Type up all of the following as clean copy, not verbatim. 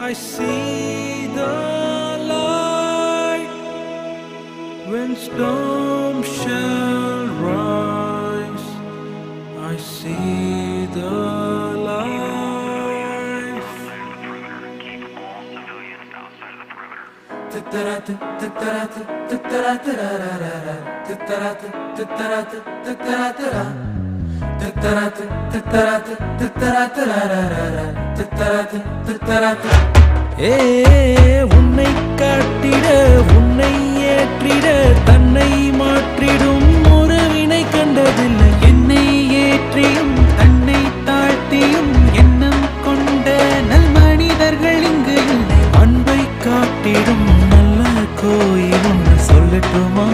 I see the light when storm shall rise. I see the light. Keep all civilians outside of the perimeter. உன்னை காட்டிட உன்னை ஏற்றிட தன்னை மாற்றிடும் ஒரு வினை கண்டதில்லை. என்னை ஏற்றியும் தன்னை தாழ்த்தியும் எண்ணம் கொண்ட நல் மனிதர்கள் இங்கு இல்லை. அன்பை காட்டிடும் நல்ல கோயில் ஒன்று சொல்லட்டுமா?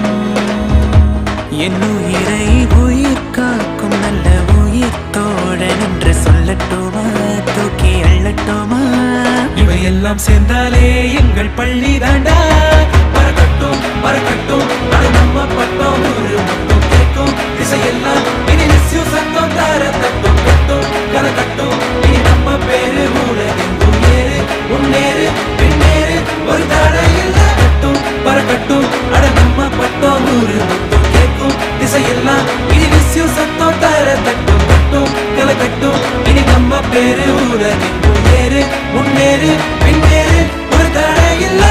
என் உயிரை உயிர் காக்கும் நல்ல உயிர் தோழன் என்று சொல்லட்டுமா? தூக்கி அள்ளட்டுமா? இவையெல்லாம் சேர்ந்தாலே எங்கள் பள்ளி தாண்டா. பறக்கட்டும் பறக்கட்டும் அது நம்ம பட்டம். ஒரு மட்டும் கேட்கும் திசையெல்லாம் இனி லிஸ்யூ சத்தம் தார தட்டும் கட்டும் கலக்கட்டும். இனி நம்ம பேரு உலகெங்கும் ஏறு முன்னேறு பின்னேறு ஒரு தடை இல்ல. கட்டும் பறக்கட்டும் அட நம்ம பட்டம். ஒரு மட்டும் கேட்கும் திசையெல்லாம் இனி லிஸ்யூ சத்தம் தார தட்டும் கட்டும் கலக்கட்டும். இனி நம்ம பேரு உலகெங்கும் ஏறு முன்னேறு பின்னேறு ஒரு தடை இல்ல.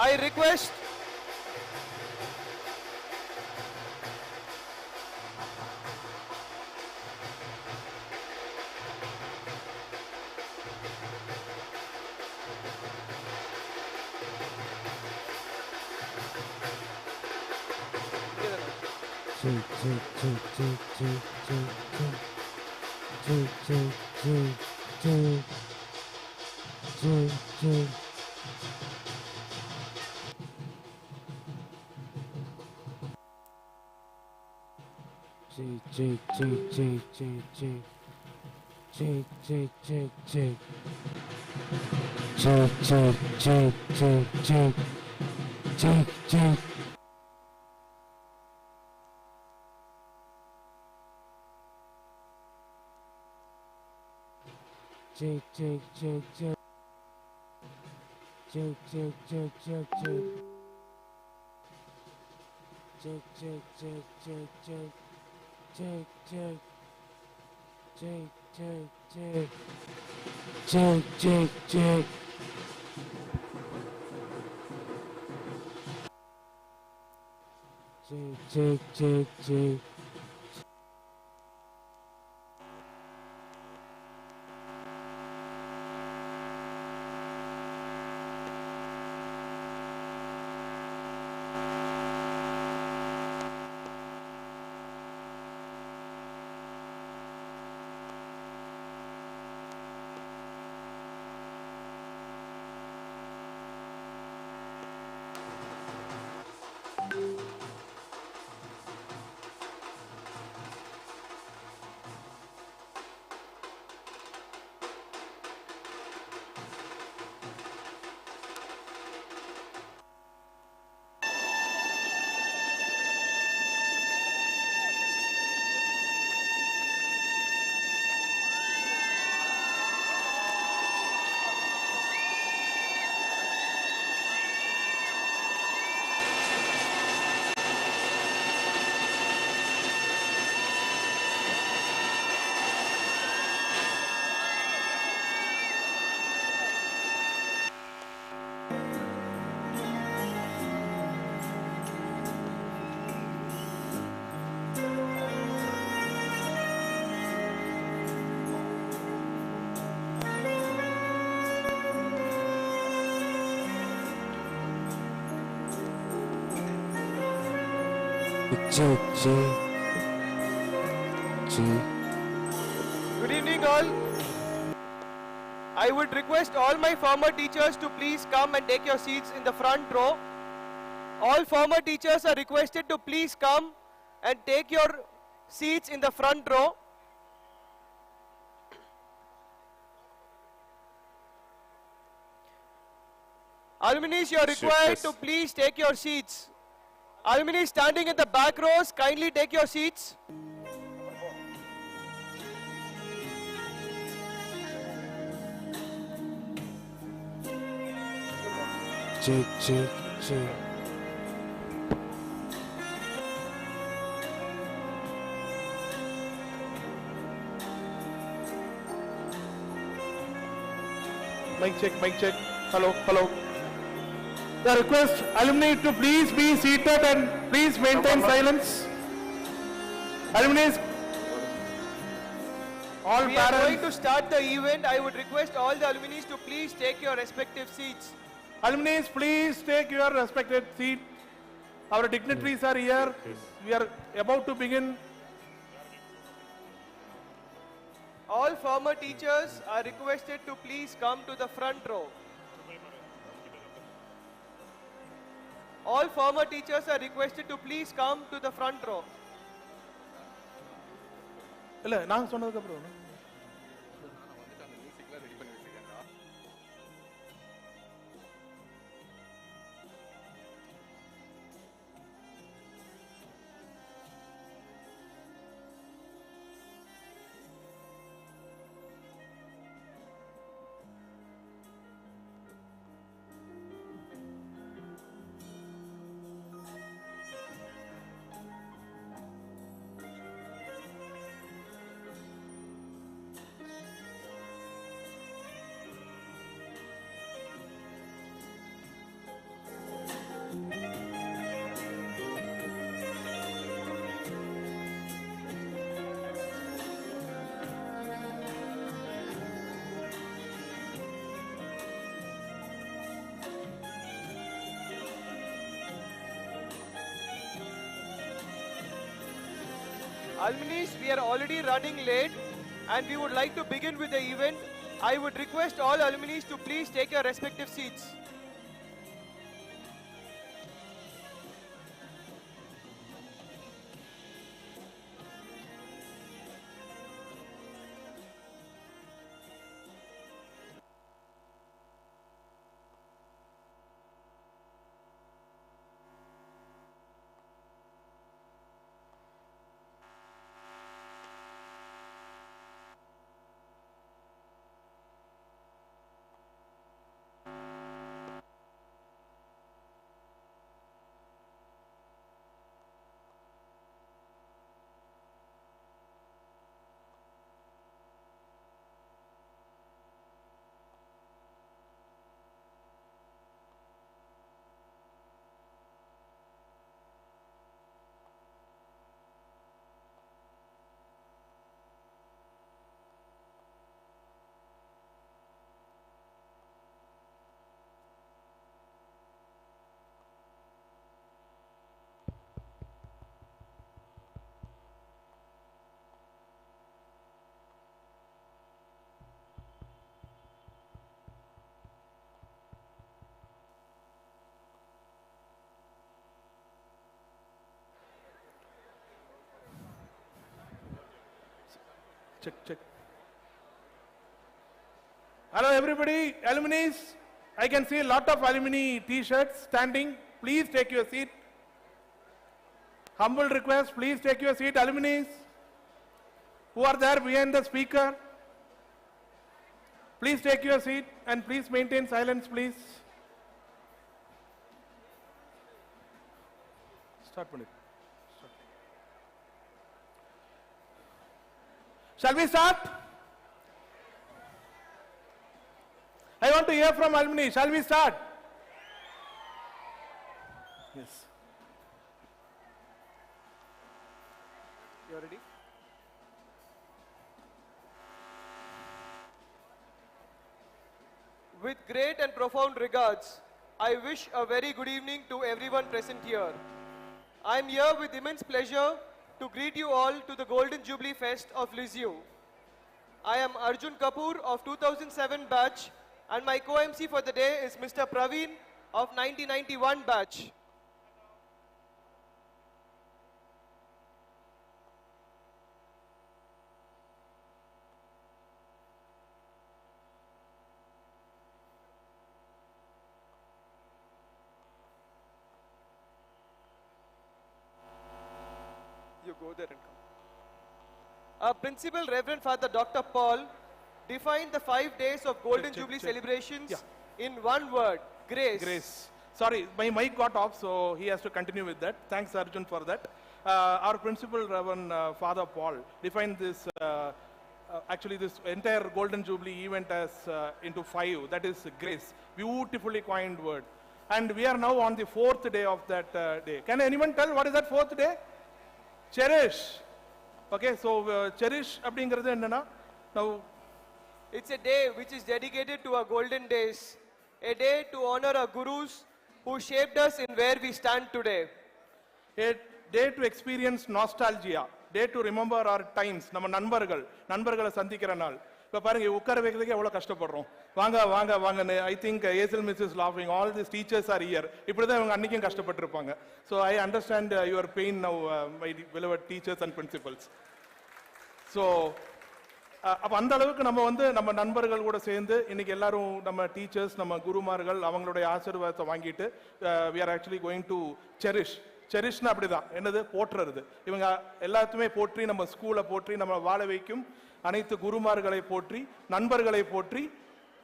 I request J Good evening all. I would request all my former teachers to please come and take your seats in the front row. All former teachers are requested to please come and take your seats in the front row. Alumni, you are required to please take your seats. Alumni standing in the back rows, kindly take your seats. Check. Mic check. Hello. The request alumni to please be seated and please maintain silence. Alumni, all We are going parents, to start the event. I would request all the alumni to please take your respective seats. alumni, please take your respected seat. Our dignitaries are here. We are about to begin. All former teachers are requested to please come to the front row. All former teachers are requested to please come to the front row. இல்ல நான் சொன்னதுக்கு அப்புறம் Alumni, we are already running late and we would like to begin with the event. I would request all alumni to please take your respective seats. check. Hello everybody, alumni. I can see a lot of alumni t-shirts standing. Please take your seat. Humble request, please take your seat, alumni. Who are there behind the speaker? Please take your seat and please maintain silence, please. Start Pandit. Shall we start? I want to hear from alumni. Shall we start? Yes. You are ready? With great and profound regards, I wish a very good evening to everyone present here. I am here with immense pleasure to greet you all to the Golden Jubilee Fest of Lisieux. I am Arjun Kapoor of 2007 batch, and my co-MC for the day is Mr. Praveen of 1991 batch. You go there and come. Our Principal Reverend Father Dr. Paul defined the 5 days of Golden Jubilee celebrations in one word: grace. Grace. Sorry, my mic got off, so he has to continue with that. Thanks, Arjun, for that. Our Principal Reverend Father Paul defined this, actually this entire Golden Jubilee event as into 5. That is grace. Beautifully coined word. And we are now on the 4th day of that day. Can anyone tell what is that 4th day? Cherish. Okay, so cherish அப்படிங்கிறது என்னன்னா, now it's a day which is dedicated to our golden days, a day to honor our gurus who shaped us in where we stand today. a day to experience nostalgia, day to remember our times. நம்ம நண்பர்களை சந்திக்கிற நாள். இப்போ பாருங்க, உட்கார வைக்கிறதுக்கு எவ்வளவு கஷ்டப்படுறோம். வாங்க வாங்க வாங்கன்னு. I think Hazel miss is லாஃபிங், all this teachers are here. இப்படிதான் இவங்க அன்னைக்கும் கஷ்டப்பட்டிருப்பாங்க. So I understand your pain now, my beloved teachers and principals. So அப்போ அந்த அளவுக்கு நம்ம நண்பர்கள் கூட சேர்ந்து இன்னைக்கு எல்லாரும் நம்ம டீச்சர்ஸ், நம்ம குருமார்கள் அவங்களுடைய ஆசீர்வாதத்தை வாங்கிட்டு we are actually going to cherish. செரிஷ்னா அப்படிதான், என்னது, போற்றுறது. இவங்க எல்லாத்தையுமே போற்றி, நம்ம ஸ்கூலை போற்றி, நம்ம வாழ வைக்கும் அனைத்து குருமார்களை போற்றி, நண்பர்களை போற்றி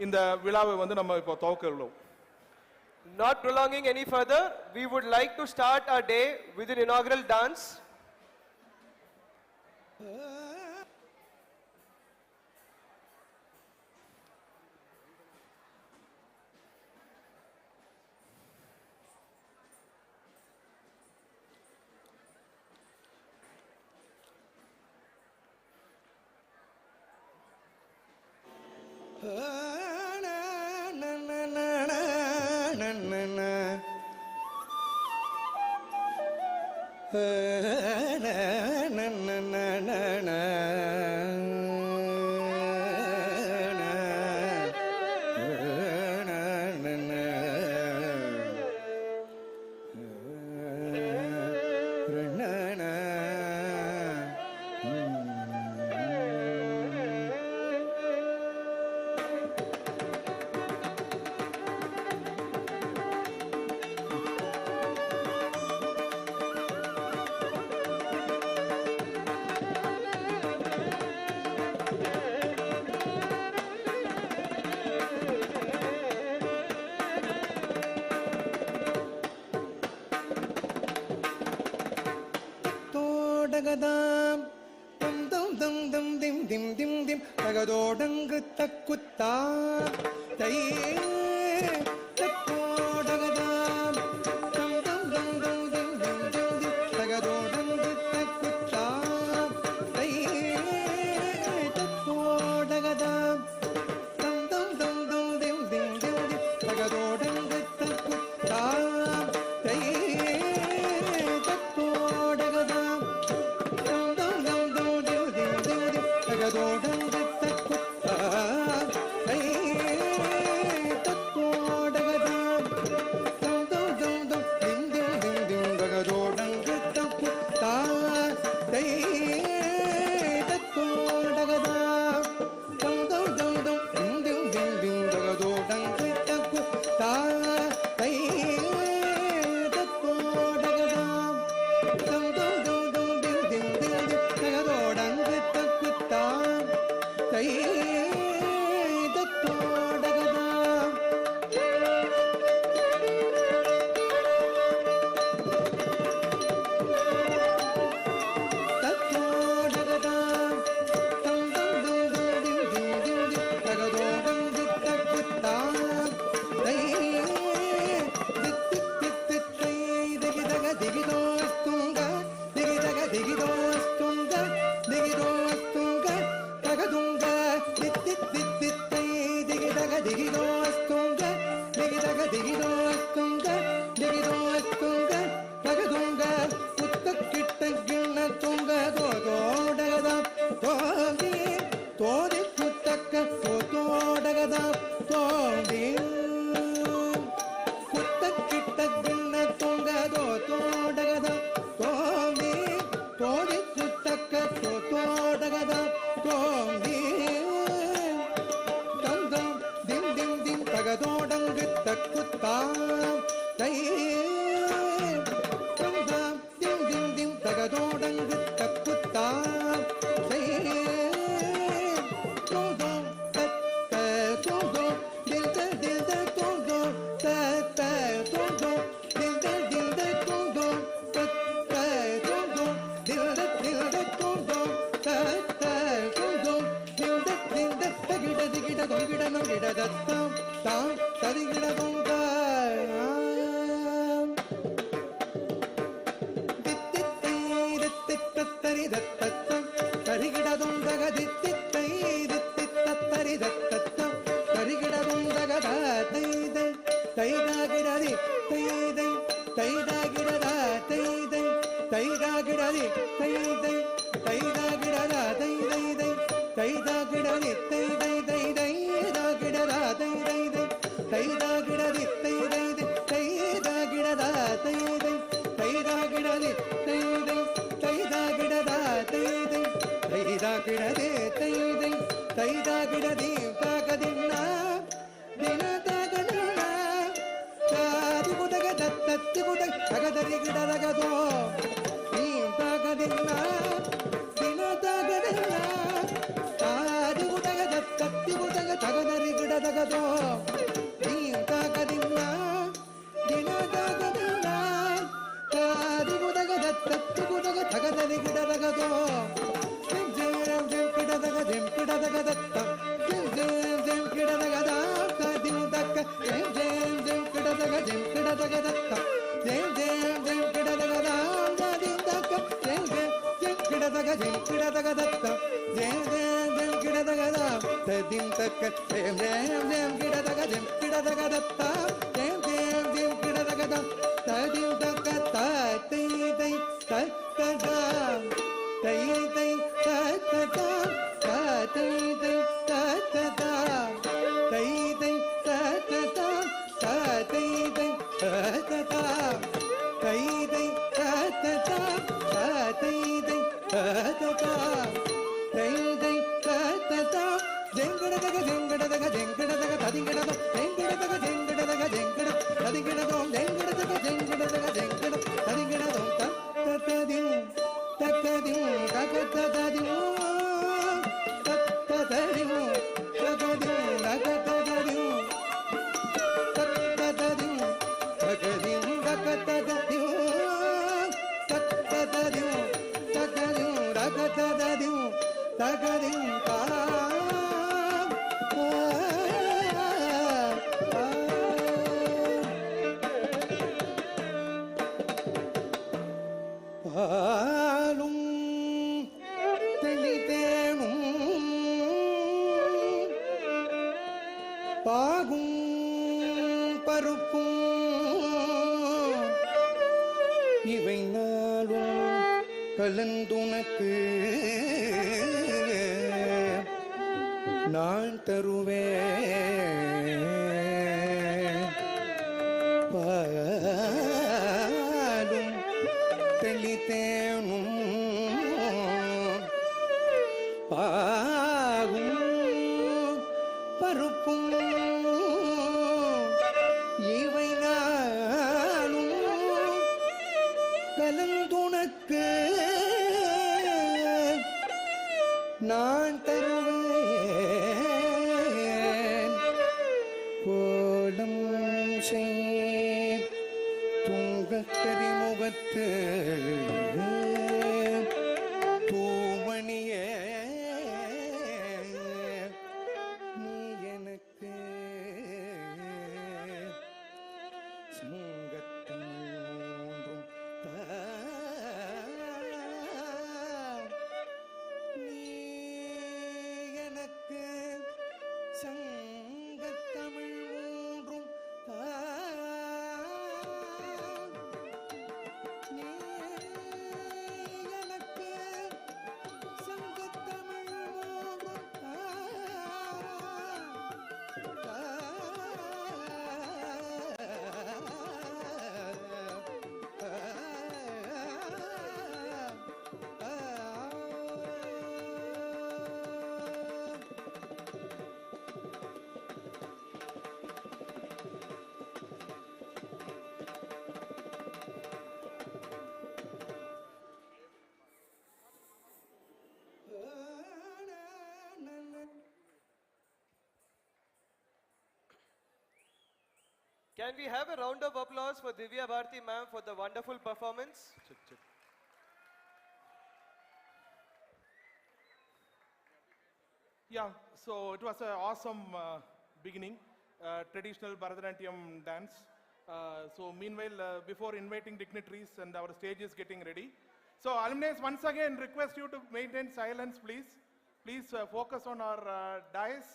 இந்த விழாவை நம்ம இப்போ துவக்குறோம். Not prolonging any further, we would like to start our day with an inaugural dance. டகதாம் தம் தம் தம் தம் திம் திம் திம் திம் தகதோடங்கு தக்குத்தா தை தக்கோடகதாம் தம் தம் தம் தம் திம் திம் திம் திம் தகதோடங்கு தக்குத்தா தை தக்கோடகதாம் தம் தம் தம் தம் திம் திம் திம் திம் தகதோடங்கு தக்குத்தா தை தகதா தோம் தீம் தம் தம் திம் திம் திம் தகதோடங்கு தக்குத்தாம் தை தம் தாம் திம் திம் திம் தகதோடங்கு தக்குத்தாம் தை தோம் தோம் தத் த தோம் தோம் தில் த தில் த தோம் தோம் தத் த தோம் தோம் தில் த தில் த தோம் தோம் தத் த தோம் தோம் தில் த தோம் தோம் தத் த தோம் தோம் தில் த தகிட திகிட தொங்கிட நொங்கிட தத்தம் தாம் ததிகிட தொங்க தித்தித்தை தித்தித்தரி தத்தம் தரிகிட தொந்தக தித்தித்தை தித்தித்தரி தத்தம் தரிகிட தொந்தக தைதை தைதாகிடதி தைதை தைதாகிடதா தைதை தைதாகிடதி தைதை தைதாகிடதா தைதை தைதாகிடதி தைதை தைதாகிடதா தைதை தைதாகிடதி தைதை தைதாகிடதா தைதை தைதாகிடதி தைதை தைதாகிடதா தைதை தைதாகிடதி தைதை தைதாகிடதி தாகதின்னா தினதாகதின்னா தாதிகுதக தத்தத்திகுதக தகதரிகிடதகதோ நீம் தாகதின்னா தினதாகதின்னா தாதிகுதக தத்தத்திகுதக தகதரிகிடதகதோ நீம் தாகதின்னா தினதாகதின்னா தாதிகுதக தத்தத்திகுதக தகதரிகிடதகதோ ஜெம் ஜெம் கிடதக ஜெம் கிடதக தத்தம் ஜெம் ஜெம் ஜெம் கிடதகதா தாதிம் தக்க ஜெம் ஜெம் ஜெம் கிடதக ஜெம் கிடதக தத்தம் ஜெம் ஜெம் ஜெம் கிடதகதா தாதிம் தக்க ஜெம் ஜெம் ஜெம் கிடதக ஜெம் கிடதக தத்தம் ஜெம் ஜெம் ஜெம் கிடதகதா தாதிம் தக்க ஜெம் ஜெம் ஜெம் கிடதக ஜெம் கிடதக தத்தம் ஜெம் ஜெம் ஜெம் கிடதகதா தாதிம் தக்க தை தை தக்கதா தை தை தக்கதா தை தை தக்கதா தை தை தக்கதா தை தை தக்கதா தை தை தக்கதா தை தை தக்கதா தை தை தக்கதா ஜெங்கடதக ஜெங்கடதக ஜெங்கடதக ததிங்கடதோ ஜெங்கடதக ஜெங்கடதக ஜெங்கட ததிங்கடதோ ஜெங்கடதக ஜெங்கடதக ஜெங்கட ததிங்கடதோ தத்ததிம் தக்கதிம் தக்கததிம் தத்ததிம் தக்கதிம் தக்கததிம் தத்ததிம் தக்கதிம் தக்கததிம் தத்ததிம் தக்கதிம் தக்கததிம் தக்கதிம் பாலும் தெளிதேனும் பாகும் பருப்பும் இவை நாளும் கலந்துனக்கு நான் தருவேன் பாலும் தெளிதேனும் பாகும் பருப்பும் இவை நாளும் கலந்துனக்கு நான் தருவேன் கோலம் செய் துங்கக்கரி முகத்து பூமணியே நீ எனக்கு சிங்கத்தின் மூன்றும் நீ எனக்கு சங்கத்தமிழ் மூன்றும் நீ Can we have a round of applause for Divya Bharti ma'am for the wonderful performance? Check. Yeah, so it was an awesome beginning, traditional Bharatanatyam dance. So meanwhile, before inviting dignitaries and our stage is getting ready. So alumni, once again request you to maintain silence, please. Please focus on our dais.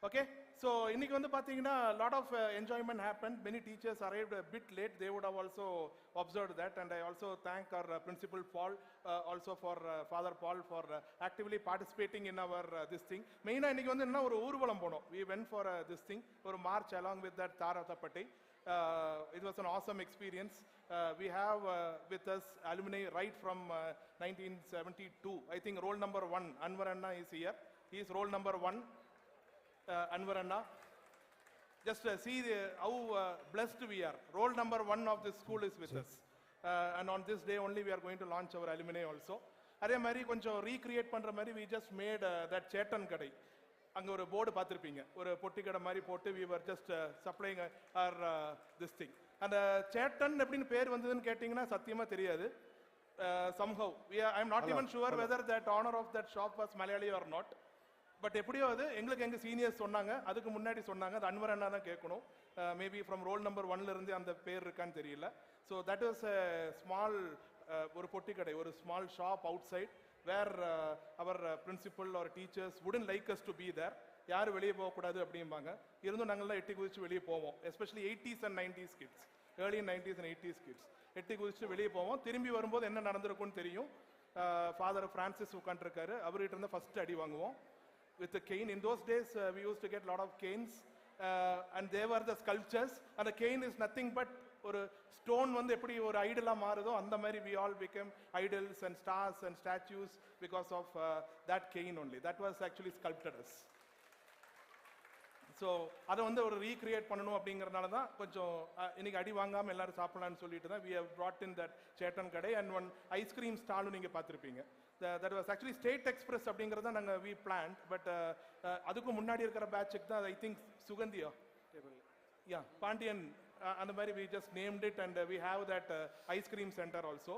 Okay, so இன்னைக்கு வந்து பாத்தீங்கன்னா lot of enjoyment happened. Many teachers arrived a bit late. They would have also observed that, and I also thank our principal Paul, also for Father Paul for actively participating in our this thing. Main இன்னைக்கு வந்து என்ன ஒரு ஊர்வலம் போனோம். We went for this thing, ஒரு march along with that Taratapatti. It was an awesome experience. We have with us alumni right from 1972. I think roll number 1, Anwar Anna is here. He is roll number 1. Anwar Anna. Just see how blessed we are. Roll number 1 of this school is with us. And on this day only we are going to launch our alumni also. அதே மாதிரி கொஞ்சம் recreate பண்ற மாதிரி we just made that chettan kadai. அங்க ஒரு board பார்த்திருப்பீங்க. ஒரு பொட்டி கடை மாதிரி போட்டு we were just supplying our this thing. அந்த சேட்டன் எப்படின்னு பேர் வந்ததுன்னு கேட்டிங்கன்னா சத்தியமா தெரியாது. Somehow I am not even sure whether that owner of that shop was Malayali or not. But எப்படியோ அது எங்களுக்கு எங்க சீனியர்ஸ் சொன்னாங்க, அதுக்கு முன்னாடி சொன்னாங்க, அது அன்வர் அண்ணா தான் கேட்கணும். மேபி ஃப்ரம் ரோல் நம்பர் 1ல இருந்து அந்த பேர் இருக்கான்னு தெரியல. ஸோ தட் வாஸ் ஸ்மால் ஒரு பொட்டி கடை, ஒரு small shop outside where our principal or teachers wouldn't like us to be there. யாரும் வெளியே போகக்கூடாது அப்படிம்பாங்க. இருந்தும் நாங்கள்லாம் எட்டி குதிச்சு வெளியே போவோம். Especially 80s and 90s kids, early 90s and 80s kids எட்டி குதிச்சு வெளியே போவோம். திரும்பி வரும்போது என்ன நடந்திருக்கும்னு தெரியும். ஃபாதர் பிரான்சிஸ் உட்காந்துருக்காரு, அவர்கிட்ட இருந்து ஃபர்ஸ்ட் அடி வாங்குவோம் with a cane. In those days we used to get a lot of canes, and they were the sculptures, and the cane is nothing but ஒரு ஸ்டோன் வந்து எப்படி ஒரு ஐடலா மாறுதோ அந்த மாதிரி we all became idols and stars and statues because of that cane only. That was actually sculpted us. So அதை வந்து ஒரு recreate பண்ணணும் அப்படிங்கிறதுனால தான் கொஞ்சம் இன்னைக்கு அடி வாங்காமல் எல்லாரும் சாப்பிடலான்னு சொல்லிட்டு தான் we have brought in that chettan kadai and one ice cream ஸ்டாலும் நீங்கள் பார்த்துருப்பீங்க. That was actually State Express அப்படிங்கிறத நாங்கள் வி பிளான். பட் அதுக்கும் முன்னாடி இருக்கிற பேட்சுக்கு தான் ஐ திங்க் சுகந்தியா யா பாண்டியன் அந்த மாதிரி we just named it and we have that ice cream centre also.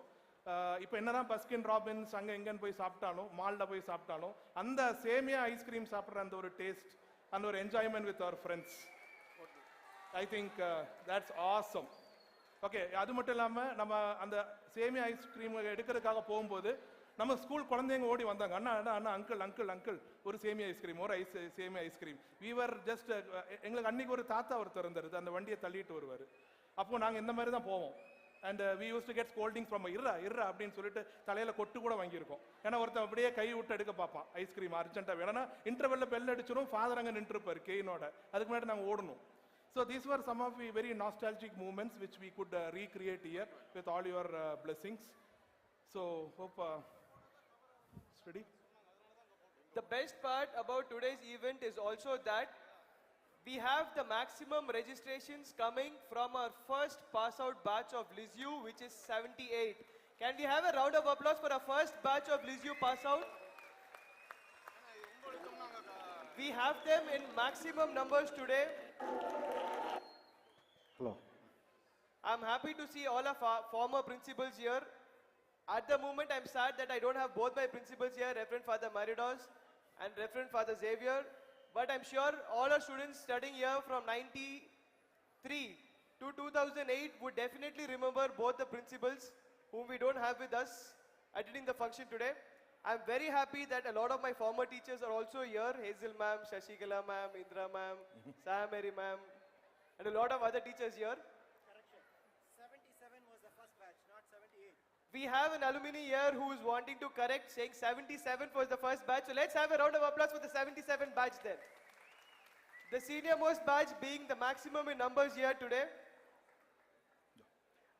இப்போ என்னதான் பஸ்கின் ராபின்ஸ் அங்கே எங்கேன்னு போய் சாப்பிட்டாலும், மாலில் போய் சாப்பிட்டாலும் அந்த சேமியா ஐஸ்கிரீம் சாப்பிட்ற அந்த ஒரு டேஸ்ட், அந்த ஒரு enjoyment with our friends, I think that's awesome. Okay, அது மட்டும் இல்லாமல் நம்ம அந்த சேமியா ஐஸ்கிரீம் எடுக்கிறதுக்காக போகும்போது நம்ம ஸ்கூல் குழந்தைங்க ஓடி வந்தாங்க. அண்ணா அண்ணா அண்ணா அங்கிள் அங்கிள் அங்கிள் ஒரு சேமியா ஐஸ்கிரீம், ஒரு சேமியா ஐஸ்கிரீம். வீவர் ஜஸ்ட் எங்களுக்கு அன்னைக்கு ஒரு தாத்தா ஒருத்தர் இருந்தார், அந்த வண்டியை தள்ளிட்டு வருவார். அப்போ நாங்கள் இந்த மாதிரி தான் போவோம். And we use to get scolding from இருறா அப்படின்னு சொல்லிட்டு தலையில கொட்டு கூட வாங்கியிருக்கோம். ஏன்னா ஒருத்தன் அப்படியே கை விட்டு எடுக்க பார்ப்பான் ஐஸ்கிரீம் அர்ஜென்ட்டாக வேணும்னா இன்டர்வெல்ல பெல் அடிச்சிடும், ஃபாதர் அங்கே நின்றுப்பார் கெயினோட, அதுக்கு முன்னாடி நாங்கள் ஓடணும். So these were some of the very nostalgic moments which we could recreate here with all your blessings. So hope ready. The best part about today's event is also that we have the maximum registrations coming from our first pass out batch of Lisieux, which is 78. Can we have a round of applause for our first batch of Lisieux pass out? We have them in maximum numbers today. Hello. I'm happy to see all of our former principals here. At the moment, I'm sad that I don't have both my principals here, Reverend Father Maridos and Reverend Father Xavier. But I'm sure all our students studying here from 93 to 2008 would definitely remember both the principals whom we don't have with us attending the function today. I'm very happy that a lot of my former teachers are also here. Hazel ma'am, Shashikala ma'am, Indra ma'am, Sam Mary ma'am, and a lot of other teachers here. Correction. 77 was the first batch, not 78. We have an alumni here who is wanting to correct, saying 77 was the first batch. So let's have a round of applause for the 77 batch then. The senior most batch being the maximum in numbers here today.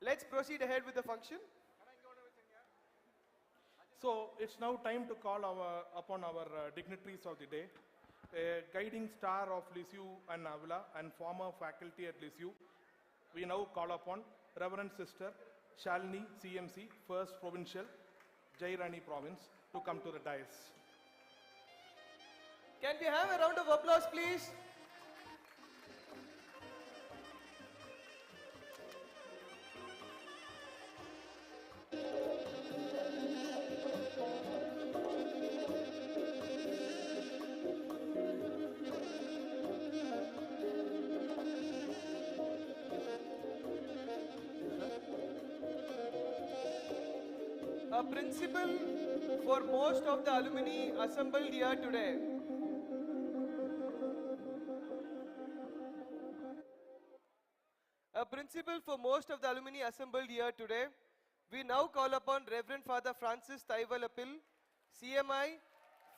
Let's proceed ahead with the function. So it's now time to call upon our dignitaries of the day. A guiding star of Lisieux and Avila and former faculty at Lisieux. We now call upon Reverend Sister Shalini CMC, First Provincial, Jairani Province, to come to the dais. Can we have a round of applause, please? a principal for most of the alumni assembled here today. A principal for most of the alumni assembled here today. We now call upon Reverend Father Francis Taivalapil, CMI,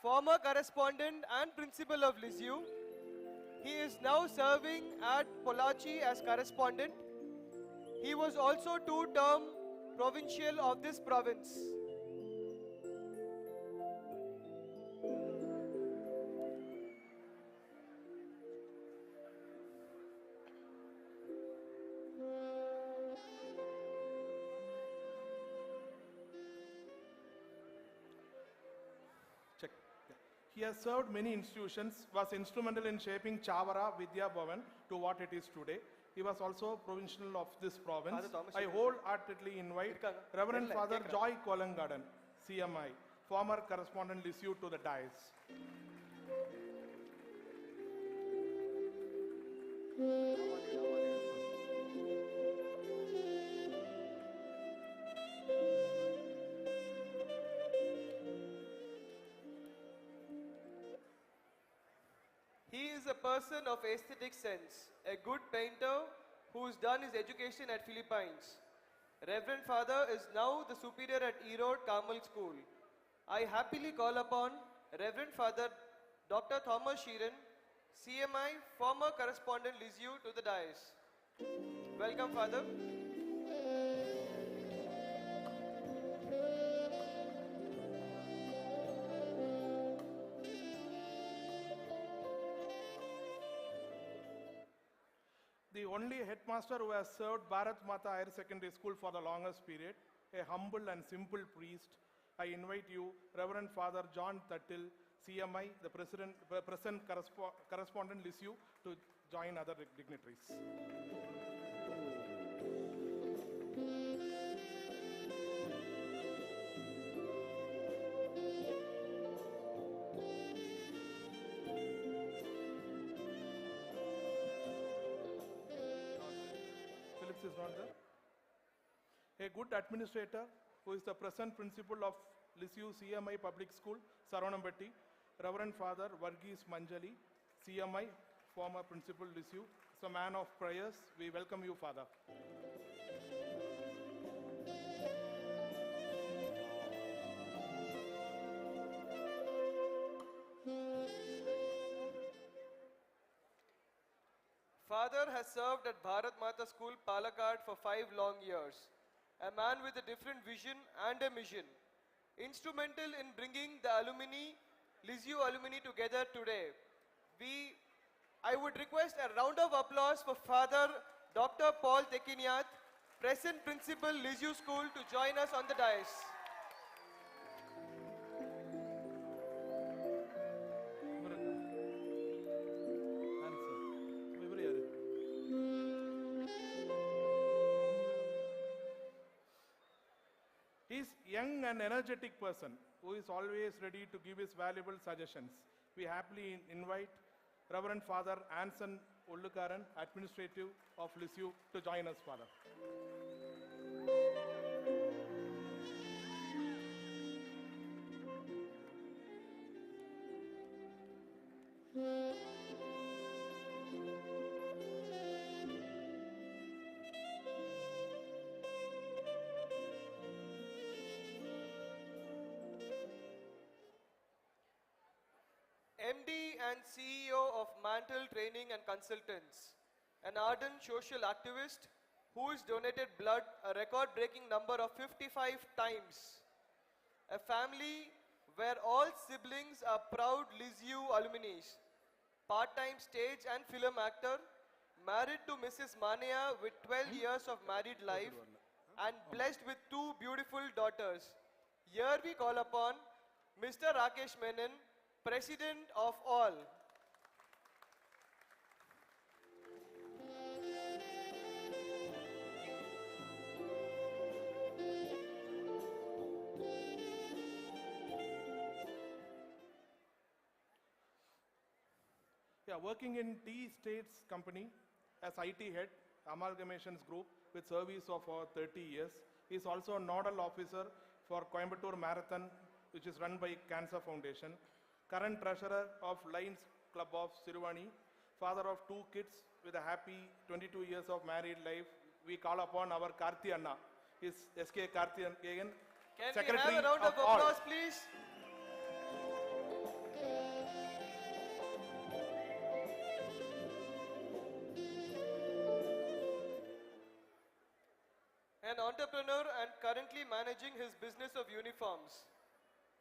former correspondent and principal of Lisieux. He is now serving at Pollachi as correspondent. He was also two-term provincial of this province. Check. Yeah. He has served many institutions, was instrumental in shaping Chavara Vidya Bhavan to what it is today. He was also provincial of this province. Father Thomas I Sheeran. wholeheartedly invite Irukanga. Reverend Illa, Father kekra. Joy Kolangadan, CMI, former correspondent Lisieux, to the dais. He is a person of aesthetic sense, a good painter who's done his education at Philippines. Reverend Father is now the superior at Erode Carmel School. I happily call upon Reverend Father Dr. Thomas Sheeran, CMI, former correspondent Lisieux, to the dais. Welcome, Father. The only headmaster who has served Bharat Mata Higher Secondary School for the longest period, a humble and simple priest, I invite you, Reverend Father John Tattil, CMI, the present correspondent Lisieux, to join other dignitaries. Phillips is not there. A good administrator who is the present principal of Lisieux CMI Public School, Saranambatti, Reverend Father Varghese Manjali, CMI, former principal Lisieux. Is a man of prayers. We welcome you, Father. Father has served at Bharat Mata School, Palakkad for 5 long years. A man with a different vision and a mission. Instrumental in bringing the alumni, Lisieux alumni together today. I would request a round of applause for Father Dr. Paul Tekiniath, present principal Lisieux School, to join us on the dais. He is young and energetic person who is always ready to give his valuable suggestions. We happily invite Reverend Father Anson Ullukaran, administrative of Lisieux, to join us, Father. MD and CEO of Mantle Training and Consultants, an ardent social activist who has donated blood a record-breaking number of 55 times. A family where all siblings are proud Lisieux alumni. Part-time stage and film actor, married to Mrs. Mania with 12 years of married life and blessed with 2 beautiful daughters. Here we call upon Mr. Rakesh Menon, President of all. Yeah, working in T States Company as IT head, Amalgamations Group, with service of over 30 years. He is also a nodal officer for Coimbatore Marathon, which is run by Cancer Foundation, current treasurer of Lions Club of Sirvani, father of 2 kids with a happy 22 years of married life. We call upon our Karthi Anna, his SK Karthi again, Can secretary we have a round of all. applause, please? An entrepreneur and currently managing his business of uniforms.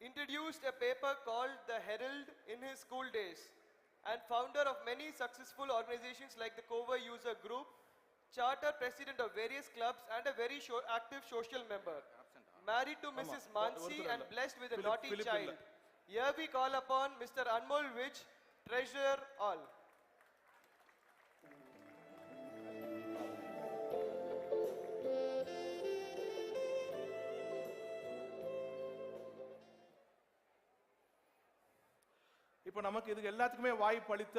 Introduced a paper called The Herald in his school days and founder of many successful organizations like the Cover User Group, charter president of various clubs and a very active social member. Married to Mrs. Mansi and blessed with a naughty child. Here we call upon Mr. Anmol Vij, treasurer all. இப்போ நமக்கு இதுக்கு எல்லாத்துக்குமே வாய்ப்பு அளித்த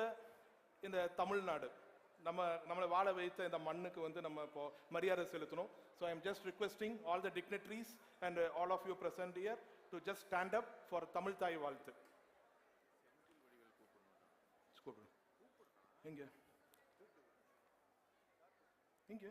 இந்த தமிழ்நாடு நம்மளை வாழ வைத்த இந்த மண்ணுக்கு வந்து நம்ம இப்போ மரியாதை செலுத்தணும். So I am just requesting all the dignitaries and all of you present here to just stand up for Tamil Thai Vazhthu. எங்க இங்க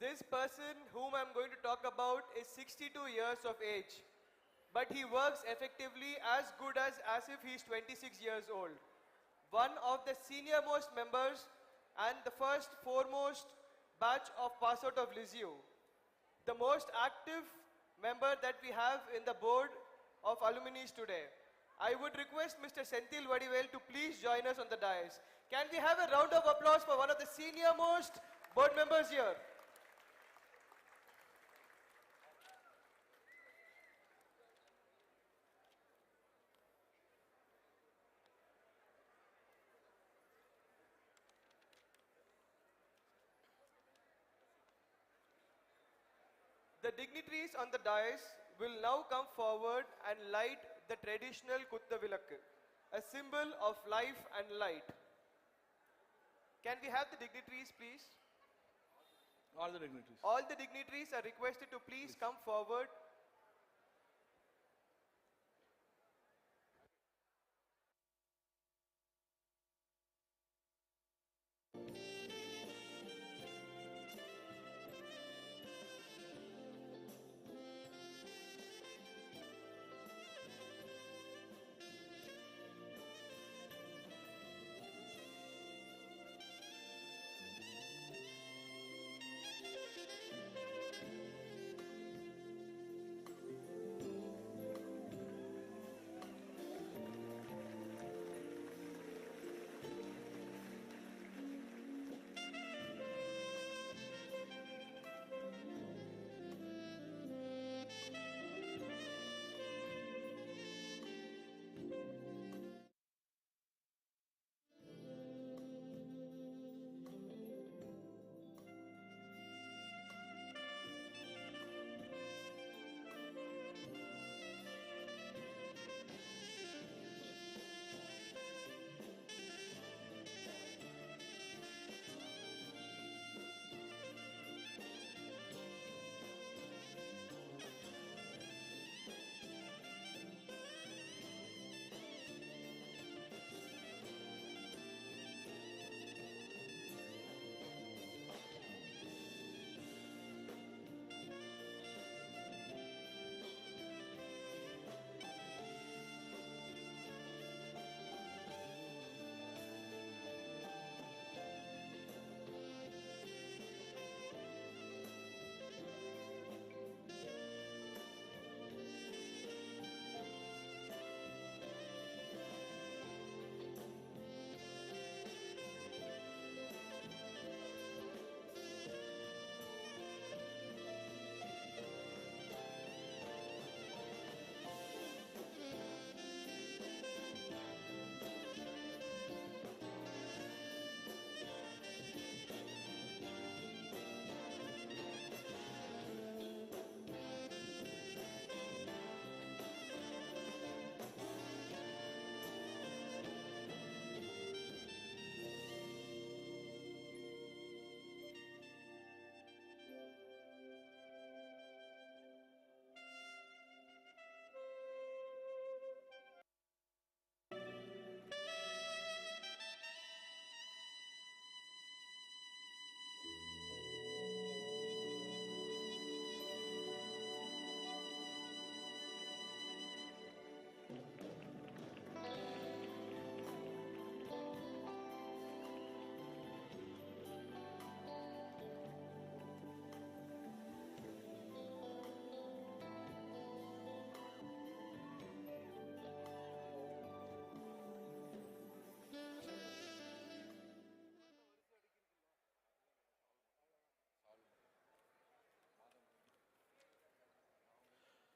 This person whom I'm going to talk about is 62 years of age, but he works effectively as good as if he's 26 years old. One of the senior most members and the first foremost batch of pass out of Lisieux. The most active member that we have in the board of alumni today. I would request Mr. Senthil Vadivel to please join us on the dais. Can we have a round of applause for one of the senior most board members here? The dignitaries on the dais will now come forward and light the traditional Kuttavilakku, a symbol of life and light. Can we have the dignitaries, please? All the dignitaries. All the dignitaries are requested to please come forward.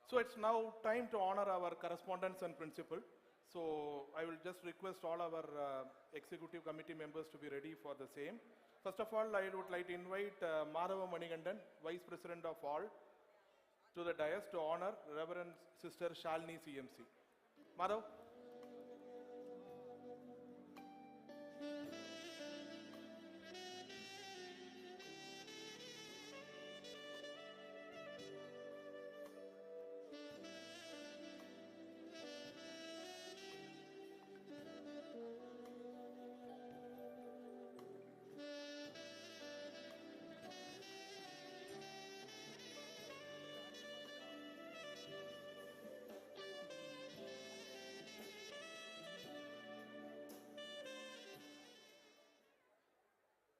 So it's now time to honor our correspondents and principal. So I will just request all our executive committee members to be ready for the same. First of all, I would like to invite Madhava Manigandan, Vice President of all, to the dais to honor Reverend Sister Shalini CMC. Madhav.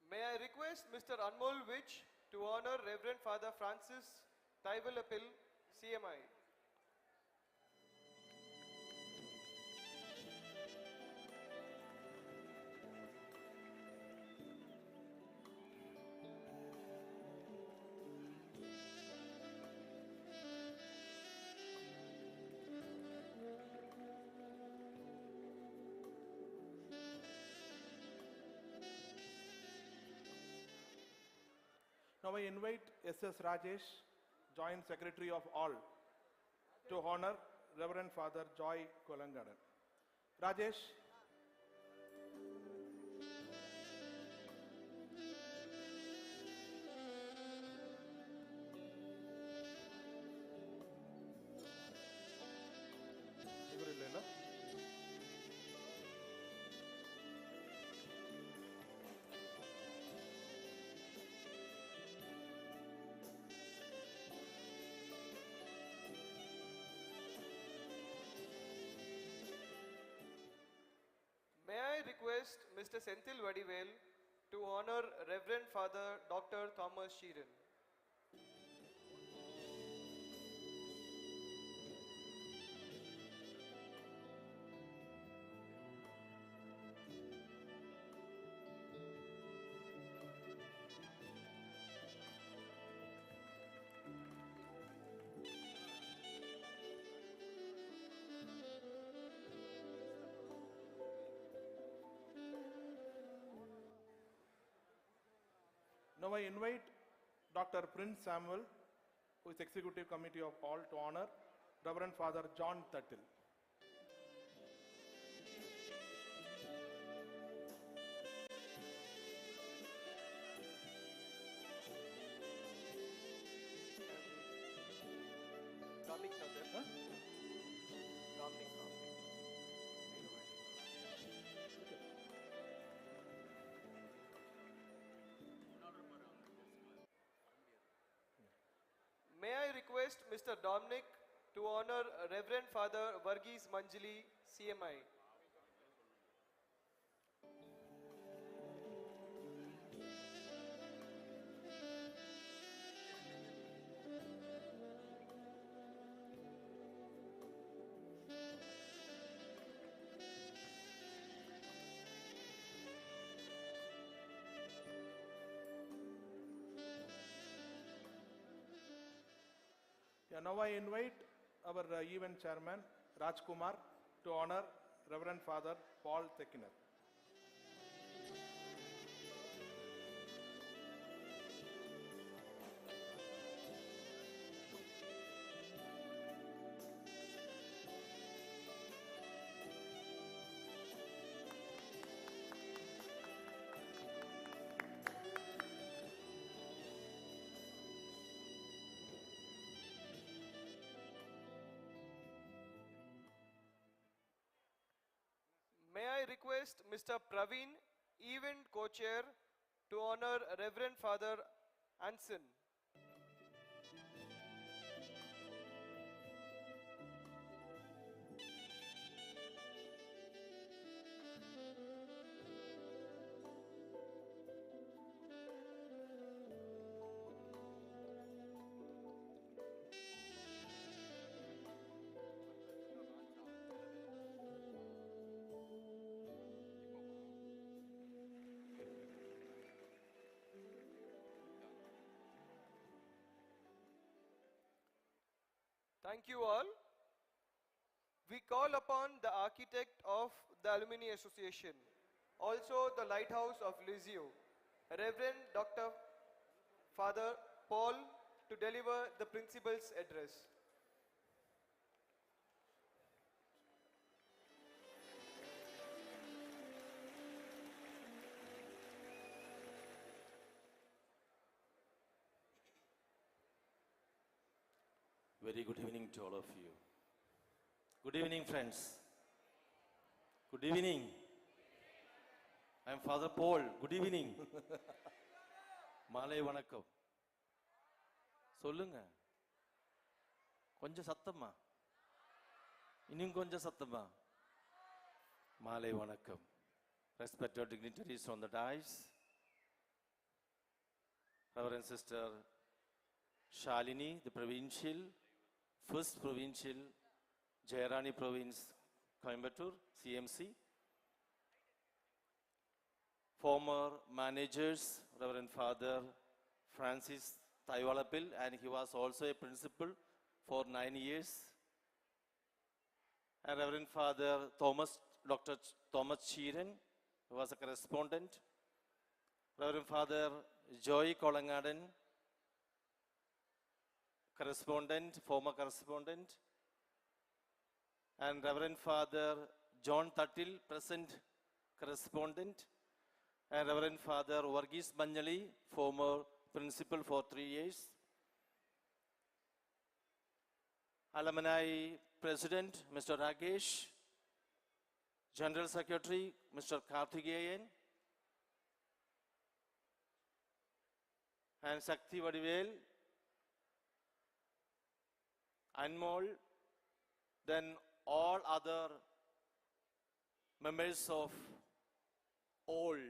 May I request Mr. Anmol Vich to honor Reverend Father Francis Taivalapil, CMI. Now I invite S.S. Rajesh, Joint Secretary of all, to honor Reverend Father Joy Kolangadan. Rajesh. ಇವರಿಲ್ಲ May I request Mr. Senthil Vadivel to honor Reverend Father Dr. Thomas Sheeran. Now I invite Dr. Prince Samuel, who is Executive Committee of all, to honor Reverend Father John Tuttle. Dominic Sir. Huh? Dominic. May I request Mr. Dominic to honor Reverend Father Varghese Manjali, CMI. Yeah, now I invite our event chairman, Raj Kumar, to honor Reverend Father Paul Tekiner. May I request Mr. Praveen, event co-chair, to honor Reverend Father Anson. Thank you all. We call upon the architect of the Alumni Association, also the Lighthouse of Lisieux, Reverend Dr. Father Paul, to deliver the principal's address. Very good evening to all of you. Good evening, friends. Good evening. I am Father Paul. Good evening. மாலை வணக்கம். சொல்லுங்க. கொஞ்சம் சத்தமா. இன்னும் கொஞ்சம் சத்தமா. மாலை வணக்கம். Respected dignitaries on the dais. Reverend Sister Shalini, the provincial, first provincial, Jayarani province, Coimbatore, CMC. Former managers, Reverend Father Francis Taiwalapil, and he was also a principal for 9 years. And Reverend Father Dr. Thomas Chiran, who was a correspondent. Reverend Father Joy Kolangadan, correspondent, former correspondent. And Reverend Father John Tattil, present correspondent. And Reverend Father Varghese Manjali, former principal for 3 years. Alumni President, Mr. Rakesh. General Secretary, Mr. Karthikeyan. And Sakti Vadivel. Anmol. Then all other members of old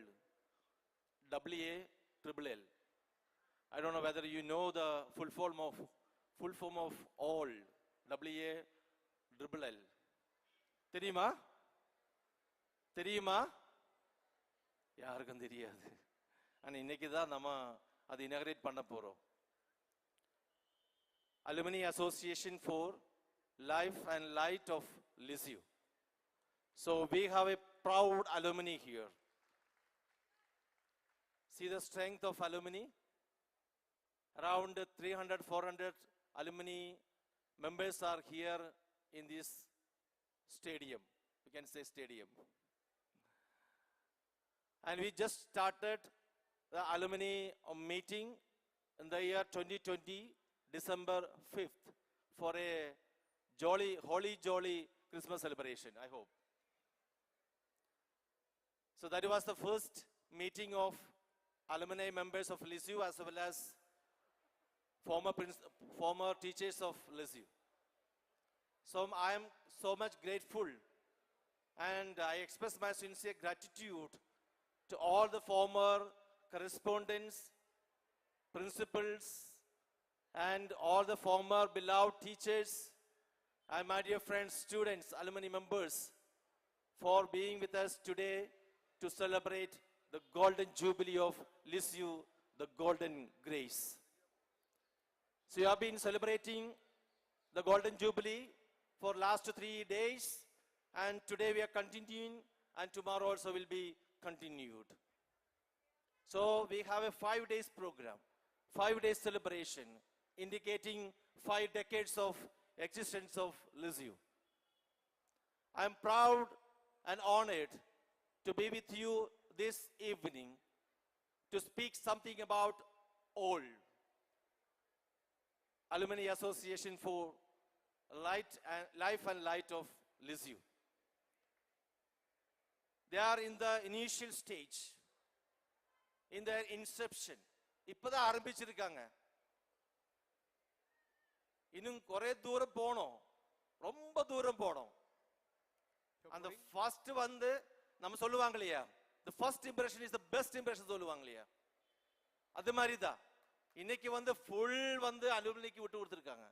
WALL. I don't know whether you know the full form of all WALL. தெரியுமா? தெரியுமா? யாருக்கும் தெரியாது. ஆனா இன்னைக்கு தான் நம்ம அதை inaugurate பண்ண போறோம். Alumni Association for Life and Light of Lisieux. So we have a proud alumni here. See the strength of alumni. Around 300, 400 alumni members are here in this stadium. We can say stadium. And we just started the alumni meeting in the year 2020, December 5th, for a holy jolly Christmas celebration, I hope. So that was the first meeting of alumni members of Lisieux as well as former teachers of Lisieux. So I am so much grateful, and I express my sincere gratitude to all the former correspondents, principals, and all the former beloved teachers, and my dear friends, students, alumni members, for being with us today to celebrate the golden jubilee of Lisieux, the golden grace. So you have been celebrating the golden jubilee for last 3 days, and today we are continuing, and tomorrow also will be continued. So we have a 5 days program, 5 days celebration, indicating 5 decades of existence of Lisieux. I am proud and honored to be with you this evening to speak something about all. Alumni Association for Life and Light of Lisieux. They are in the initial stage, in their inception. இப்போதான் ஆரம்பிச்சிருக்காங்க. இன்னும் குறை தூரம் போனோம், ரொம்ப தூரம் போனோம். அந்த ஃபர்ஸ்ட் வந்து நம்ம சொல்லுவாங்க இல்லையா, the first impression is the best impression சொல்லுவாங்க இல்லையா, அது மாதிரி தான் இன்னைக்கு வந்து ஃபுல் வந்து அலுமினிக்கு விட்டு கொடுத்துருக்காங்க.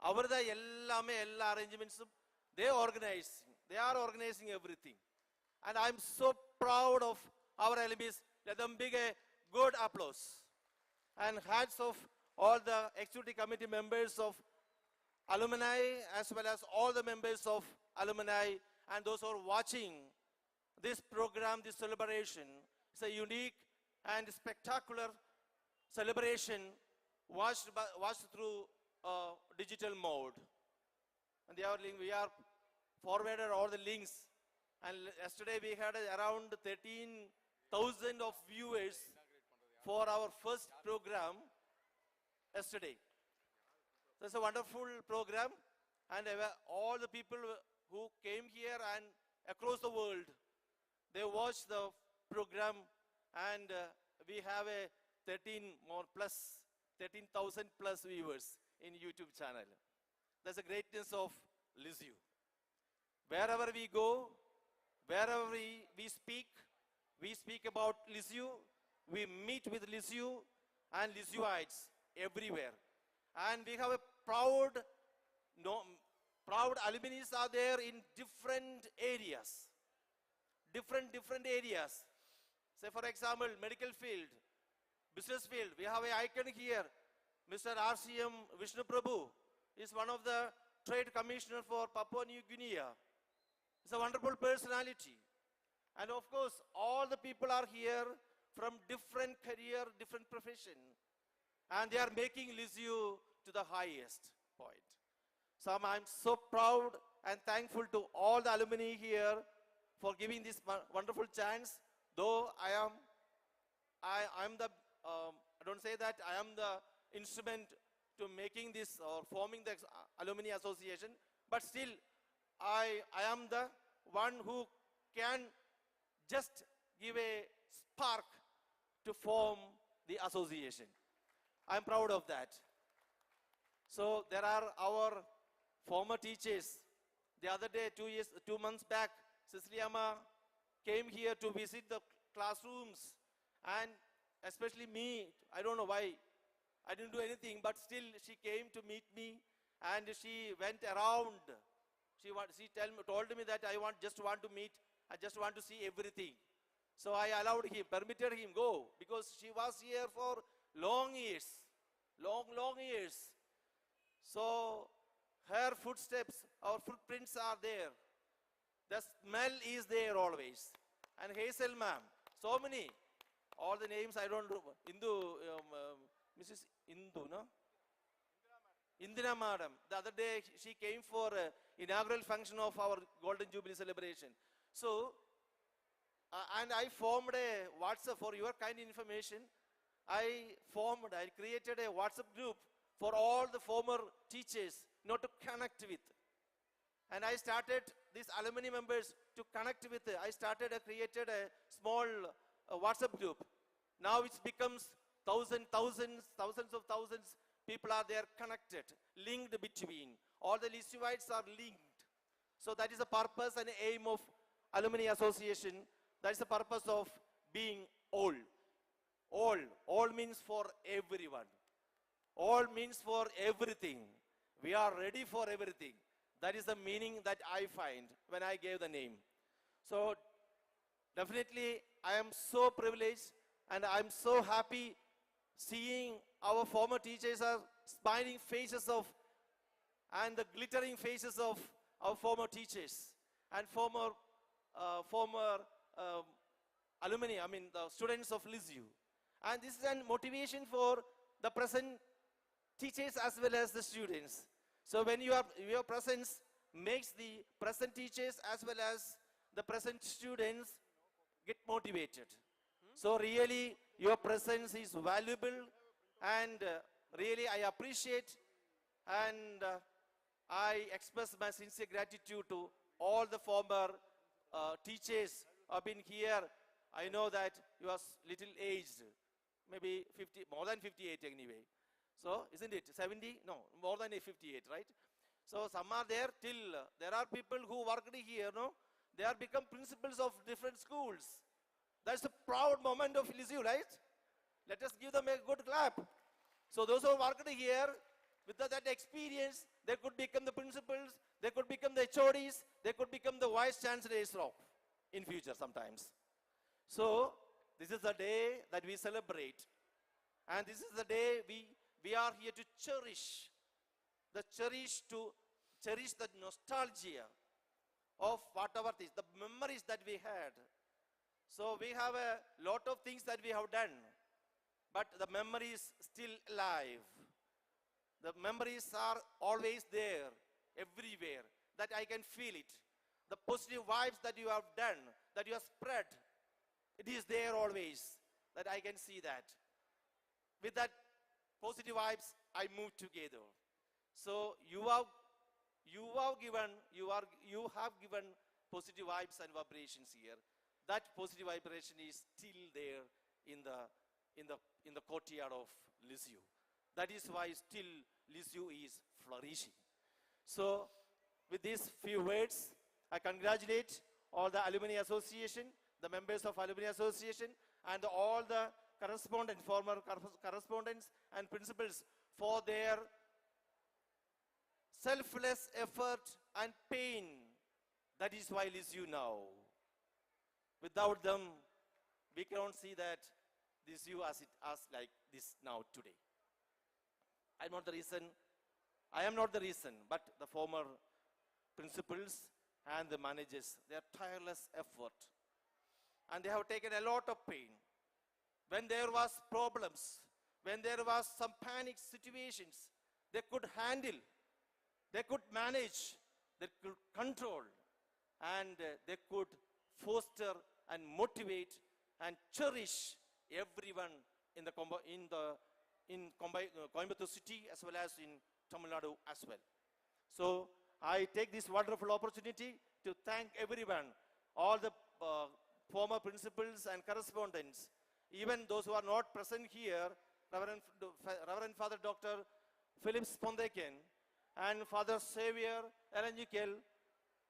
அவர் தான் எல்லாமே, எல்லா அரேஞ்ச்மெண்ட்ஸும் they are organizing everything, and I am so proud of our alumni. Let them big a good applause and hats of all the executive committee members of alumni as well as all the members of alumni and those who are watching this program, this celebration. It's a unique and spectacular celebration watched through digital mode. And we are forwarded all the links. And yesterday we had around 13,000 of viewers for our first program yesterday. So it's a wonderful program, and all the people who came here and across the world, they watched the program, and we have a 13,000 plus viewers in YouTube channel. That's the greatness of Lisieux. Wherever we go, wherever we speak about Lisieux, we meet with Lisieux and Lisieuites everywhere. And we have a proud alumni are there in different areas. Different areas. Say for example, medical field, business field. We have an icon here. Mr. RCM Vishnu Prabhu is one of the trade commissioner for Papua New Guinea. He's a wonderful personality. And of course, all the people are here from different career, different profession. And they are making Lisieux to the highest point. So I'm so proud and thankful to all the alumni here for giving this wonderful chance. Though I don't say that I am the instrument to making this or forming the alumni association, but still I am the one who can just give a spark to form the association. I'm proud of that. So there are our former teachers. The other day, 2 months back, Ceciliama came here to visit the classrooms, and especially me, I don't know why, I didn't do anything, but still she came to meet me, and she went around. She told me that I just want to meet, I just want to see everything. So I allowed him, permitted him go, because she was here for long years, long years. So her footsteps, our footprints are there. The smell is there always. And Hazel ma'am, so many, all the names I don't know. Mrs. Indu, no? Indira madam. The other day she came for inaugural function of our Golden Jubilee celebration. So, and I formed a WhatsApp for your kind information. I created a WhatsApp group for all the former teachers not to connect with. And I started these alumni members to connect with. I created a small WhatsApp group. Now it becomes thousands of thousands. People are there connected, linked between. All the Lisieuites are linked. So that is the purpose and aim of Alumni Association. That is the purpose of being all. All means for everyone. All means for everything. We are ready for everything. That is the meaning that I find when I gave the name. So definitely I am so privileged and I am so happy seeing our former teachers are smiling faces of and the glittering faces of our former teachers and former alumni, the students of Lisieux. And this is a motivation for the present teachers as well as the students. So when your presence makes the present teachers as well as the present students get motivated. So really your presence is valuable, and really I appreciate and I express my sincere gratitude to all the former teachers who have been here. I know that you are little aged, maybe 50, more than 58 anyway. So isn't it 70? No, more than 58, right? So some are there till, there are people who worked here, no? They are become principals of different schools. That's a proud moment of Lisieux, right? Let us give them a good clap. So those who worked here, with that experience, they could become the principals, they could become the HODs, they could become the vice chancellors in future sometimes. So this is the day that we celebrate. And this is the day we are here to cherish the cherish the nostalgia of whatever things, the memories that we had. So we have a lot of things that we have done, but the memory is still alive. The memories are always there, everywhere, that I can feel it. The positive vibes that you have done, that you have spread, it is there always, that I can see that. With that positive vibes, I move together. So you have given positive vibes and vibrations here. That positive vibration is still there in the courtyard of Lisieux. That is why still Lisieux is flourishing. So with these few words, I congratulate all the Alumni Association, the members of Alumni Association, and all the correspondents, former correspondents and principals for their selfless effort and pain. That is why Lisieux now. Without them, we cannot see that Lisieux as like this now today. I am not the reason, but the former principals and the managers, their tireless effort. And they have taken a lot of pain. When there was problems, when there was some panic situations, they could handle, they could manage, they could control, and they could foster and motivate and cherish everyone in Coimbatore city as well as in Tamil Nadu as well. So I take this wonderful opportunity to thank everyone, all the former principals and correspondents, even those who are not present here, Reverend Father Dr. Philip Spondekin and Father Xavier Eranjikel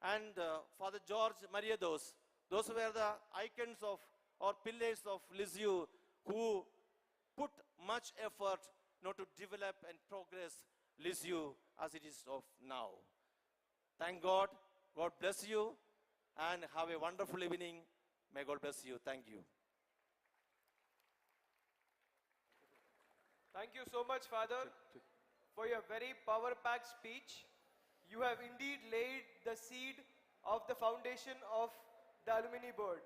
and Father George Mariados. Those were the icons of or pillars of Lisieux who put much effort to develop and progress Lisieux as it is of now. Thank God. God bless you and have a wonderful evening. May God bless you. Thank you. Thank you so much, Father, for your very power-packed speech. You have indeed laid the seed of the foundation of the Alumni Board.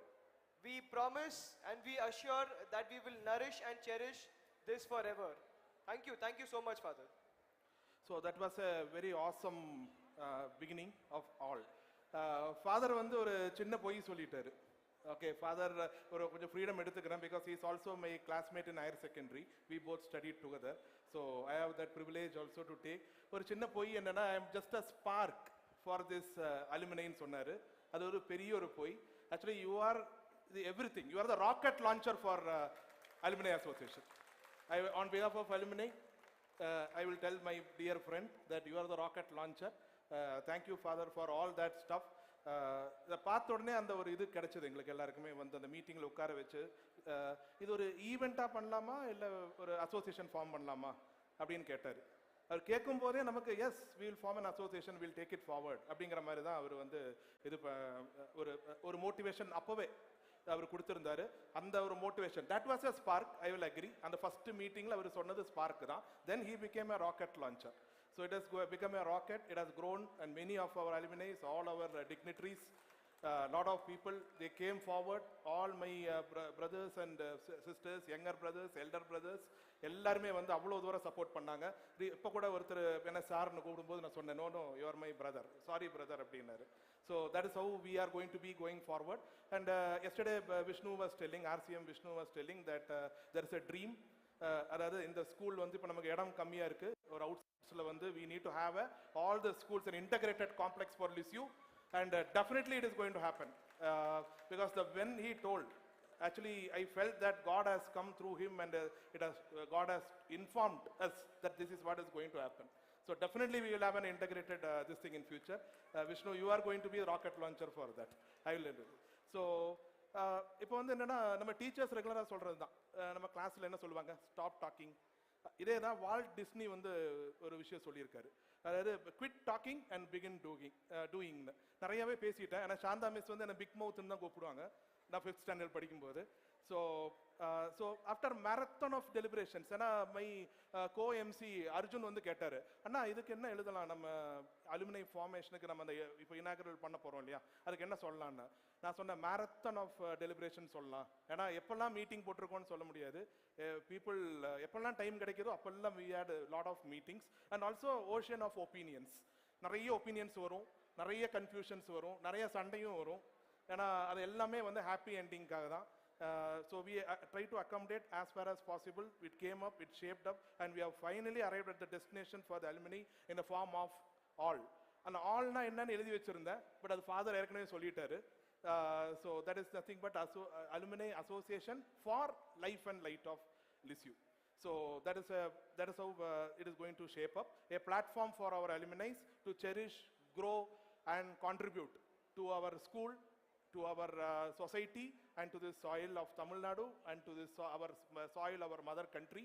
We promise and we assure that we will nourish and cherish this forever. Thank you so much, Father. So that was a very awesome beginning of all. Father வந்து ஒரு சின்ன பொய் சொல்லிட்டாரு. Okay, Father ஒரு கொஞ்சம் freedom எடுத்துக்கிறேன் because he is also my classmate in higher secondary. We both studied together. So I have that privilege also to take. ஒரு சின்ன பொய் என்னன்னா I am just a spark for this alumni ன்னு சொன்னாரு. அது ஒரு பெரிய ஒரு பொய். Actually you are the everything. You are the rocket launcher for Alumni Association. On behalf of alumni, I will tell my dear friend that you are the rocket launcher. Thank you, Father, for all that stuff. இதை பார்த்த உடனே அந்த ஒரு இது கிடைச்சது எங்களுக்கு எல்லாருக்குமே வந்து அந்த மீட்டிங்கில் உட்கார வச்சு இது ஒரு ஈவெண்ட்டாக பண்ணலாமா இல்லை ஒரு அசோசியேஷன் ஃபார்ம் பண்ணலாமா அப்படின்னு கேட்டார். அவர் கேட்கும் போதே நமக்கு yes will form an association will take it forward அப்படிங்கிற மாதிரி தான் அவர் வந்து இது ஒரு மோட்டிவேஷன் அப்போவே அவர் கொடுத்திருந்தாரு. அந்த ஒரு motivation that was a spark. I will agree. அந்த ஃபர்ஸ்ட் மீட்டிங்கில் அவர் சொன்னது ஸ்பார்க் தான். Then he became a rocket launcher. So it has become a rocket. It has grown, and many of our alumni, all our dignitaries, lot of people, they came forward. All my brothers and sisters, younger brothers, elder brothers, எல்லாருமே வந்து அவ்வளோ தூரம் support பண்ணாங்க. இப்போ கூட ஒருத்தர் என்ன சார்னு கூப்பிடும்போது நான் சொன்னேன், no you are my brother, sorry brother அப்படின்னாரு. So that is how we are going to be going forward. And yesterday Vishnu was telling, RCM Vishnu was telling that there is a dream. அதாவது இந்த school வந்து இப்போ நமக்கு இடம் கம்மியாக இருக்குது. ஒரு அவுட்ஸ்ல வந்து we need to have all the schools an integrated complex for Lisieux, and definitely it is going to happen because when he told, actually I felt that God has come through him and God has informed us that this is what is going to happen. So definitely we will have an integrated this thing in future. Vishnu, you are going to be a rocket launcher for that. I will do. So இப்போ வந்து என்னன்னா நம்ம teachers ரெகுலராக சொல்கிறது தான். நம்ம கிளாஸில் என்ன சொல்லுவாங்க, ஸ்டாப் டாக்கிங். இதே தான் வால்ட் டிஸ்னி வந்து ஒரு விஷயம் சொல்லியிருக்காரு. அதாவது குவிட் டாக்கிங் அண்ட் பிகின் டூயிங்னு. நிறையாவே பேசிட்டேன். ஏன்னா சாந்தா மிஸ் வந்து என்னை பிக் மவுத்துன்னு தான் கூப்பிடுவாங்க நான் 5th ஸ்டாண்டர்ட் படிக்கும்போது. So So after marathon of deliberations, my co-MC Arjun வந்து கேட்டாரு, அண்ணா இதுக்கு என்ன எழுதலாம், நம்ம அலுமினை ஃபார்மேஷனுக்கு நம்ம அந்த இப்போ இனாகரல் பண்ண போறோம் இல்லையா, அதுக்கு என்ன சொல்லலாம்னு நான் சொன்னேன். மேரத்தான் ஆஃப் டெலிபரேஷன் சொல்லலாம். ஏன்னா எப்பெல்லாம் மீட்டிங் போட்டிருக்கோம்னு சொல்ல முடியாது. பீப்புள் எப்பெல்லாம் டைம் கிடைக்குதோ அப்பெல்லாம் we had a lot of meetings and also ocean of opinions. நிறைய ஒப்பீனியன்ஸ் வரும், நிறைய கன்ஃபியூஷன்ஸ் வரும், நிறைய சண்டையும் வரும். ஏன்னா அது எல்லாமே வந்து ஹாப்பி என்டிங்காக தான். So we try to accommodate as far as possible. It came up, it shaped up, and we have finally arrived at the destination for the alumni in the form of all. And all na என்னன்னு எழுதி வச்சிருந்தேன், but அது father ஏற்கனவே சொல்லிட்டாரு. So that is nothing but alumni association for life and light of Lisieux. So that is how it is going to shape up, a platform for our alumni to cherish, grow, and contribute to our school, to our society, and to the soil of Tamil Nadu, and to this our soil, our mother country,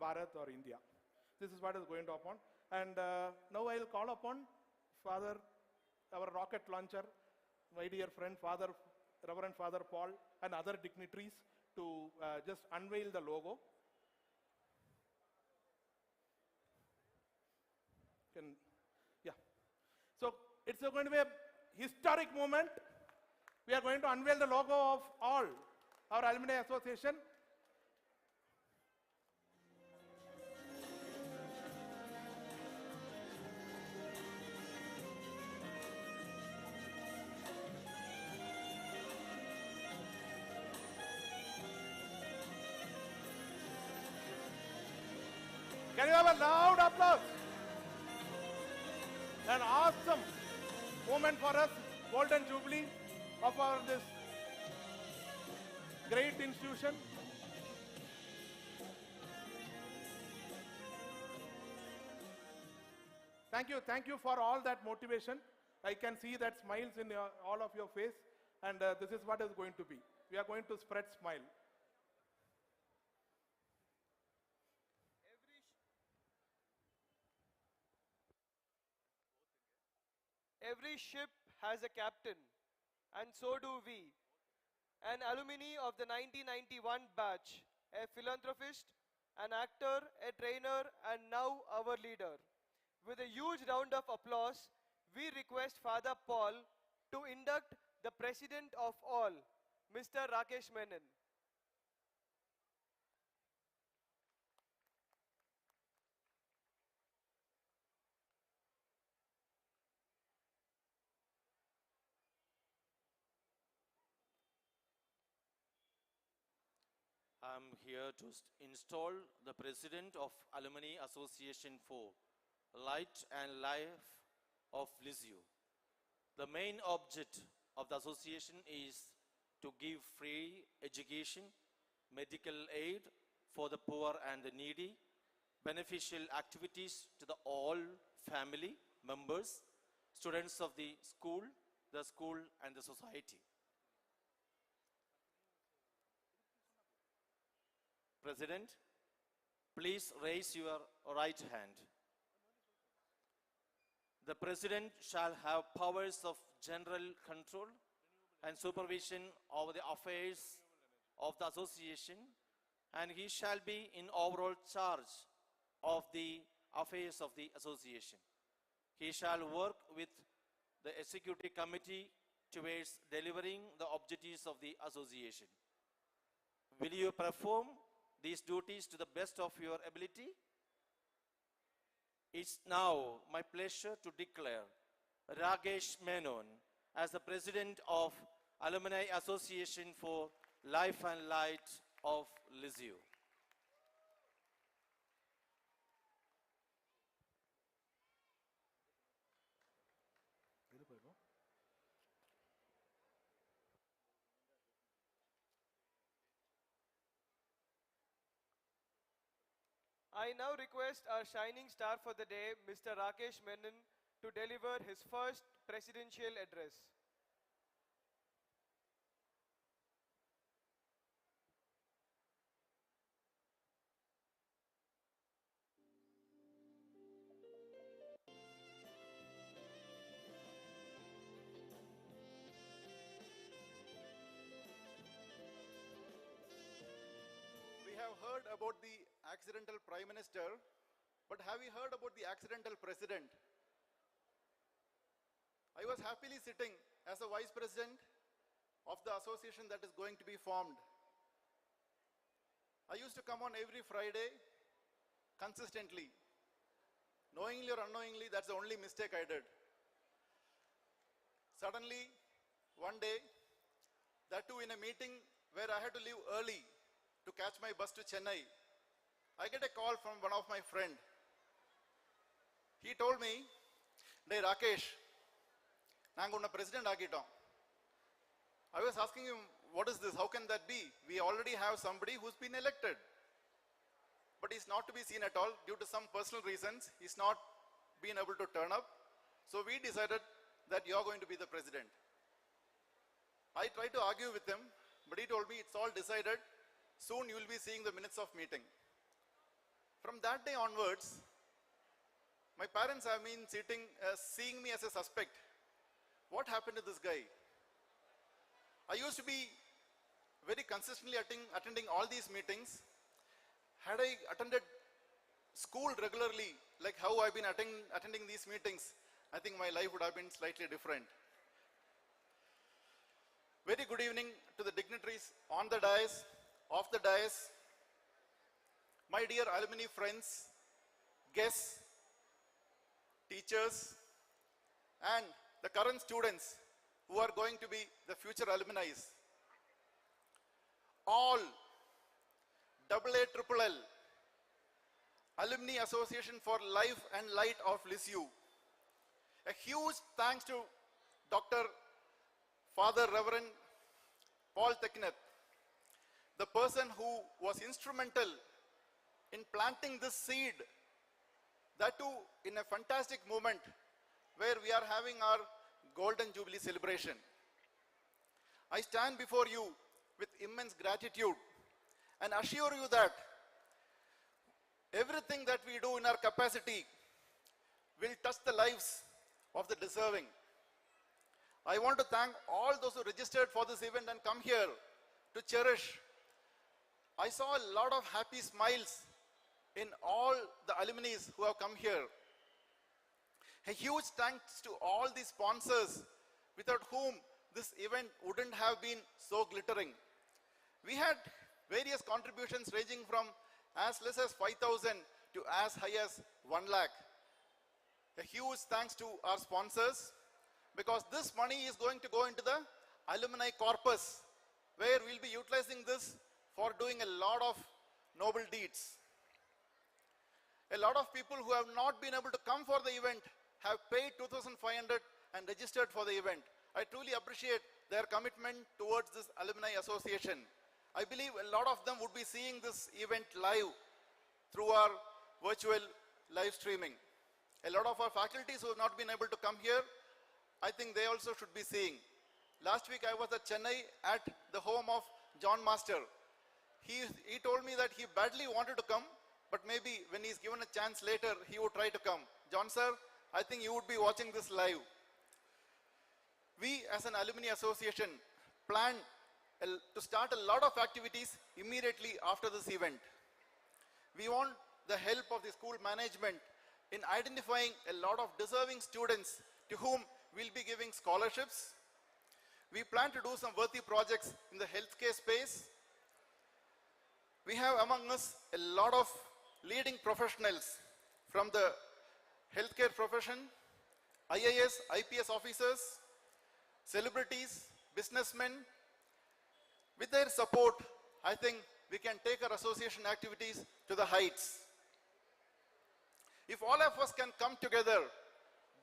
Bharat or India. This is what is going to happen. And now I will call upon Father, our rocket launcher, my dear friend, Reverend Father Paul, and other dignitaries to just unveil the logo. Yeah. So it's going to be a historic moment. We are going to unveil the logo of all our alumni association. Can you have a loud applause? An awesome moment for us, golden jubilee of this great institution. Thank you for all that motivation. I can see that smiles in all of your face, and this is what is going to be. We are going to spread smile. Every ship has a captain, and so do we. An alumni of the 1991 batch, a philanthropist, an actor, a trainer, and now our leader. With a huge round of applause, we request Father Paul to induct the president of all, Mr. Rakesh Menon. I'm here to install the President of Alumni Association for Light and Life of Lisieux. The main object of the association is to give free education, medical aid for the poor and the needy, beneficial activities to the all family members, students of the school and the society. President, please raise your right hand. The President shall have powers of general control and supervision over the affairs of the association, and he shall be in overall charge of the affairs of the association. He shall work with the executive committee towards delivering the objectives of the association. Will you perform these duties to the best of your ability? It's now my pleasure to declare Rakesh Menon as the President of Alumni Association for Life and Light of Lisieux. I now request our shining star for the day, Mr. Rakesh Menon, to deliver his first presidential address. heard about the accidental Prime Minister, but have you heard about the accidental President? I was happily sitting as a Vice President of the association that is going to be formed. I used to come on every Friday consistently. Knowingly or unknowingly, that's the only mistake I did. Suddenly, one day, that too in a meeting where I had to leave early to catch my bus to Chennai, I get a call from one of my friend. He told me, "Hey Rakesh, naanga unna president aagitom." I was asking him, what is this? How can that be? We already have somebody who's been elected. But he's not to be seen at all due to some personal reasons. He's not been able to turn up. So we decided that you're going to be the president. I tried to argue with him, but he told me it's all decided. Soon you will be seeing the minutes of meeting. From that day onwards, my parents have been seeing me as a suspect. What happened to this guy? I used to be very consistently attending all these meetings. Had I attended school regularly, like how I've been attending these meetings, I think my life would have been slightly different. Very good evening to the dignitaries on the dais, off the dais, my dear alumni friends, guests, teachers, and the current students who are going to be the future alumni. All AALL, Alumni Association for Life and Light of Lisieux. A huge thanks to Dr. Father Reverend Paul Tekneth, the person who was instrumental in planting this seed, that too in a fantastic moment where we are having our Golden Jubilee celebration. I stand before you with immense gratitude and assure you that everything that we do in our capacity will touch the lives of the deserving. I want to thank all those who registered for this event and come here to Charish. I saw a lot of happy smiles in all the alumni who have come here. A huge thanks to all the sponsors without whom this event wouldn't have been so glittering. We had various contributions ranging from as less as 5,000 to as high as 1 lakh. A huge thanks to our sponsors, because this money is going to go into the alumni corpus, where we'll be utilizing this for doing a lot of noble deeds. A lot of people who have not been able to come for the event have paid 2,500 and registered for the event. I truly appreciate their commitment towards this alumni association. I believe a lot of them would be seeing this event live through our virtual live streaming. A lot of our faculties who have not been able to come here, I think they also should be seeing. Last week I was at Chennai at the home of John Master. He told me that he badly wanted to come, but maybe when he's given a chance later, he would try to come. John sir, I think you would be watching this live. We as an alumni association plan to start a lot of activities immediately after this event. We want the help of the school management in identifying a lot of deserving students to whom we'll be giving scholarships. We plan to do some worthy projects in the healthcare space. We have among us a lot of leading professionals from the healthcare profession, IAS, IPS officers, celebrities, businessmen. With their support, I think we can take our association activities to the heights. If all of us can come together,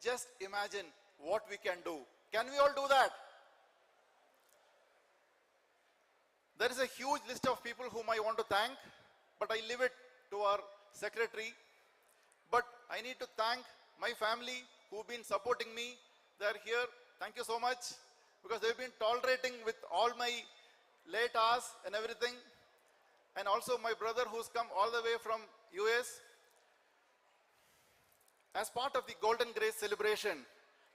just imagine what we can do. Can we all do that? There is a huge list of people whom I want to thank, but I leave it to our secretary. But I need to thank my family who've been supporting me. They're here. Thank you so much, because they've been tolerating with all my late hours and everything. And also my brother who's come all the way from US. As part of the Golden Grace celebration,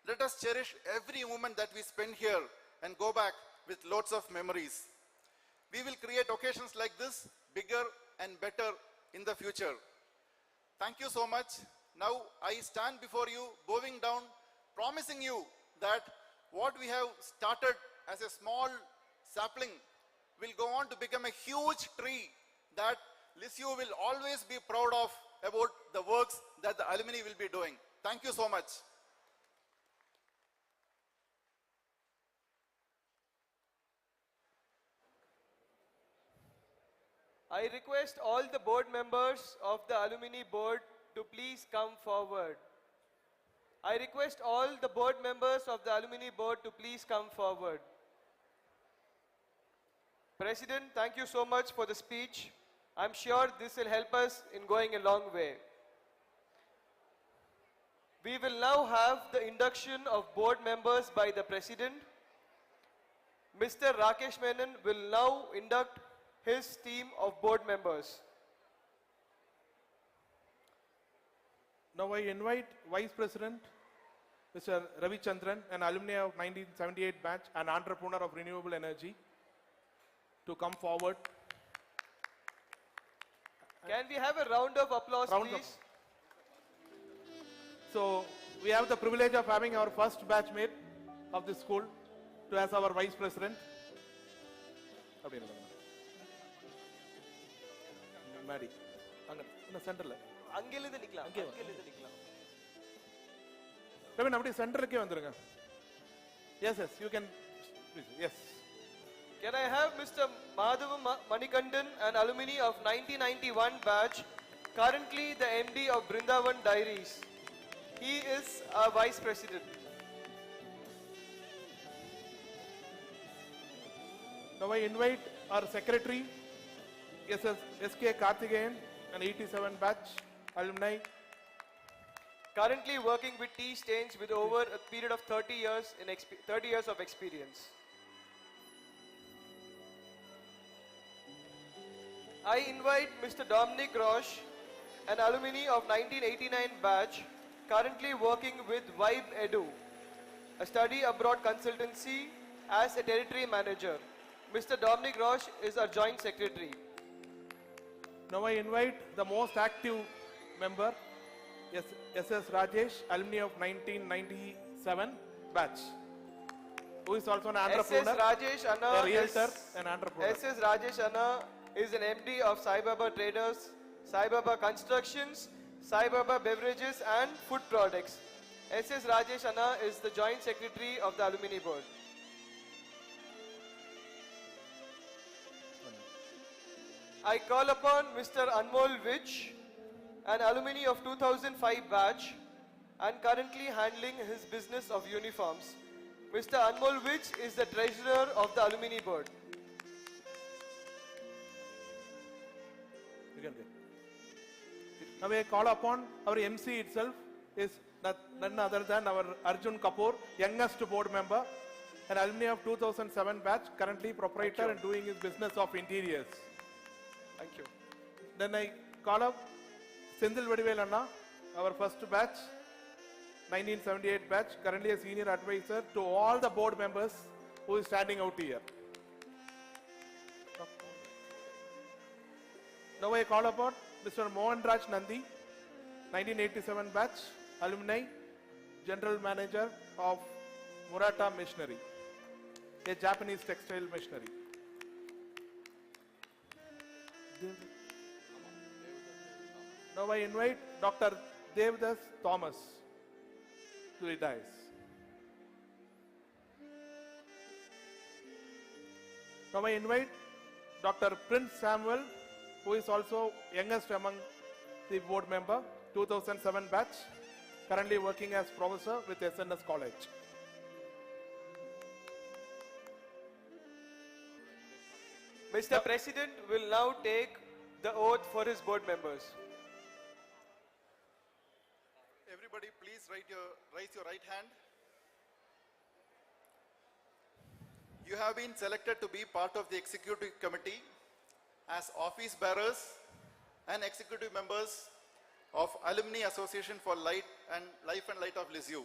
let us cherish every moment that we spend here and go back with lots of memories. We will create occasions like this bigger and better in the future. Thank you so much. Now I stand before you, bowing down, promising you that what we have started as a small sapling will go on to become a huge tree that Lisieux will always be proud of about the works that the alumni will be doing. Thank you so much. I request all the board members of the alumni board to please come forward. I request all the board members of the alumni board to please come forward. President, thank you so much for the speech. I'm sure this will help us in going a long way. We will now have the induction of board members by the President. Mr. Rakesh Menon will now induct his team of board members. Now I invite Vice President Mr. Ravi Chandran, an alumni of 1978 batch, an entrepreneur of renewable energy, to come forward. Can we have a round of applause, Round of- please? So we have the privilege of having our first batchmate of this school to as our Vice President. Madi, in the center. அங்கிலிருந்து நிக்கலாம் அங்கிலிருந்து நிக்கலாம் Praveen, அப்படி சென்டருக்கே வந்துருங்க. Yes, yes, you can. Please, yes. Can I have Mr. Madhav Manikandan, an alumni of 1991 batch, currently the MD of Brindavan Dairies. He is our Vice President. Now I invite our Secretary, S.K. Karthikeyan, an 87 batch alumni. Currently working with tea stains with over a period of 30 years of experience. I invite Mr. Dominic Roche, an alumni of 1989 batch, currently working with Vibe Edu, a study abroad consultancy as a territory manager. Mr. Dominic Roche is our joint secretary. Now I invite the most active member, S.S. Rajesh, alumni of 1997 batch, who is also an entrepreneur, S.S. Rajesh Anna a realtor, and entrepreneur. S.S. Rajesh Anna is an MD of Sai Baba Traders, Sai Baba Constructions, Sai Baba Beverages and Food Products. S.S. Rajesh Anna is the Joint Secretary of the Alumni Board. I call upon Mr. Anmol Vich, an alumni of 2005 batch and currently handling his business of uniforms. Mr. Anmol Vich is the Treasurer of the Alumni Board. You can get. Now I call upon our MC itself is none other than our Arjun Kapoor, youngest board member, an alumni of 2007 batch, currently proprietor and doing his business of interiors. Thank you. Then I call up Sendil Vadivel Anna, our first batch, 1978 batch, currently a senior advisor to all the board members who is standing out here. Now I call upon Mr. Mohan Raj Nandi, 1987 batch, alumni, general manager of Murata Machinery, a Japanese textile machinery. Now I invite Dr. Devdas Thomas to the dais. Now I invite Dr. Prince Samuel, who is also youngest among the board member, 2007 batch, currently working as professor with SNS College. Mr. President will now take the oath for his board members. Everybody please raise your right hand. You have been selected to be part of the executive committee as office bearers and executive members of Alumni Association for Life and Light of Lisieux.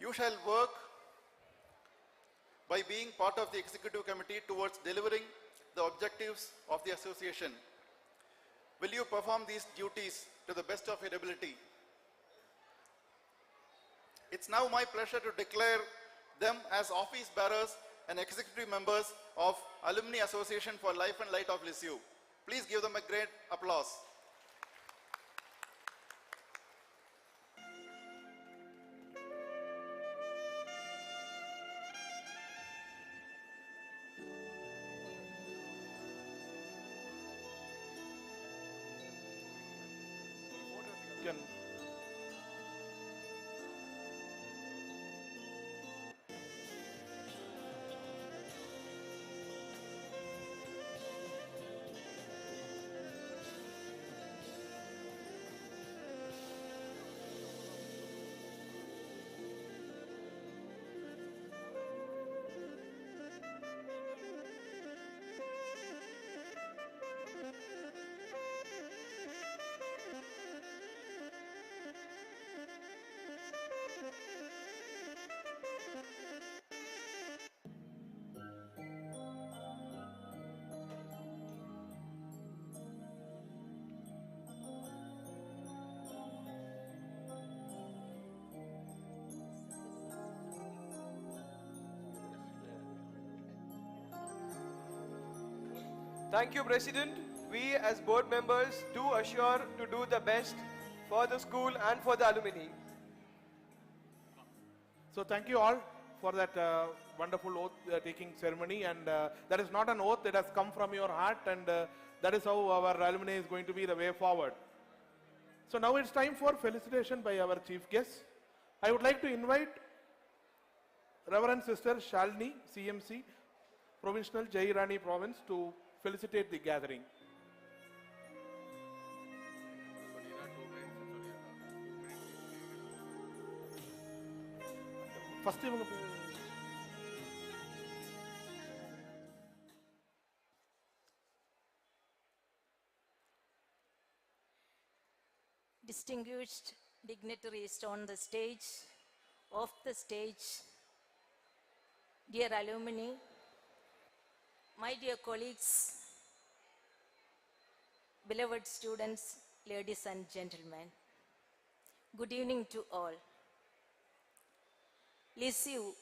You shall work by being part of the executive committee towards delivering the objectives of the association. Will you perform these duties to the best of your ability? It's now my pleasure to declare them as office bearers and executive members of Alumni Association for Life and Light of Lisieux. Please give them a great applause. Can Thank you, President. We as board members do assure to do the best for the school and for the alumni. So thank you all for that wonderful oath taking ceremony, and that is not an oath, that has come from your heart, and that is how our alumni is going to be the way forward. So now it's time for felicitation by our chief guest. I would like to invite Reverend Sister Shalini, CMC, Provincial Jairani Province, to felicitate the gathering. First distinguished dignitaries on the stage, off the stage, dear alumni, my dear colleagues, beloved students, ladies and gentlemen, good evening to all. Lisieux,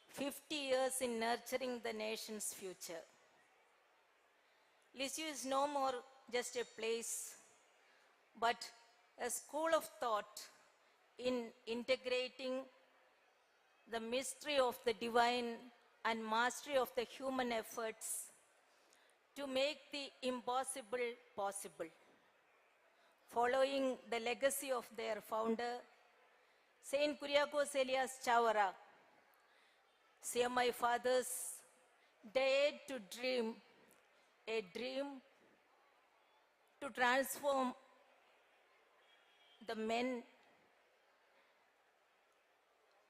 50 years in nurturing the nation's future. Lisieux is no more just a place, but a school of thought in integrating the mystery of the divine and mastery of the human efforts to make the impossible possible. Following the legacy of their founder, Saint Kuriakos Elias Chavara, CMI fathers dared to dream a dream to transform the men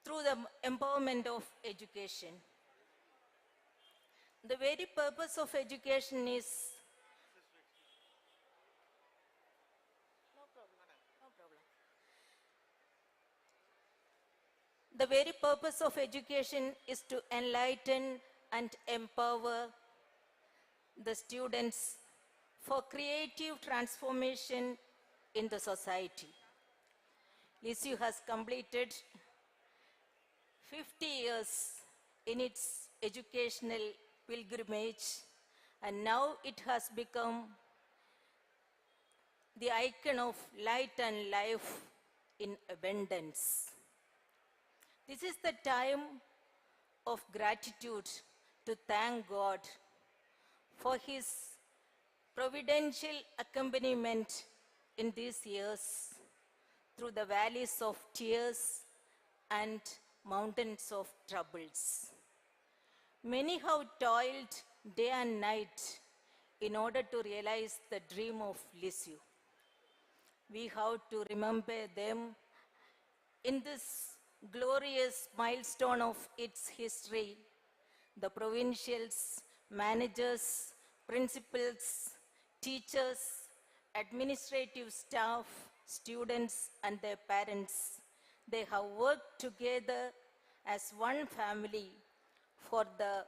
through the empowerment of education. The very purpose of education is the very purpose of education is to enlighten and empower the students for creative transformation in the society. Lisieux has completed 50 years in its educational pilgrimage, and now it has become the icon of light and life in abundance. This is the time of gratitude to thank God for His providential accompaniment in these years through the valleys of tears and mountains of troubles. Many have toiled day and night in order to realize the dream of Lisieux. We have to remember them in this glorious milestone of its history. The provincials, managers, principals, teachers, administrative staff, students and their parents, they have worked together as one family for the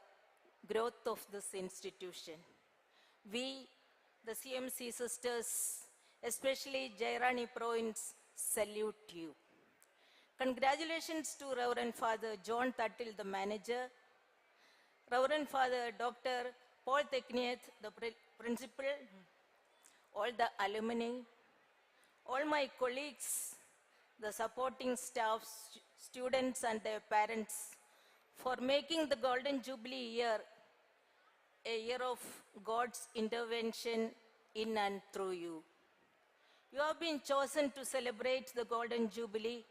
growth of this institution. we, the CMC sisters, especially Jairani Province, salute you. Congratulations to Reverend Father John Tattil, the manager, Reverend Father Dr. Paul Teknieth, the principal, all the alumni, all my colleagues, the supporting staff, students and their parents, for making the Golden Jubilee year a year of God's intervention in and through you. You have been chosen to celebrate the Golden Jubilee,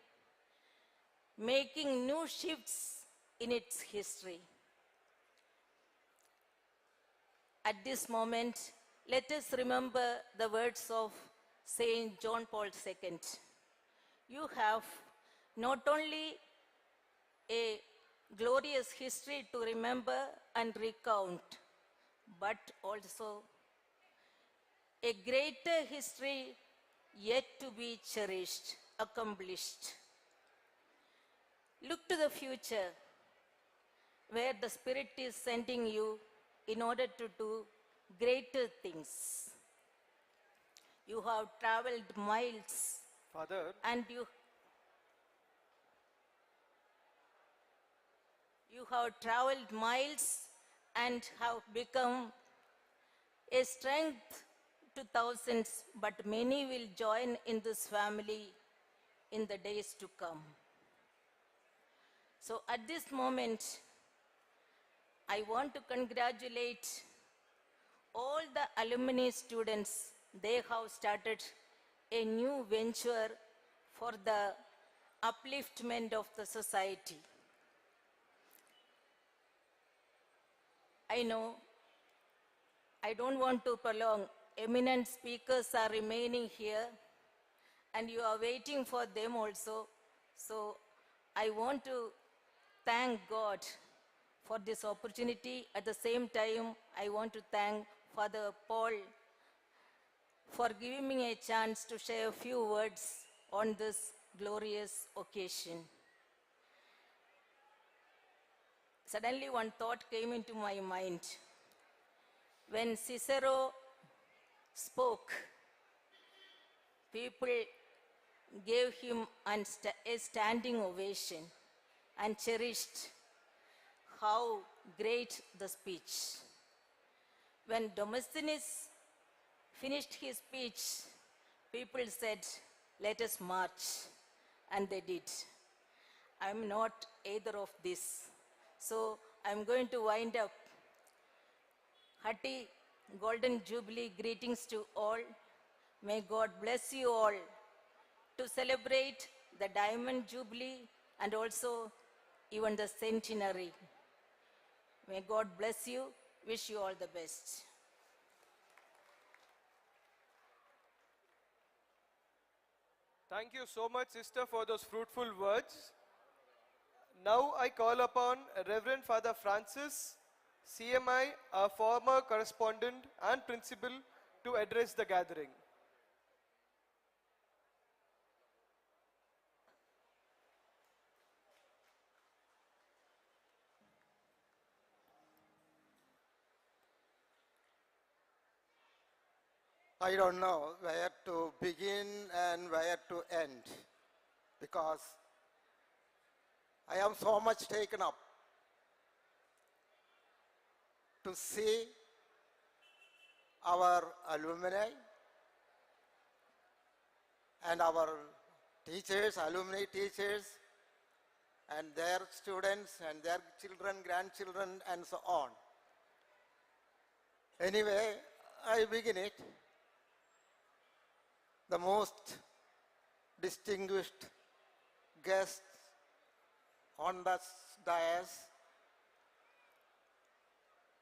making new shifts in its history. At this moment, let us remember the words of Saint John Paul II. You have not only a glorious history to remember and recount, but also a greater history yet to be cherished, accomplished. Look to the future, where the Spirit is sending you in order to do greater things. You have traveled miles, Father, and you have traveled miles and have become a strength to thousands, but many will join in this family in the days to come. So at this moment, I want to congratulate all the alumni students. They have started a new venture for the upliftment of the society. I know I don't want to prolong. Eminent speakers are remaining here, and you are waiting for them also. So I want to thank God for this opportunity. At the same time, I want to thank Father Paul for giving me a chance to share a few words on this glorious occasion. Suddenly one thought came into my mind. When Cicero spoke, people gave him a standing ovation and cherished how great the speech. When Demosthenes finished his speech, people said, "Let us march," and they did. I'm not either of this. So I'm going to wind up. Hearty Golden Jubilee greetings to all. May God bless you all to celebrate the Diamond Jubilee and also even the centenary. May God bless you. Wish you all the best. thank you so much, sister, for those fruitful words. Now I call upon Reverend Father Francis, CMI, our former correspondent and principal, to address the gathering. I don't know where to begin and where to end, because I am so much taken up to see our alumni and our teachers, alumni teachers, and their students and their children, grandchildren, and so on. Anyway, I begin it. The most distinguished guests on the dais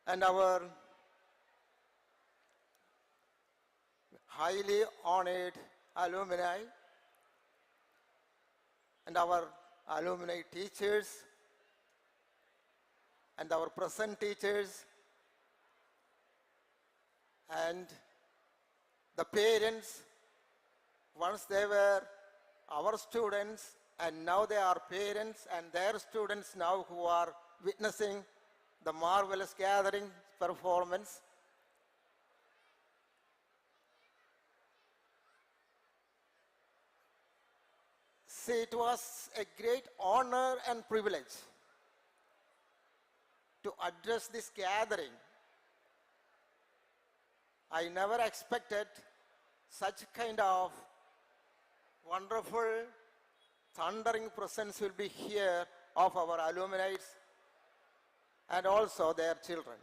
and our highly honored alumni and our alumni teachers and our present teachers and the parents. Once they were our students and now they are parents and their students now who are witnessing the marvelous gathering performance. See, it was a great honor and privilege to address this gathering. I never expected such kind of wonderful, thundering presence will be here of our alumni and also their children.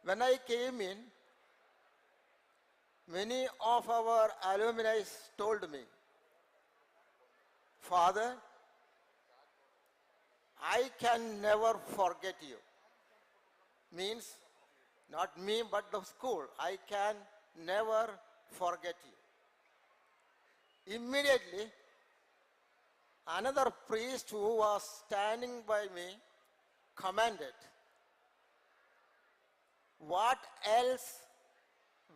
When I came in, many of our alumni told me, "Father, I can never forget you." Means not me, but the school. I can never forget you. Immediately, another priest who was standing by me commented, "What else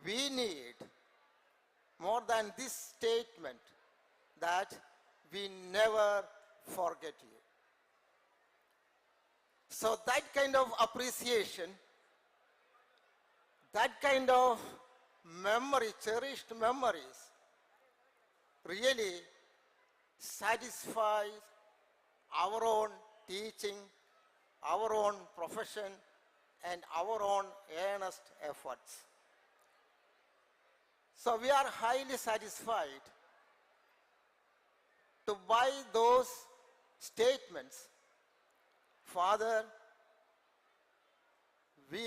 we need more than this statement that we never forget you?" So that kind of appreciation, that kind of memory, cherished memories, really satisfies our own teaching, our own profession, and our own earnest efforts. So we are highly satisfied to buy those statements. "Father, we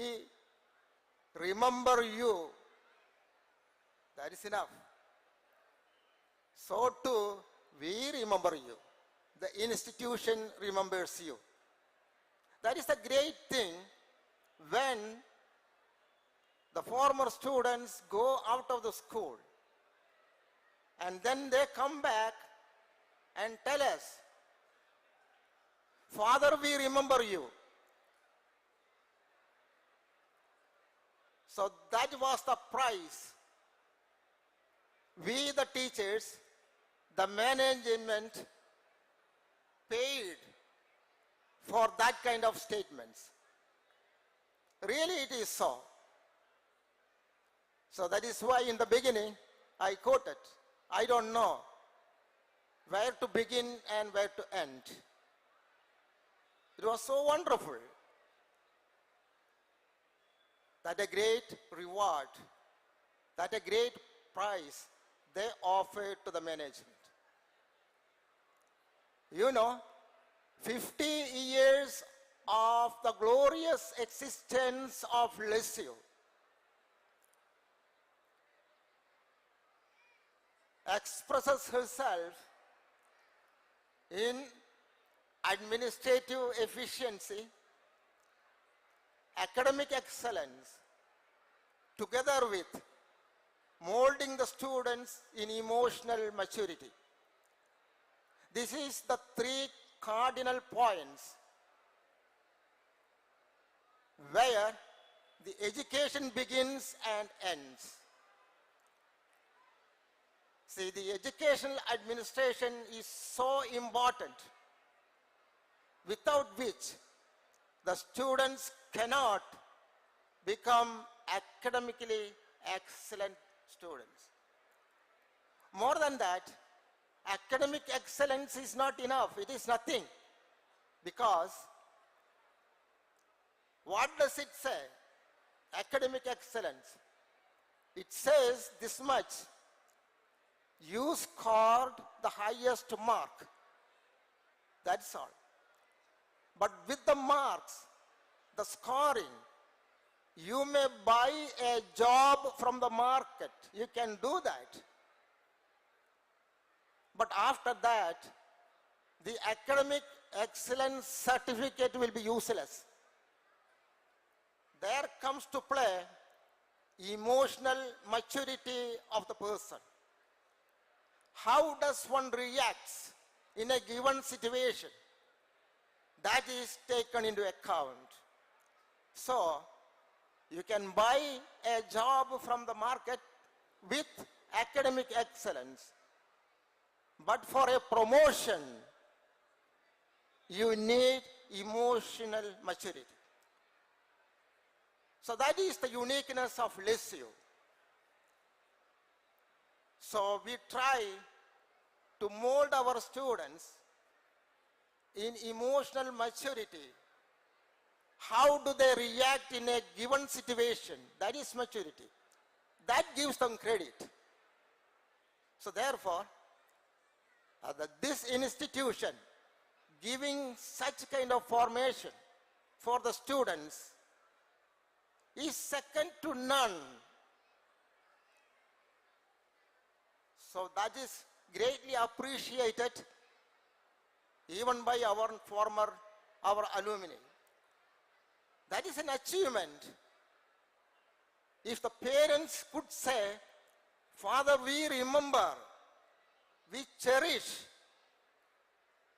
remember you." That is enough. So too, we remember you. The institution remembers you. That is the great thing when the former students go out of the school and then they come back and tell us, "Father, we remember you." So that was the price. We, the teachers, the management, paid for that kind of statements. Really, it is so. So that is why in the beginning, I quoted, I don't know where to begin and where to end. It was so wonderful that a great reward, that a great prize they offered to the management. You know, 50 years of the glorious existence of Lisieux expresses herself in administrative efficiency, academic excellence, together with molding the students in emotional maturity. This is the three cardinal points where the education begins and ends. See, the educational administration is so important, without which the students cannot become academically excellent students. More than that, academic excellence is not enough. It is nothing. Because what does it say? Academic excellence. It says this much: you scored the highest mark. That's all. But with the marks, the scoring, you may buy a job from the market. You can do that. But after that, the academic excellence certificate will be useless. There comes to play emotional maturity of the person. How does one react in a given situation? That is taken into account. So, you can buy a job from the market with academic excellence. But for a promotion, you need emotional maturity. So that is the uniqueness of Lisieux. So we try to mold our students in emotional maturity. How do they react in a given situation? That is maturity. That gives them credit. So therefore, this institution giving such kind of formation for the students is second to none. So that is greatly appreciated even by our alumni. That is an achievement. If the parents could say, Father, we remember, we cherish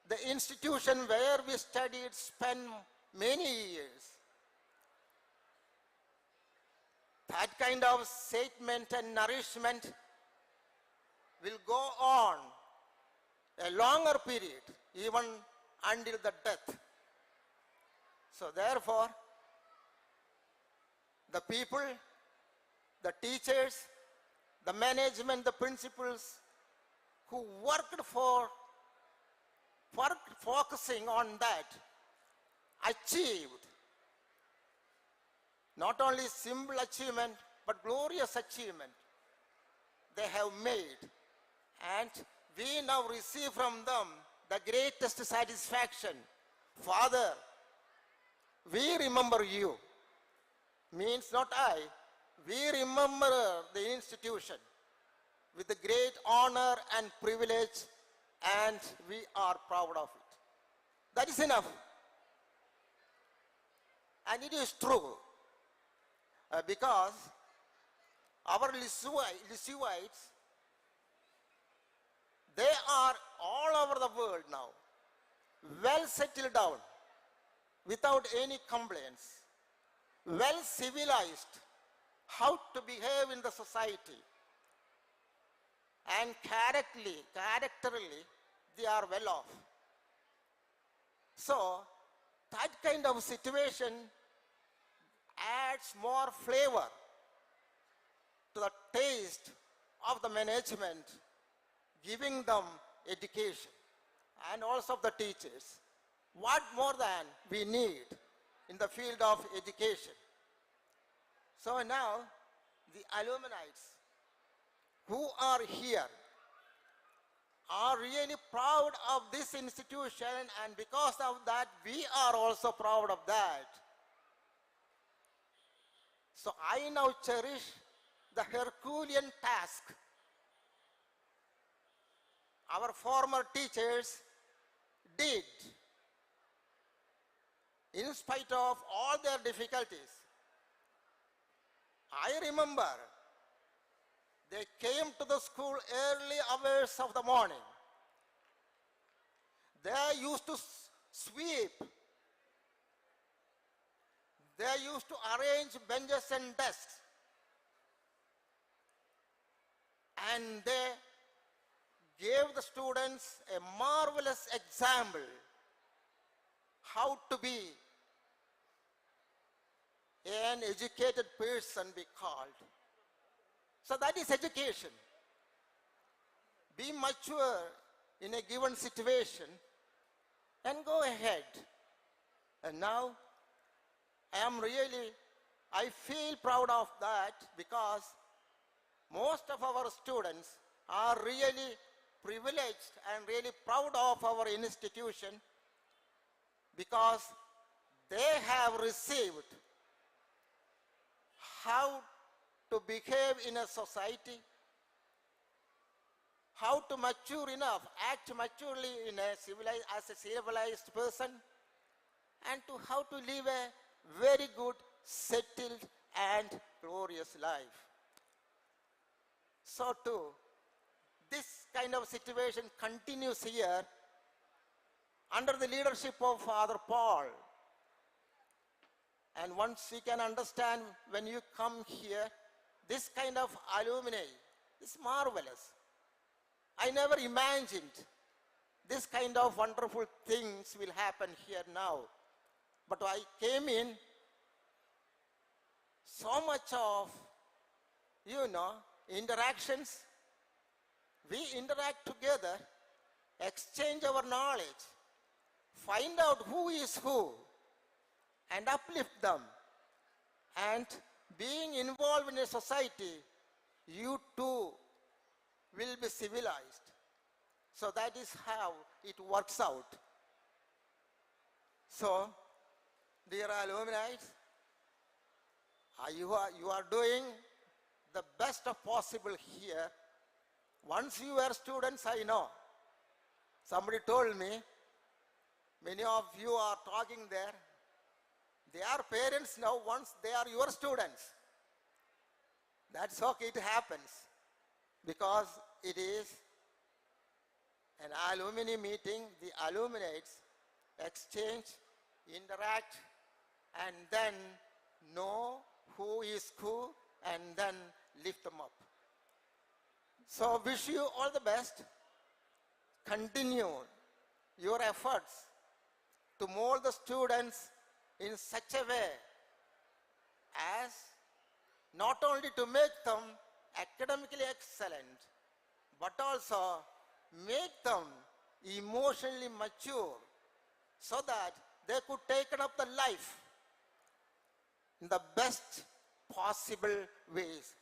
the institution where we studied, spent many years. That kind of statement and nourishment will go on a longer period, even until the death. So therefore, the people, the teachers, the management, the principals who worked focusing on that, achieved not only simple achievement, but glorious achievement they have made. And we now receive from them the greatest satisfaction. Father, we remember you. Means not I. We remember the institution with the great honor and privilege, and we are proud of it. That is enough. And it is true. Because our Lisieuites, they are all over the world now, well settled down, without any complaints, well civilized, how to behave in the society, and characterily, they are well off. So, that kind of situation adds more flavor to the taste of the management, giving them education, and also the teachers. What more than we need in the field of education? So now, the alumni who are here are really proud of this institution, and because of that, we are also proud of that. So I now cherish the Herculean task our former teachers did in spite of all their difficulties. I remember they came to the school early hours of the morning. They used to sweep. They used to arrange benches and desks. And they gave the students a marvelous example how to be an educated person be called. So that is education. Be mature in a given situation and go ahead. And now I feel proud of that because most of our students are really privileged and really proud of our institution because they have received how to behave in a society, how to mature enough, act maturely as a civilized person, and to how to live a very good, settled, and glorious life. So too, this kind of situation continues here under the leadership of Father Paul. And once you can understand when you come here, this kind of alumni is marvelous. I never imagined this kind of wonderful things will happen here now. But I came in, so much of, interactions. We interact together exchange our knowledge, find out who is who, and uplift them. And being involved in a society, you too will be civilized. So that is how it works out. So, dear alumni, you are doing the best of possible here. Once you were students, I know. Somebody told me, many of you are talking there. They are parents now, once they are your students. That's okay, it happens. Because it is an alumni meeting, the alumni exchange, interact, and then know who is who, and then lift them up. So wish you all the best. Continue your efforts to mold the students in such a way as not only to make them academically excellent, but also make them emotionally mature so that they could take up the life in the best possible ways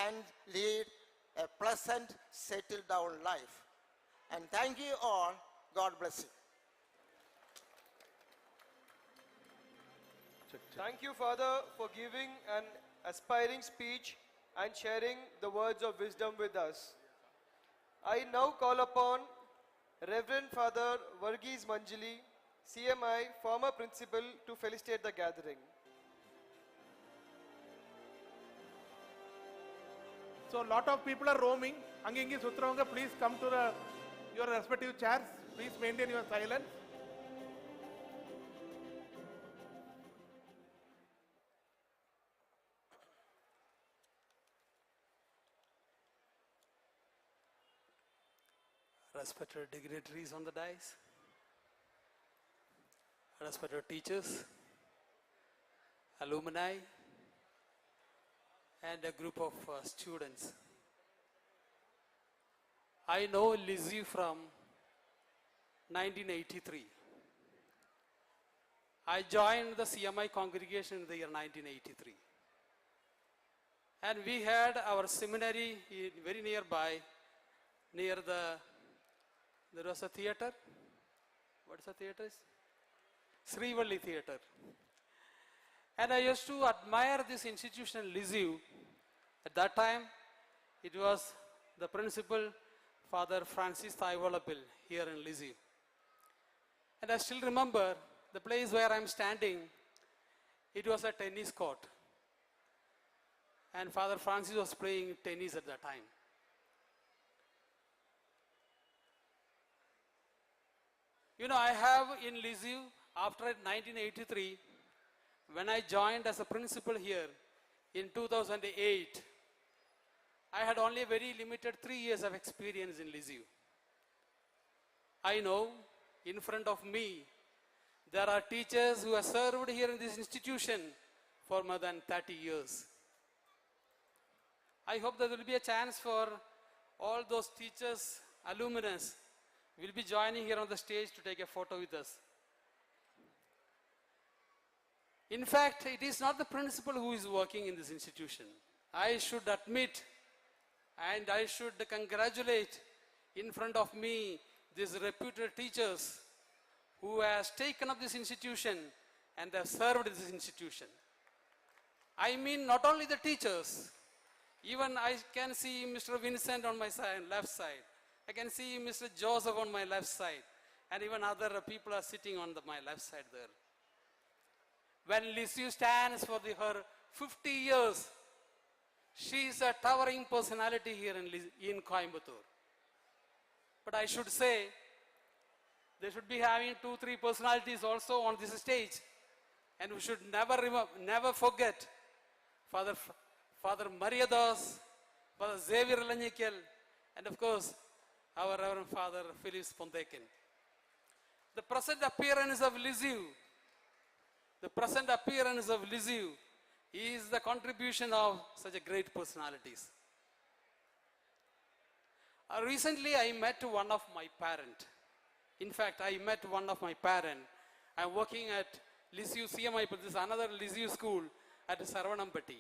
and lead a pleasant, settled down life. And thank you all. God bless you. Thank you, Father, for giving an aspiring speech and sharing the words of wisdom with us. I now call upon Reverend Father Varghese Manjali, CMI, former principal, to felicitate the gathering. So a lot of people are roaming. Angingi Sutravanga, please come to your respective chairs. Please maintain your silence. Respected dignitaries on the dais, respected teachers, alumni, and a group of students. I know Lisieux from 1983. I joined the CMI congregation in the year 1983. And we had our seminary very nearby, near there was a theater. What is the theater? Srivalli Theater. And I used to admire this institution, Lisieux. At that time, it was the principal, Father Francis Thaivolapil, here in Lisieux. And I still remember the place where I'm standing, it was a tennis court. And Father Francis was playing tennis at that time. You know, I have in Lisieux, after 1983, when I joined as a principal here in 2008, I had only a very limited 3 years of experience in Lisieux. I know in front of me, there are teachers who have served here in this institution for more than 30 years. I hope there will be a chance for all those teachers, alumnus, will be joining here on the stage to take a photo with us. In fact, it is not the principal who is working in this institution. I should admit and I should congratulate in front of me these reputed teachers who has taken up this institution and have served this institution. I mean not only the teachers, even I can see Mr. Vincent on my left side. I can see Mr. Joseph on my left side, and even other people are sitting on my left side there. When Lisieux stands for her 50 years, she is a towering personality here in Coimbatore. But I should say, they should be having 2-3 personalities also on this stage. And we should never forget Father Mariadas, Father Xavier Lanyikal, and of course, our Reverend Father Phyllis Pontekin. The present appearance of Lisieux is the contribution of such a great personalities. Recently, I met one of my parents. In fact, I met one of my parents. I'm working at Lisieux CMI, this is another Lisieux school at Saravanampatti.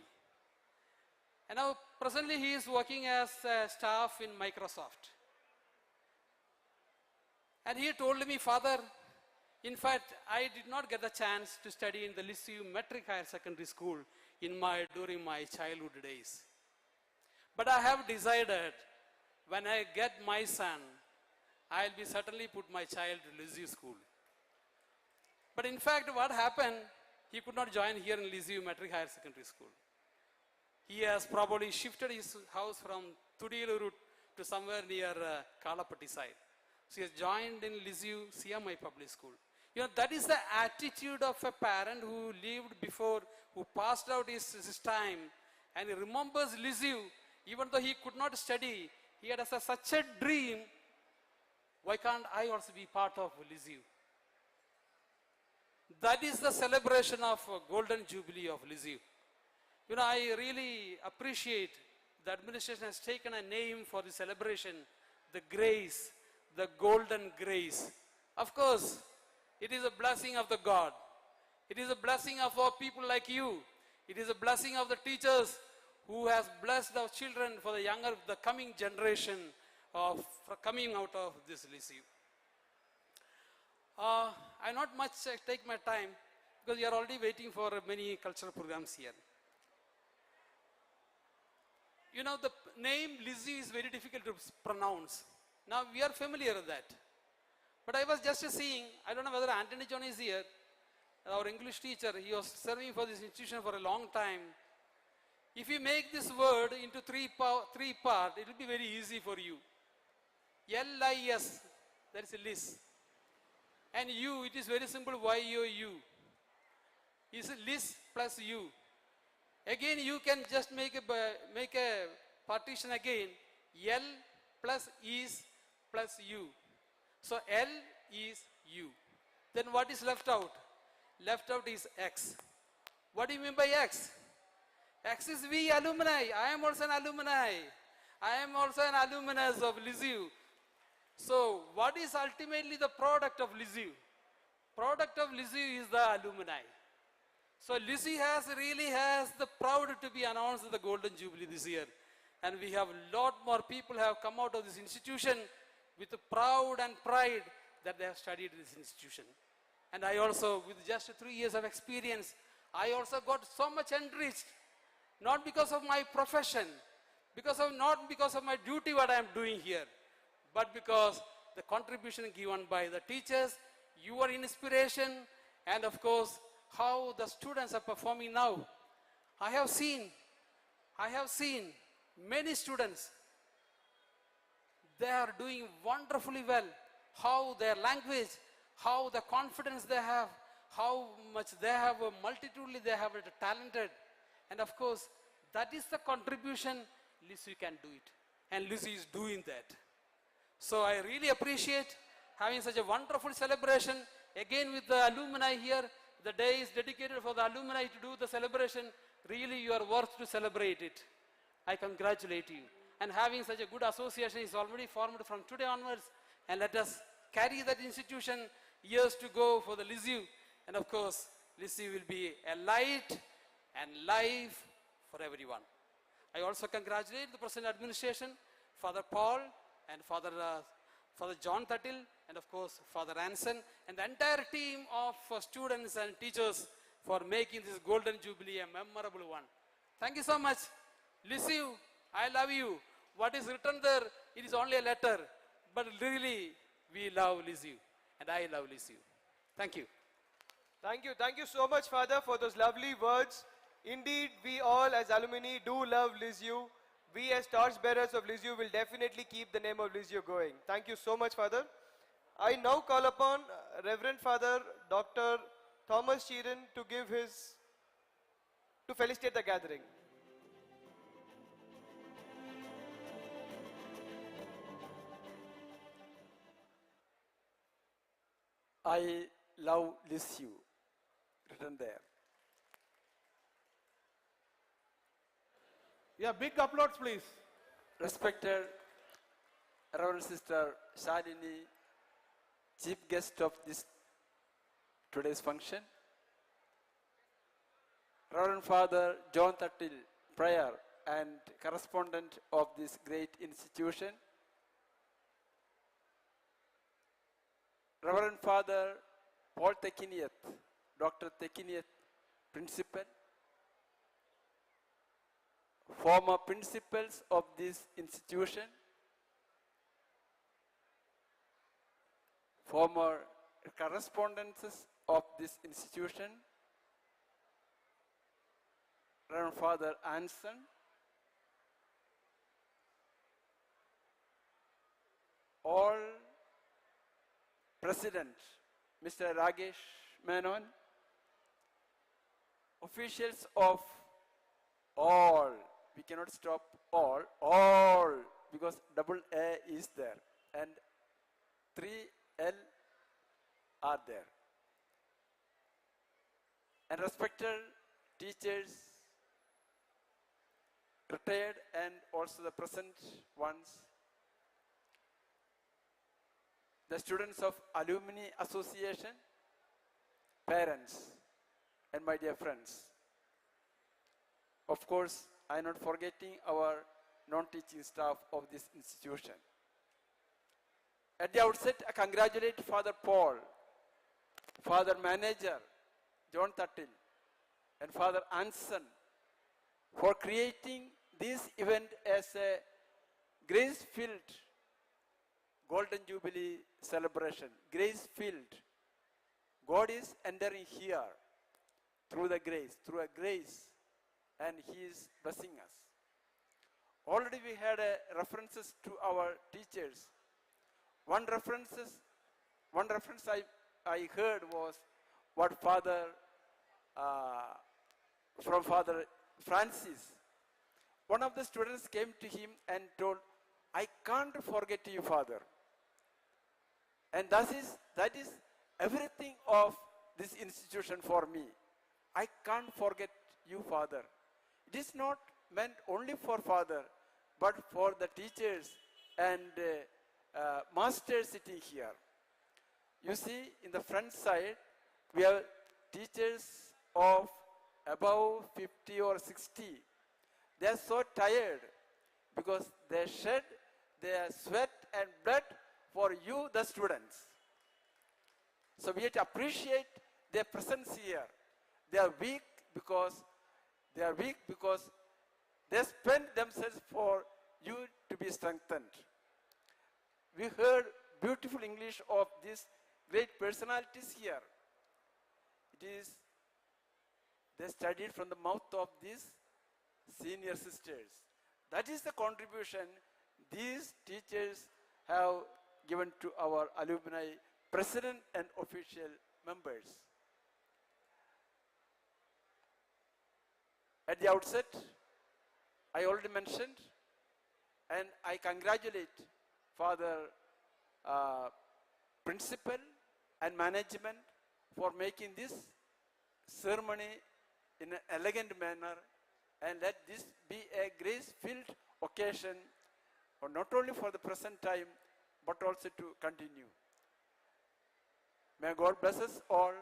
And now presently he is working as a staff in Microsoft. And he told me, Father, in fact, I did not get the chance to study in the Lisieux Matric Higher Secondary School during my childhood days. But I have decided when I get my son, I'll be certainly put my child to Lisieux school. But in fact, what happened, he could not join here in Lisieux Matric Higher Secondary School. He has probably shifted his house from Tudilu to somewhere near Kalapatti side. So he has joined in Lisieux CMI Public School. You know, that is the attitude of a parent who lived before, who passed out his time, and he remembers Lisieux, even though he could not study, he had such a dream. Why can't I also be part of Lisieux? That is the celebration of Golden Jubilee of Lisieux. You know, I really appreciate the administration has taken a name for the celebration, the grace, the golden grace. Of course, it is a blessing of the God. It is a blessing of our people like you. It is a blessing of the teachers who has blessed our children for the coming generation for coming out of this Lisieux. I not much take my time because you are already waiting for many cultural programs here. You know, the name Lisieux is very difficult to pronounce. Now we are familiar with that. But I was just seeing, I don't know whether Anthony John is here, our English teacher, he was serving for this institution for a long time. If you make this word into three parts, it will be very easy for you. L-I-S, that is a Lis. And U, it is very simple, Y-O-U. It's Lis plus U. Again, you can just make a partition again, L plus is plus U. So L is U. Then what is left out? Left out is X. What do you mean by X? X is we alumni. I am also an alumni. I am also an alumnus of Lisieux. So what is ultimately the product of Lisieux? Product of Lisieux is the alumni. So Lisieux really has the proud to be announced the Golden Jubilee this year. And we have a lot more people have come out of this institution with proud and pride that they have studied this institution. And I also, with just 3 years of experience, I also got so much enriched, not because of my profession, not because of my duty what I am doing here, but because the contribution given by the teachers, your inspiration, and of course, how the students are performing now. I have seen many students, they are doing wonderfully well. How their language, how the confidence they have, how much they have, multitudely they have talented. And of course, that is the contribution Lisieux can do it. And Lisieux is doing that. So I really appreciate having such a wonderful celebration. Again with the alumni here, the day is dedicated for the alumni to do the celebration. Really you are worth to celebrate it. I congratulate you. And having such a good association is already formed from today onwards. And let us carry that institution years to go for the Lisieux. And of course, Lisieux will be a light and life for everyone. I also congratulate the present administration, Father Paul and Father John Thattil, and of course Father Anson, and the entire team of students and teachers for making this Golden Jubilee a memorable one. Thank you so much. Lisieux, I love you. What is written there, it is only a letter, but really we love Lisieux, and I love Lisieux. Thank you. Thank you so much, Father, for those lovely words. Indeed, we all as alumni do love Lisieux. We as torchbearers of Lisieux will definitely keep the name of Lisieux going. Thank you so much, Father. I now call upon Reverend Father Dr. Thomas Sheeran to felicitate the gathering. I love Lisieux, written there. Yeah, big applause, please. Respected Reverend Sister Shalini, chief guest of this today's function, Reverend Father John Tattil, prior and correspondent of this great institution, Reverend Father Paul Tekiniath, Dr. Tekiniath, principal, former principals of this institution, former correspondents of this institution, Reverend Father Anson, all President Mr. Ragesh Menon, officials of all, we cannot stop all, because double A is there and 3L are there. And respected teachers, retired and also the present ones, the students of Alumni Association, parents, and my dear friends. Of course, I am not forgetting our non-teaching staff of this institution. At the outset, I congratulate Father Paul, Father Manager John Tattil, and Father Anson for creating this event as a grace-filled Golden Jubilee celebration. Grace-filled. God is entering here through a grace, and He is blessing us. Already we had references to our teachers. One reference I heard was what from Father Francis. One of the students came to him and told, "I can't forget you, Father." And that is everything of this institution for me. I can't forget you, Father. It is not meant only for Father, but for the teachers and masters sitting here. You see, in the front side, we have teachers of above 50 or 60. They are so tired because they shed their sweat and blood for you, the students. So we have to appreciate their presence here. They are weak because they spend themselves for you to be strengthened. We heard beautiful English of these great personalities here. They studied from the mouth of these senior sisters. That is the contribution these teachers have given to our alumni president and official members. At the outset, I already mentioned, and I congratulate Father Principal and management for making this ceremony in an elegant manner, and let this be a grace-filled occasion, not only for the present time, but also to continue. May God bless us all,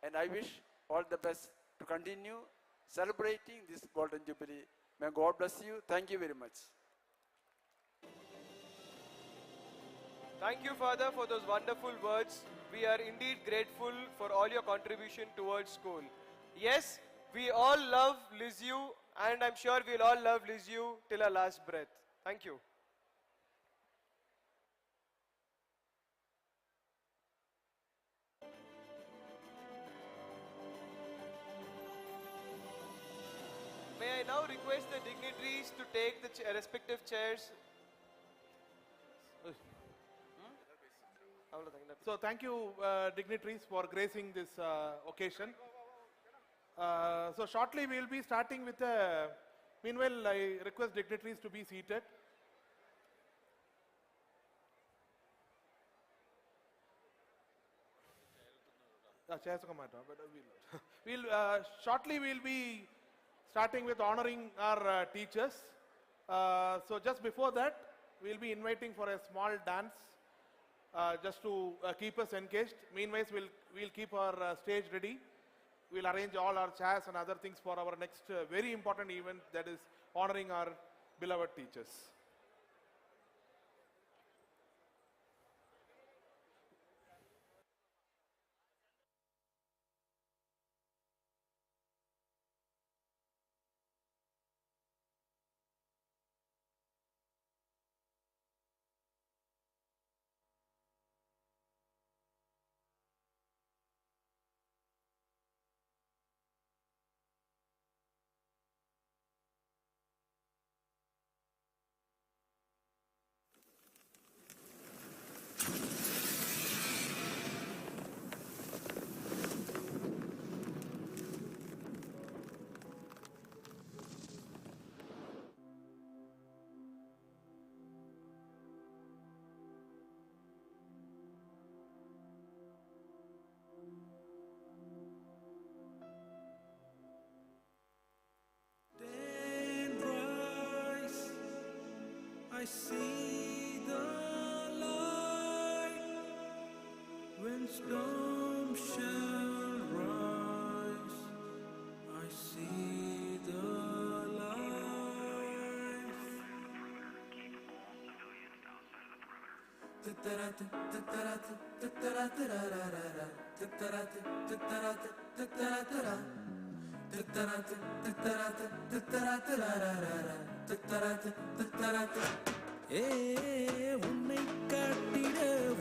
and I wish all the best to continue celebrating this Golden Jubilee. May God bless you. Thank you very much. Thank you, Father, for those wonderful words. We are indeed grateful for all your contribution towards school. Yes, we all love Lisieux, and I'm sure we'll all love Lisieux till our last breath. Thank you. May I now request the dignitaries to take the respective chairs. So thank you, dignitaries, for gracing this occasion. So shortly we will be starting with a, meanwhile I request dignitaries to be seated. Shortly we'll be starting with honoring our teachers. So just before that, we'll be inviting for a small dance. just to keep us engaged. Meanwhile, we'll keep our stage ready. We'll arrange all our chairs and other things for our next very important event, that is honoring our beloved teachers. I see the light when storm shall rise. I see the light. உன்னை காட்டிட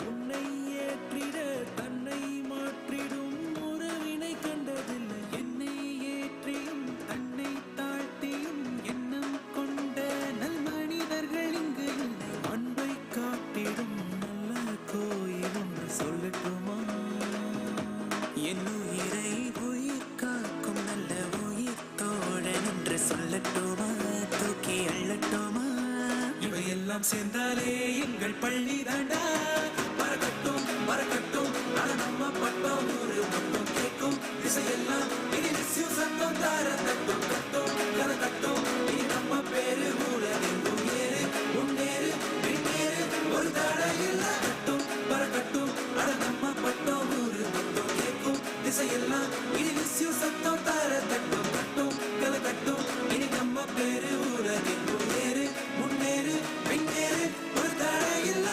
உன்னை ஏற்றிட தன்னை மாற்றிடும் உறவினை கண்டதில்லை. என்னை ஏற்றியும் தன்னை தாழ்த்தியும் எண்ணம் கொண்ட நல் மனிதர்கள் இங்கு இல்லை. அன்பை காட்டிடும் நல்ல கோயில் ஒன்று சொல்லட்டுமா? என் உயிரை உயிர் காக்கும் நல்ல உயிர் தோழன் என்று சொல்லட்டுமா? தூக்கி அள்ளட்டுமா? இவையெல்லாம் சேர்ந்தாலே எங்கள் பள்ளி தாண்டா. மறக்கட்டும் மறக்கட்டும் ஆனா நம்ம பட்டம் ஒரு மொத்தம் கேட்கும் திசையெல்லாம் இனி Lisieux சத்தம் தார தட்டும் கட்டும் கரை கட்டும் இனி நம்ம பேரு உலகெங்கும் ஏறு முன்னேறு பின்னேறு ஒரு தடை இல்ல. கட்டும் மறக்கட்டும் ஆனா நம்ம பட்டம் ஒரு மொத்தம் கேட்கும் திசையெல்லாம் இனி Lisieux சத்தம் தார தட்டும் கட்டும் கரை கட்டும் இனி நம்ம பேரு உலகெங்கும் ஏறு முன்னேறு பின்னேறு ஒரு தடை இல்ல.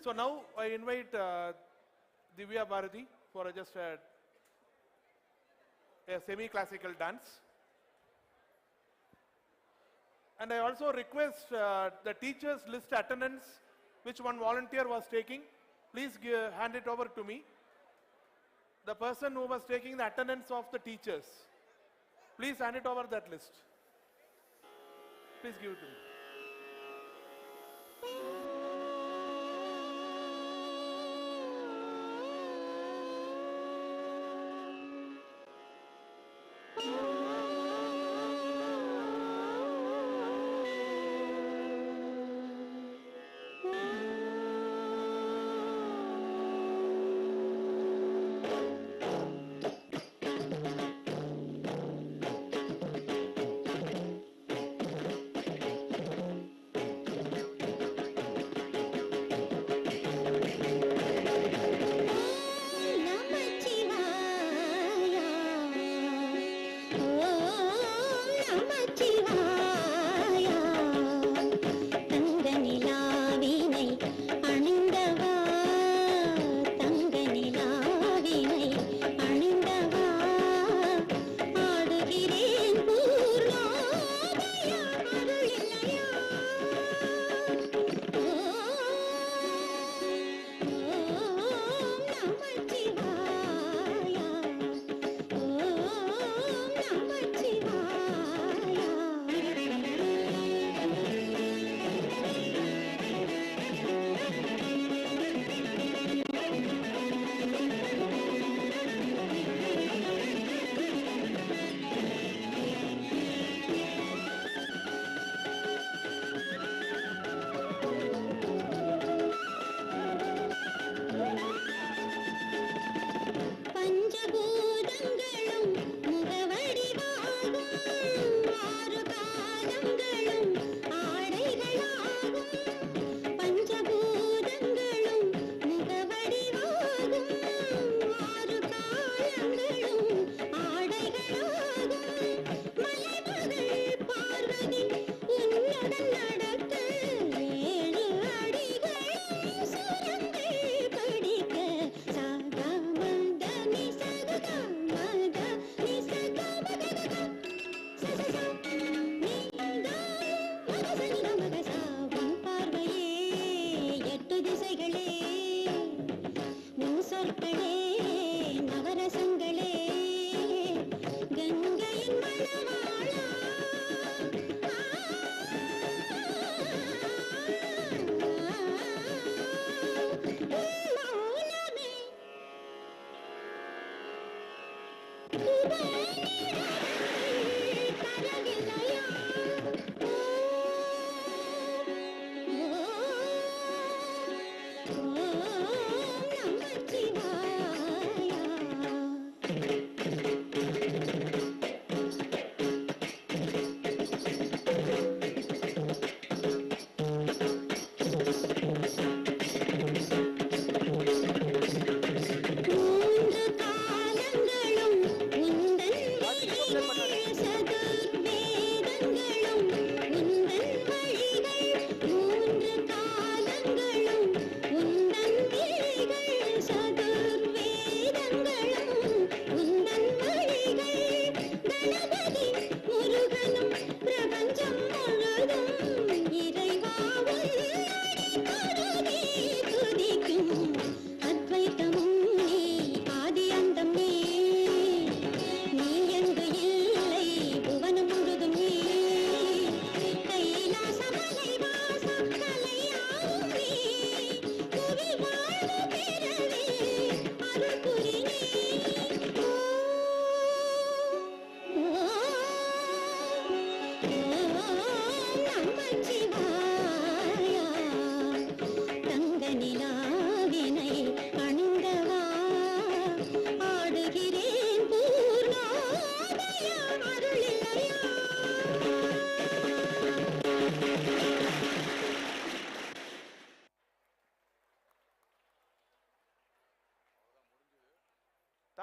So now I invite Divya Bharati for just a semi-classical dance. And I also request the teachers list attendance, which one volunteer was taking. Please hand it over to me. The person who was taking the attendance of the teachers, please hand it over that list. Please give it to me. Namashivaya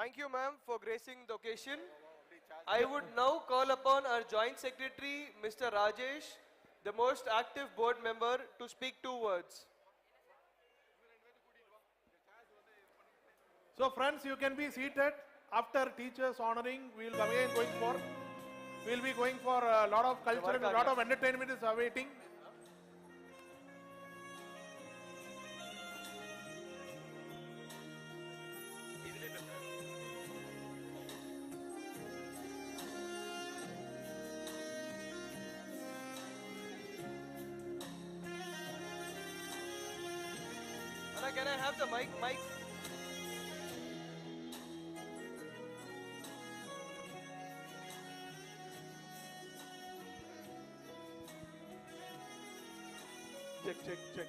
Thank you, ma'am, for gracing the occasion. I would now call upon our Joint Secretary, Mr. Rajesh, the most active board member, to speak 2 words. So friends, you can be seated. After teachers honoring, we will be going for a lot of culture and a lot of entertainment is awaiting. Anna, can I have the mic? Check.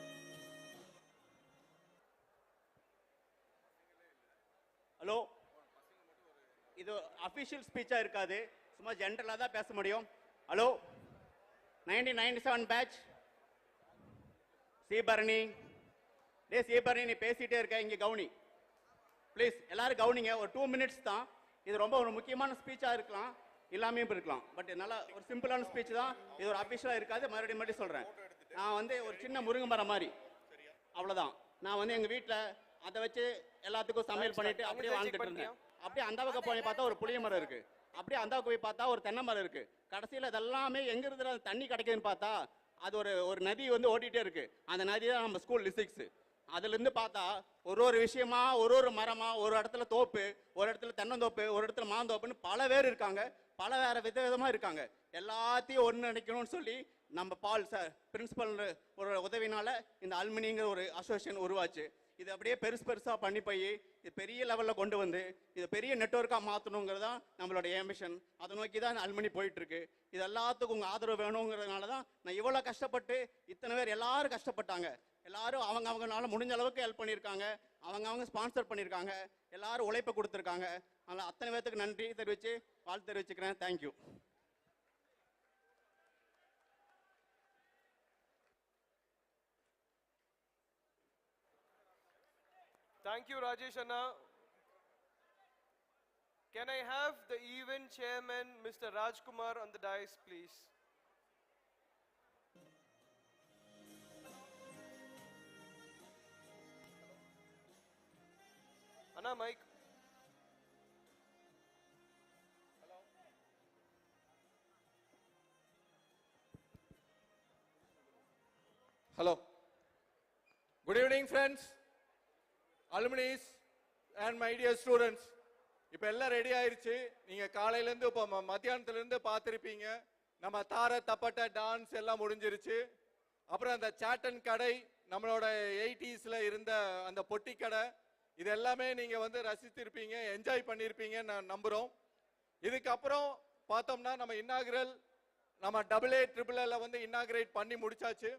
Hello, இது official ஸ்பீச்சாக இருக்காது, சும்மா ஜென்ரலாக தான் பேச முடியும். Hello, 1997 batch சீபரணி, சீபரணி நீ பேசிகிட்டே இருக்க, இங்கே கவுனி ப்ளீஸ். எல்லாரும் கவுனிங்க, ஒரு 2 minutes தான். இது ரொம்ப ஒரு முக்கியமான ஸ்பீச்சாக இருக்கலாம், இல்லாமையும் இருக்கலாம். பட் நல்லா ஒரு சிம்பிளான ஸ்பீச் தான், இது ஒரு அஃபிஷியலாக இருக்காது. மறுபடியும் சொல்கிறேன், நான் வந்து ஒரு சின்ன முருங்கை மரம் மாதிரி, அவ்வளோதான். நான் வந்து எங்கள் வீட்டில் அதை வச்சு எல்லாத்துக்கும் சமையல் பண்ணிட்டு அப்படியே வாழ்ந்துட்டு இருந்தேன். அப்படியே அந்த பக்கம் போய் பார்த்தா ஒரு புளிய மரம் இருக்கு, அப்படியே அந்த பக்கம் போய் பார்த்தா ஒரு தென்னை மரம் இருக்கு. கடைசியில் இதெல்லாமே எங்க இருக்கிற தண்ணி கிடைக்குதுன்னு பார்த்தா அது ஒரு நதி வந்து ஓடிட்டே இருக்கு. அந்த நதி தான் நம்ம ஸ்கூல் லிசிக்ஸ். அதுல இருந்து பார்த்தா ஒரு விஷயமா ஒரு மரமா, ஒரு இடத்துல தோப்பு, ஒரு இடத்துல தென்னந்தோப்பு, ஒரு இடத்துல மாந்தோப்புன்னு பல பேர் இருக்காங்க, பல வேற விதவிதமா இருக்காங்க. எல்லாத்தையும் ஒன்று நினைக்கணும்னு சொல்லி நம்ம பால் சார் பிரின்சிபல் ஒரு உதவினால இந்த அலுமினிங்கிற ஒரு அசோசியேஷன் உருவாச்சு. இது அப்படியே பெருசா பண்ணி போய் இது பெரிய லெவலில் கொண்டு வந்து இது பெரிய நெட்வொர்க்காக மாற்றணுங்கிறது தான் நம்மளுடைய ஆம்பிஷன். அதை நோக்கி தான் அலுமினி போயிட்டு இருக்கு. இது எல்லாத்துக்கும் உங்கள் ஆதரவு வேணுங்கிறதுனால தான் நான் இவ்வளோ கஷ்டப்பட்டு, இத்தனை பேர் எல்லாரும் கஷ்டப்பட்டாங்க. எல்லாரும் அவங்கனால முடிஞ்ச அளவுக்கு ஹெல்ப் பண்ணியிருக்காங்க, அவங்க ஸ்பான்சர் பண்ணியிருக்காங்க, எல்லாரும் உழைப்பை கொடுத்துருக்காங்க. அதனால் அத்தனை பேர்த்துக்கு நன்றி தெரிவித்து வாழ்த்து தெரிவிச்சுக்கிறேன். Thank you. Thank you, Rajesh Anna. Can I have the event chairman, Mr. Rajkumar, on the dais, please? Anna, mic. Hello. Good evening, friends, alumni, and my dear students. இப்போ எல்லாம் ரெடி ஆயிருச்சு. நீங்க காலையில இருந்து இப்போ மத்தியானத்துல இருந்து பார்த்திருப்பீங்க. நம்ம தார தப்பட்ட டான்ஸ் எல்லாம் முடிஞ்சிருச்சு. அப்புறம் அந்த சாட்டன் கடை, நம்மளோட 80sல இருந்த அந்த பொட்டி கடை, இது எல்லாமே நீங்க வந்து ரசித்திருப்பீங்க, என்ஜாய் பண்ணியிருப்பீங்க நான் நம்புறோம். இதுக்கப்புறம் பார்த்தோம்னா நம்ம இன்னாகுரல், நம்ம AA AAA வந்து இன்னாகுரேட் பண்ணி முடிச்சாச்சு.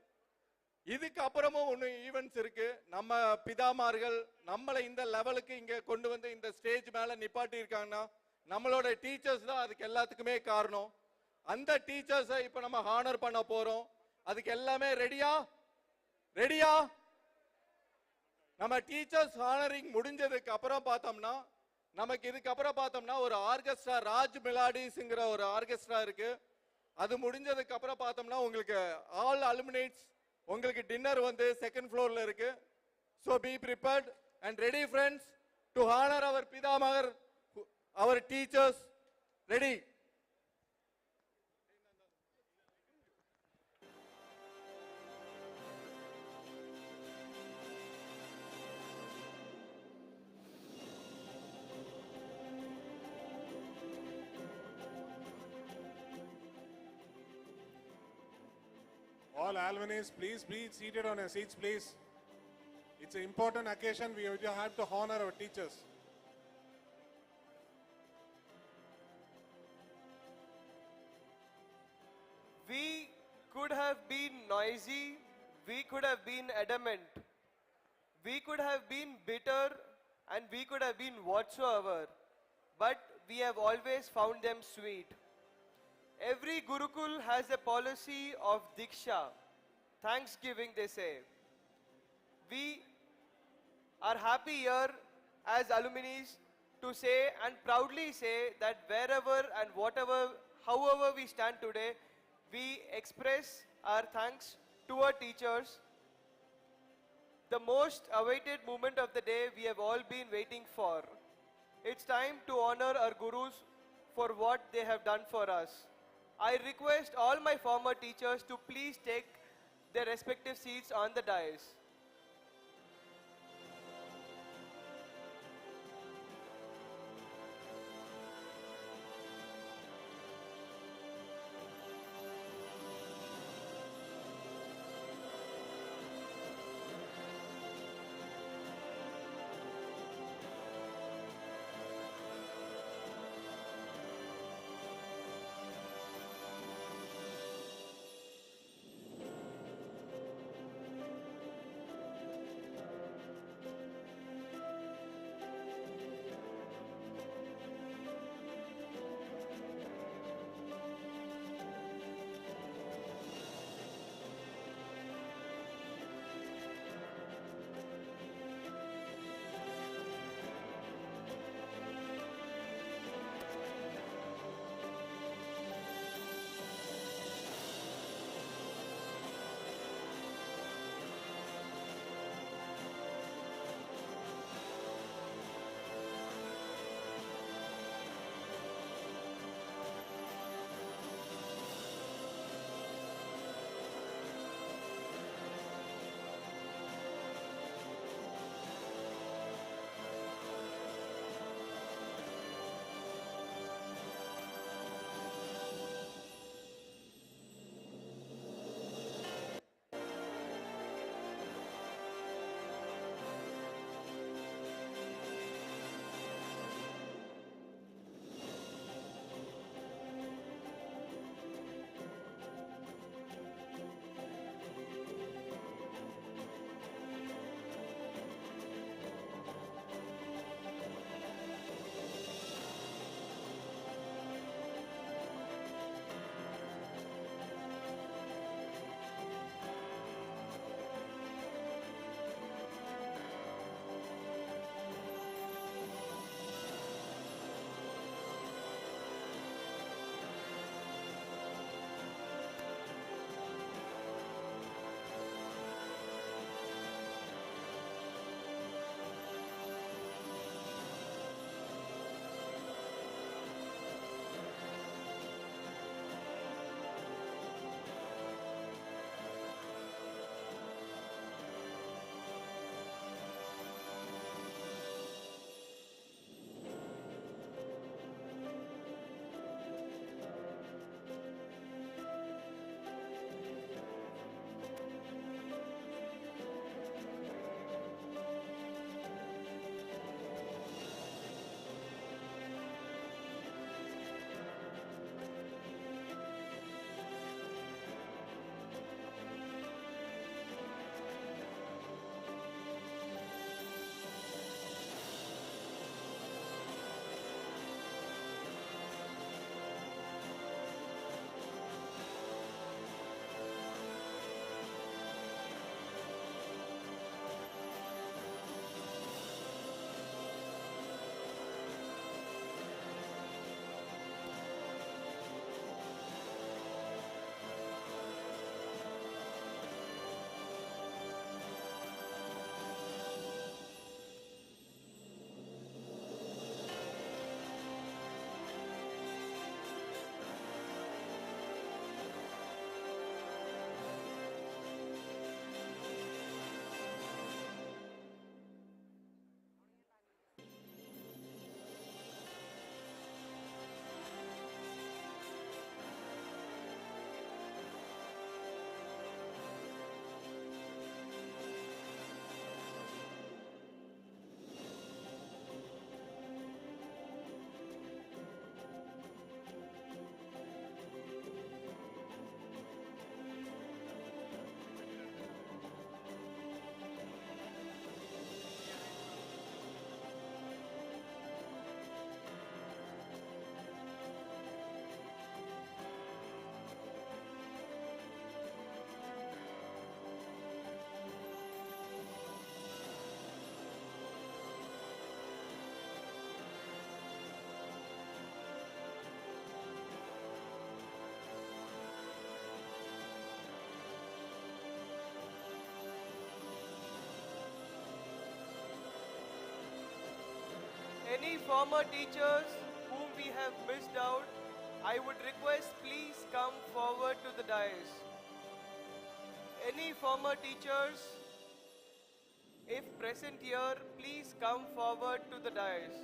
இதுக்கப்புறமும் இன்னும் ஈவெண்ட்ஸ் இருக்கு. நம்ம பிதாமார்கள் நம்மளை இந்த லெவலுக்கு இங்க கொண்டு வந்து இந்த ஸ்டேஜ் மேல நிப்பாட்டி இருக்காங்கன்னா நம்மளோட டீச்சர்ஸ் தான் அதுக்கு எல்லாத்துக்குமே காரணம். அந்த டீச்சர்ஸை இப்ப நம்ம ஹானர் பண்ண போறோம். அதுக்கு எல்லாமே ரெடியா? நம்ம டீச்சர்ஸ் ஹானரிங் முடிஞ்சதுக்கு அப்புறம் பார்த்தோம்னா நமக்கு இதுக்கப்புறம் பார்த்தோம்னா ஒரு ஆர்கெஸ்ட்ரா, ராஜ் மெலாடிஸ்ங்கிற ஒரு ஆர்கெஸ்ட்ரா இருக்கு. அது முடிஞ்சதுக்கு அப்புறம் பார்த்தோம்னா உங்களுக்கு ஆல் அலுமினேட்ஸ் உங்களுக்கு டின்னர் வந்து செகண்ட் ஃப்ளோர்ல இருக்கு. So be prepared and ready friends to honour our pithamagar, our teachers. Ready? All alumni, please be seated on your seats, please. It's an important occasion. We have to honor our teachers. We could have been noisy, we could have been adamant, we could have been bitter, and we could have been whatsoever, but we have always found them sweet. Every Gurukul has a policy of Diksha, Thanksgiving they say. We are happy here as alumni to say and proudly say that wherever and whatever, however we stand today, we express our thanks to our teachers. The most awaited moment of the day we have all been waiting for. It's time to honor our gurus for what they have done for us. I request all my former teachers to please take their respective seats on the dais. Any former teachers whom we have missed out, I would request please come forward to the dais. Any former teachers, if present here, please come forward to the dais.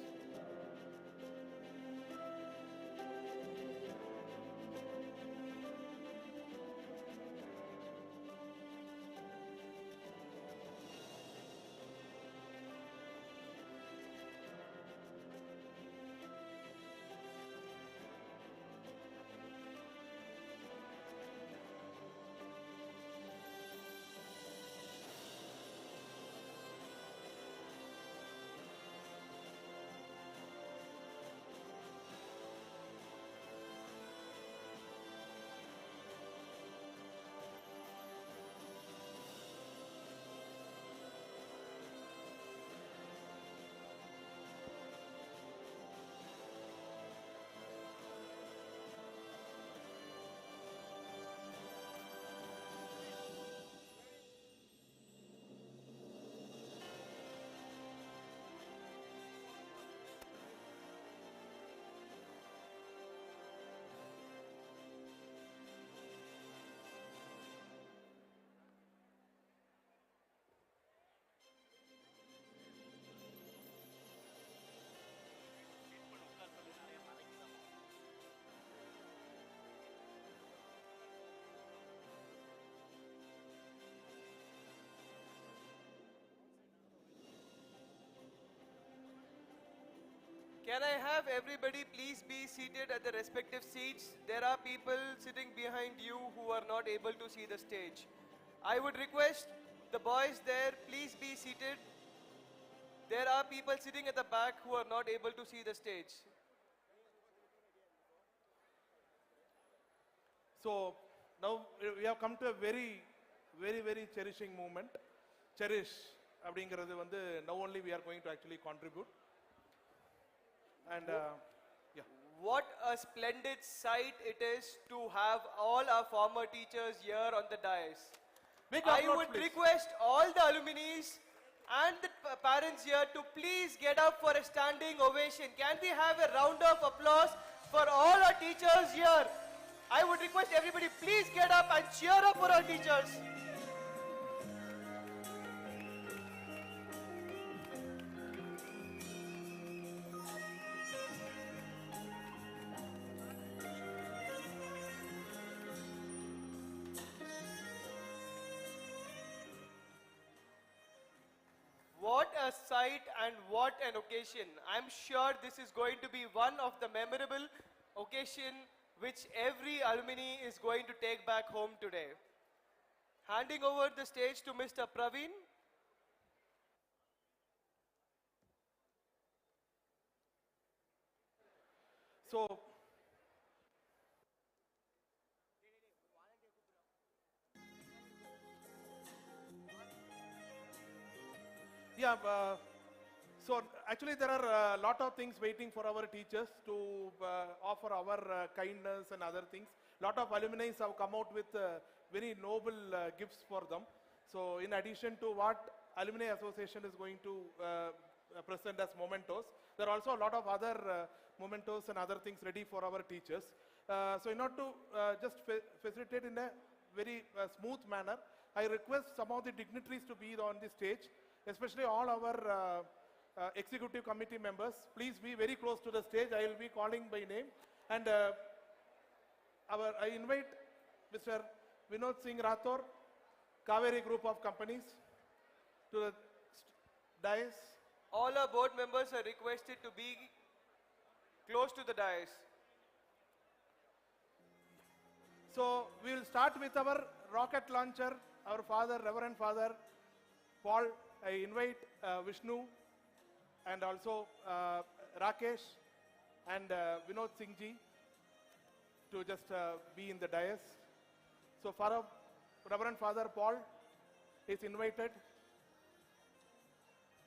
Can I have everybody please be seated at the respective seats? There are people sitting behind you who are not able to see the stage. I would request the boys there, please be seated. There are people sitting at the back who are not able to see the stage. So now we have come to a very cherishing moment. Cherish அப்படிங்கிறது வந்து now only we are going to actually contribute. And yeah. What a splendid sight it is to have all our former teachers here on the dais. I would request all the alumni and the parents here to please get up for a standing ovation. Can we have a round of applause for all our teachers here? I would request everybody please get up and cheer up for our teachers. What a sight and what an occasion. I'm sure this is going to be one of the memorable occasion which every alumni is going to take back home today. Handing over the stage to Mr. Praveen. So yeah, so actually there are a lot of things waiting for our teachers to offer our kindness and other things. Lot of alumni have come out with very noble gifts for them. So in addition to what Alumni Association is going to present as mementos, there are also a lot of other mementos and other things ready for our teachers. So in order to just facilitate in a very smooth manner, I request some of the dignitaries to be on the stage, especially all our executive committee members. Please be very close to the stage. I will be calling by name. And I invite Mr. Vinod Singh Rathore, Kaveri Group of Companies, to the dais. All our board members are requested to be close to the dais. So we will start with our rocket launcher, our father, Reverend Father Paul. I invite Vishnu and also Rakesh and Vinod Singh ji to just be in the dais. So Reverend Father Paul is invited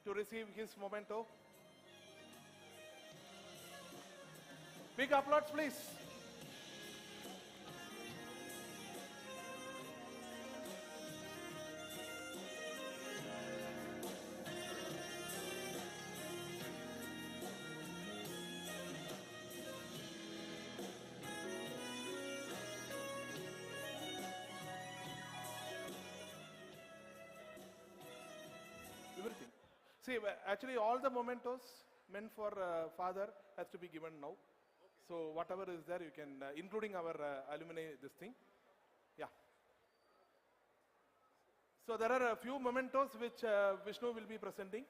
to receive his memento. Big applause, please. See, actually all the mementos meant for father has to be given now. So whatever is there, you can, including our alumni, this thing. Yeah. So there are a few mementos which Vishnu will be presenting,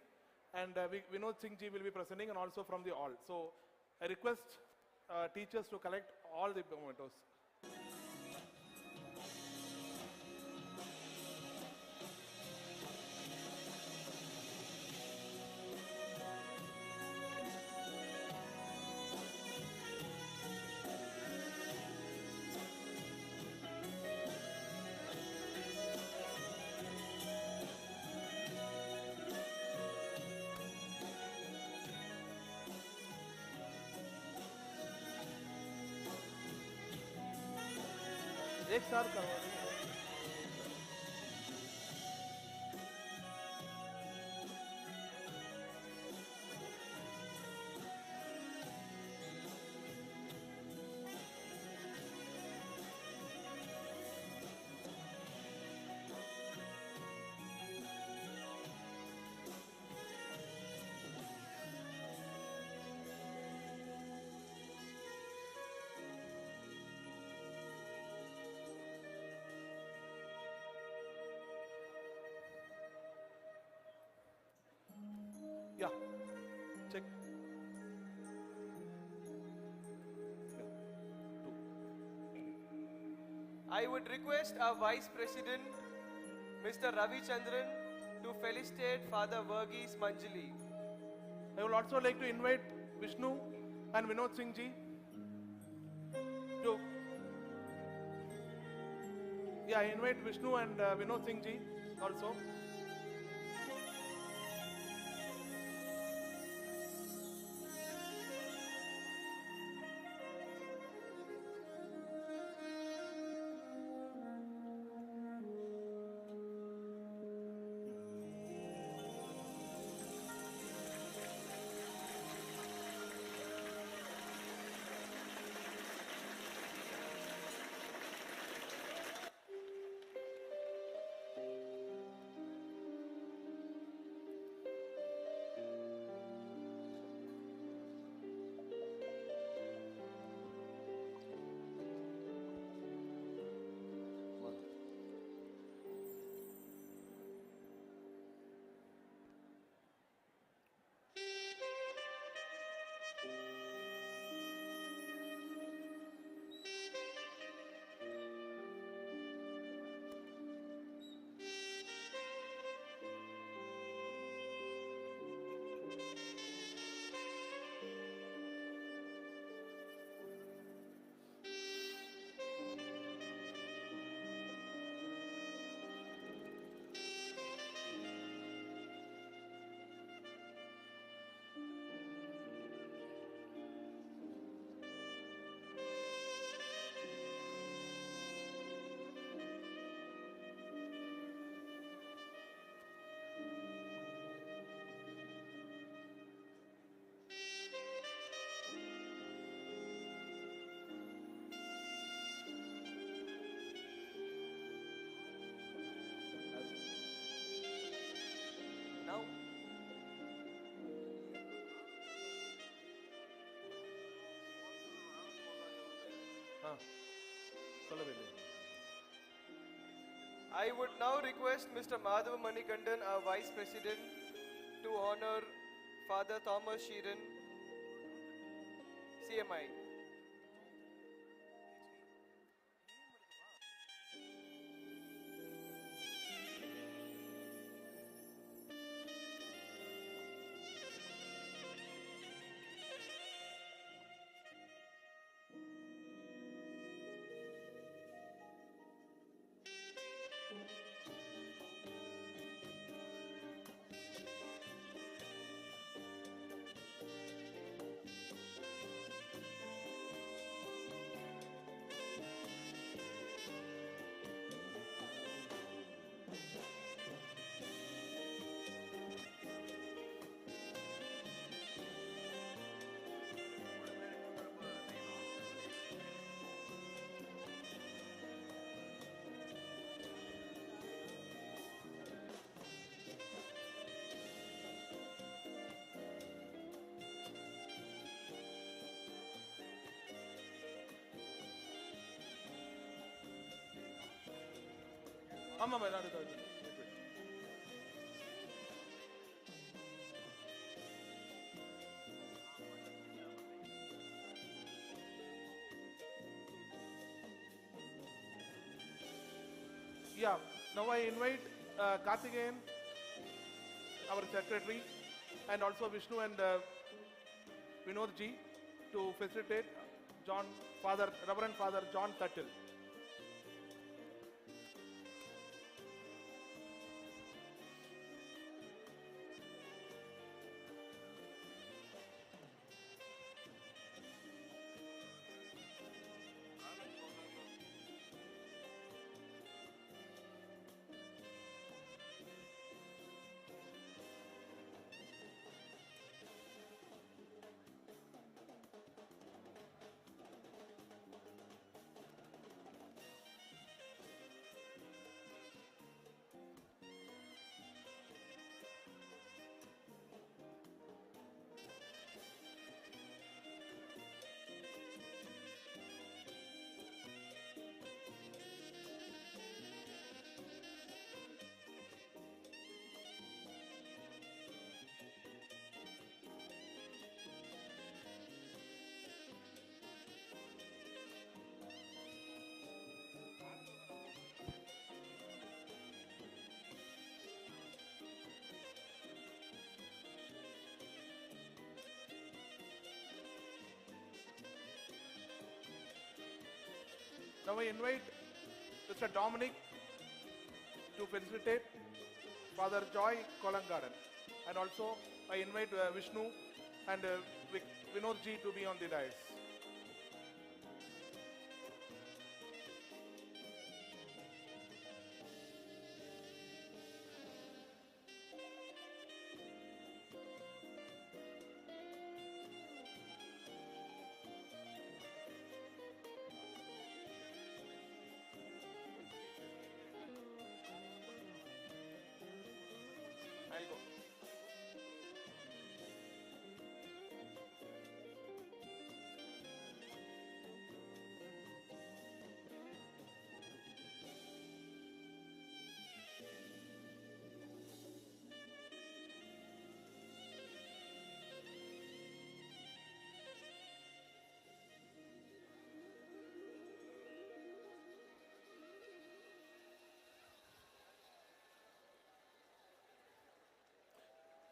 and Vinod Singh ji will be presenting, and also from the all. So I request teachers to collect all the mementos. एक साथ करवाएंगे। Yeah, check. I would request our Vice President, Mr. Ravi Chandran, to felicitate Father Verghese Manjali. I would also like to invite Vishnu and Vinod Singh ji to, yeah, I invite Vishnu and Vinod Singh ji also. Now, I would now request Mr. Madhav Manikandan, our Vice President, to honor Father Thomas Sheeran, CMI. ஆமாம் அடுத்து Yeah, now I invite Karthikeyan, our secretary, and also Vishnu and Vinod ji to facilitate Reverend Father John Tuttle. Now I invite Mr. Dominic to facilitate Father Joy Kolangaran. And also I invite Vishnu and Vinod ji to be on the dais. I'll go.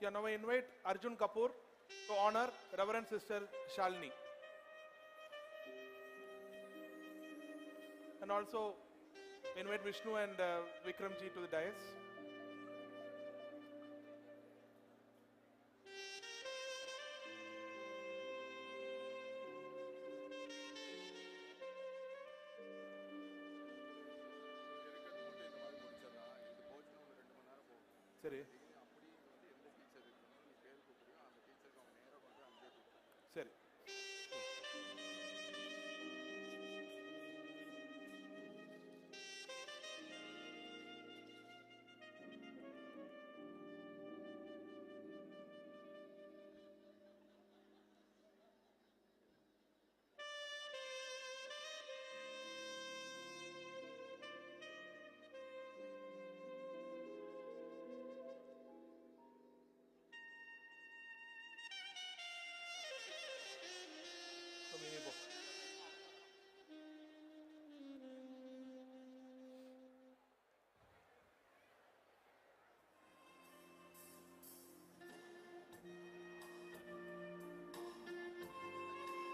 Yeah, now I invite Arjun Kapoor to honor Reverend Sister Shalini. And also invite Vishnu and Vikram ji to the dais. சரி சரி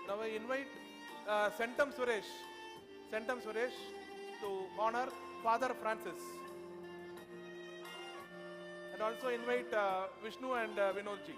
Now I invite Sentam Suresh to honor Father Francis. And also invite Vishnu and Vinod ji.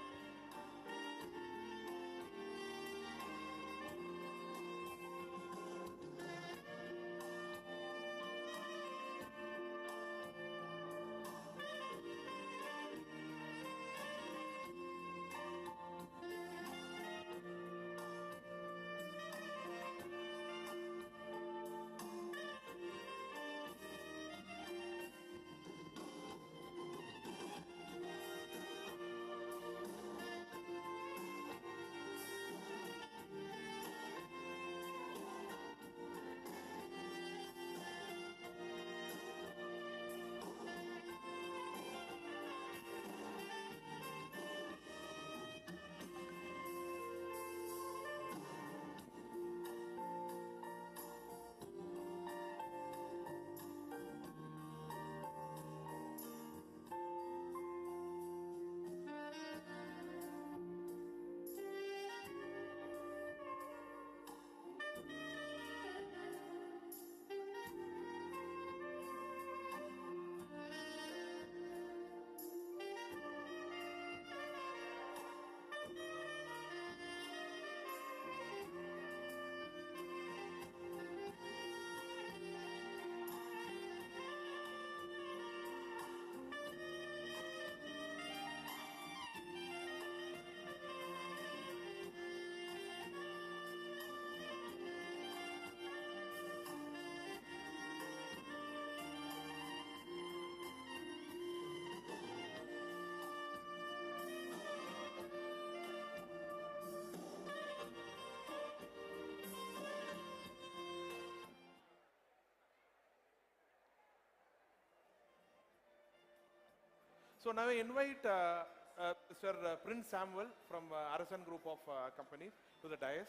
So now I invite Mr. Prince Samuel from Arasan Group of Companies to the dais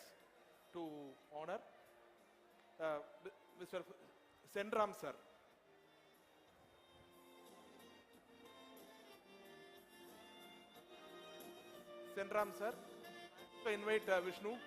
to honor Mr. Senram sir. Senram sir. So invite Vishnu.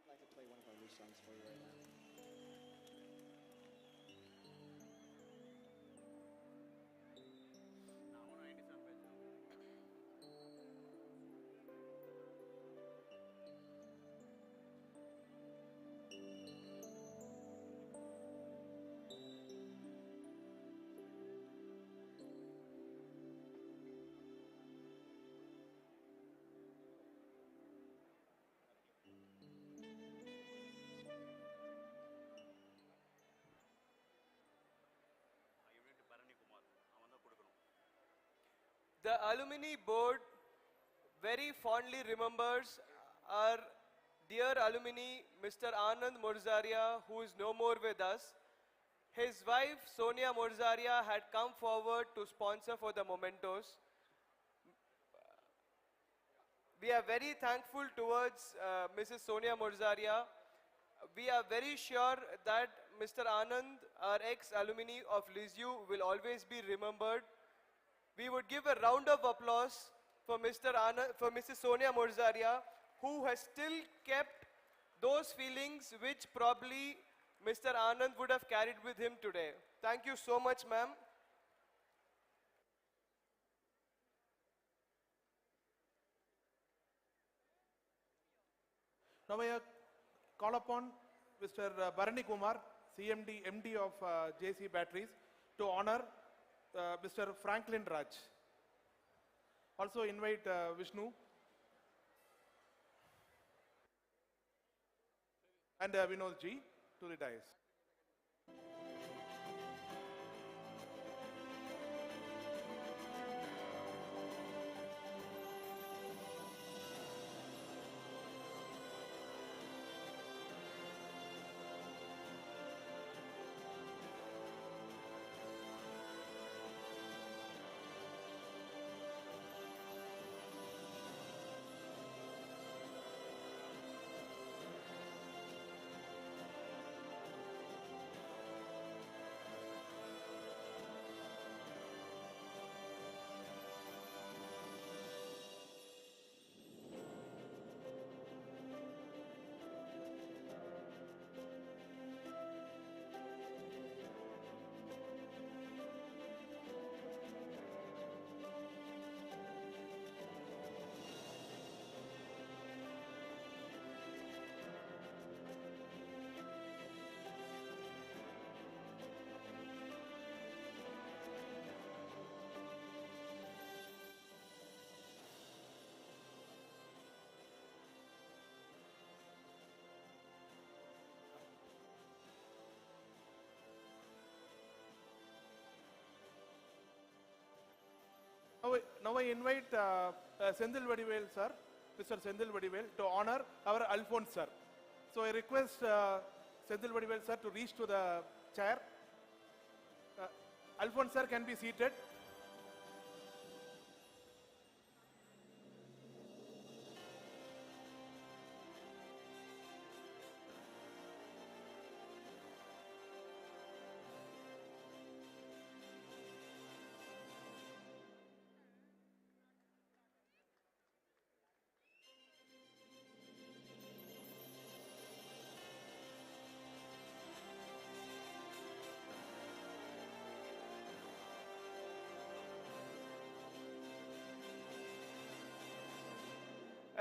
I'd like to play one of our new songs for you right now. The alumni board very fondly remembers our dear alumni, Mr. Anand Morzaria, who is no more with us. His wife, Sonia Morzaria, had come forward to sponsor for the mementos. We are very thankful towards Mrs. Sonia Morzaria. We are very sure that Mr. Anand, our ex-alumni of Lisieux, will always be remembered. We would give a round of applause for Mrs. Sonia Morzaria, who has still kept those feelings which probably Mr. Anand would have carried with him today. Thank you so much, ma'am. Now I call upon Mr. Bharani Kumar, CMD, MD of JC Batteries, to honor Mr. Franklin Raj. Also invite Vishnu and Vinod Ji to the dais. Now I invite Sendil Vadivel sir, Mr. Sendil Vadivel, to honor our Alphonse sir. So I request Sendil Vadivel sir to reach to the chair. Alphonse sir can be seated.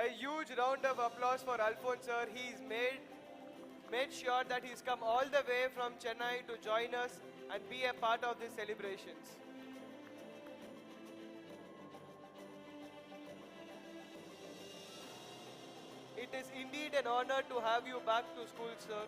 A huge round of applause for Alphonse sir. He's made sure that he's come all the way from Chennai to join us and be a part of these celebrations. It is indeed an honor to have you back to school, sir.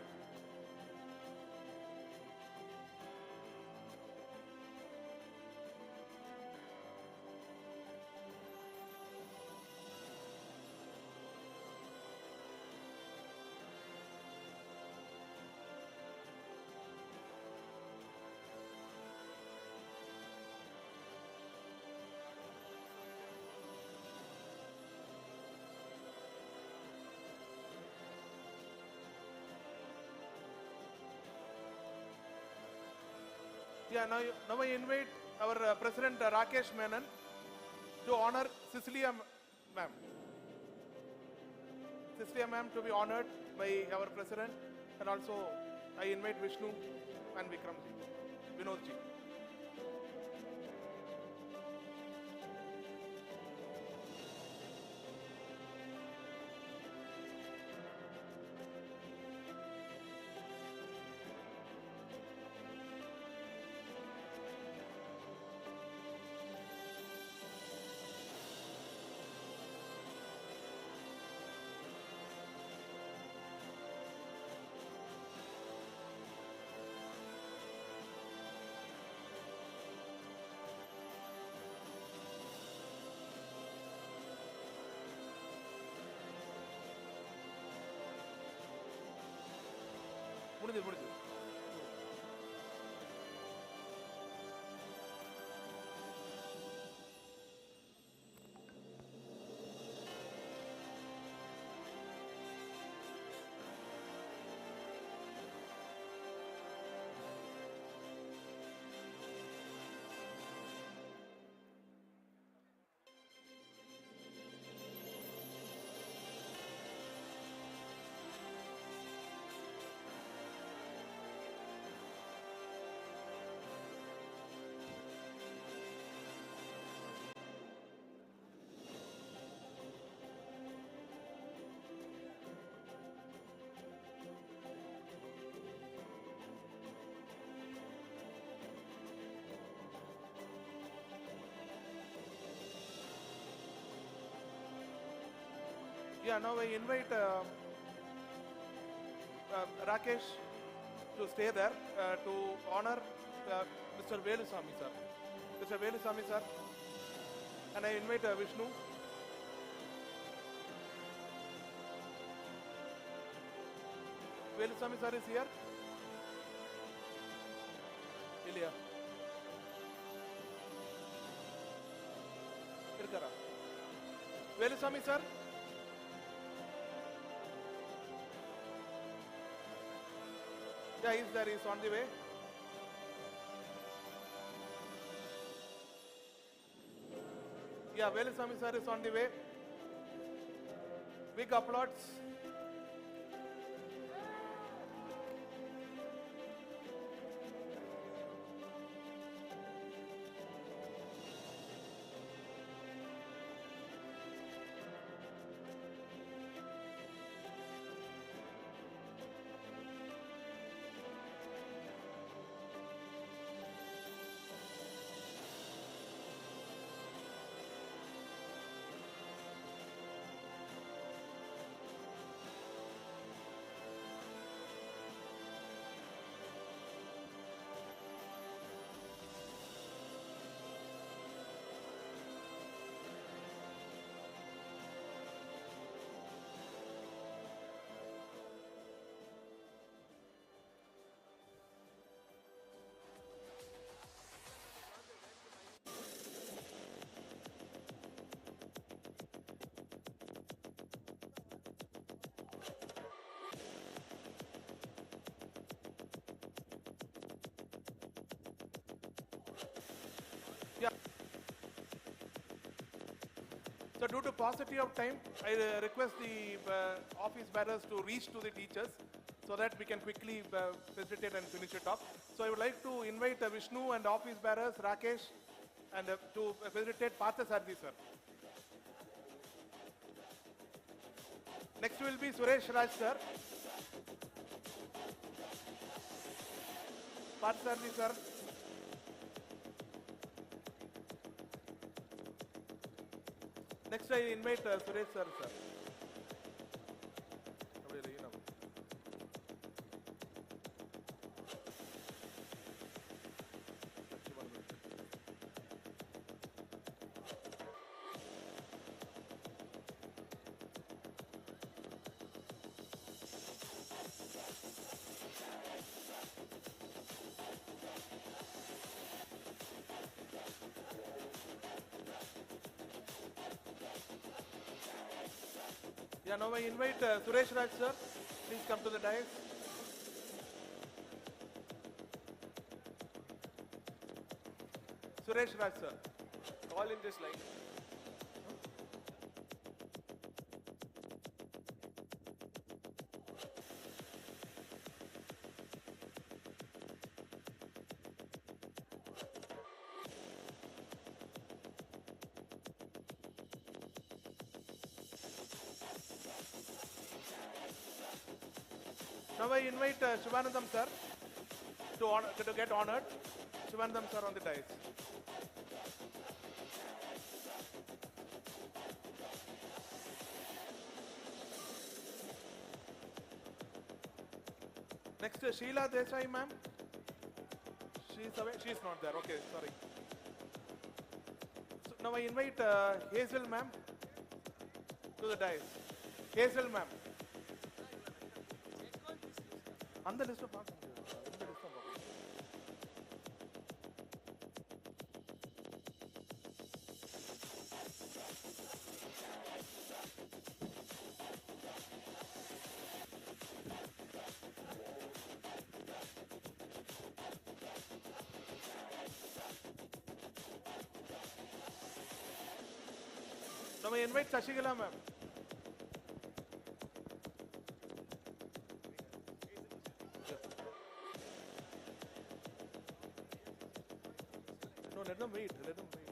Yeah, now I invite our President Rakesh Menon to honor Cecilia ma'am. Cecilia ma'am to be honored by our President, and also I invite Vishnu and Vikramji, Vinodji. முடிஞ்சது. Yeah, now I invite Rakesh to stay there to honor Mr. Velusamy sir. Mr. Velusamy sir. And I invite Vishnu. Velusamy sir is here. Ilya. Irkara. Velusamy sir. Yeah, he's there, he's on the way. Yeah, Velusamy sir is on the way. Big applause. Yeah. So due to paucity of time, I request the office bearers to reach to the teachers so that we can quickly facilitate and finish it off. So I would like to invite Vishnu and office bearers, Rakesh, and to facilitate Partha Sarthi sir. Next will be Suresh Raj sir. Parsarni sir. Next I invite Suresh sir. Yeah, now I invite Suresh Raj sir. Please come to the dais. Suresh Raj sir. Call in this line. Now I invite Shivanandam sir to get honored. Shivanandam sir on the dais. Next Sheila Desai ma'am. She's away. She's not there. Okay, sorry. So now I invite Hazel ma'am to the dais. Hazel ma'am. On the list of now I invite Sashigala ma'am. No, let them wait. Let them wait.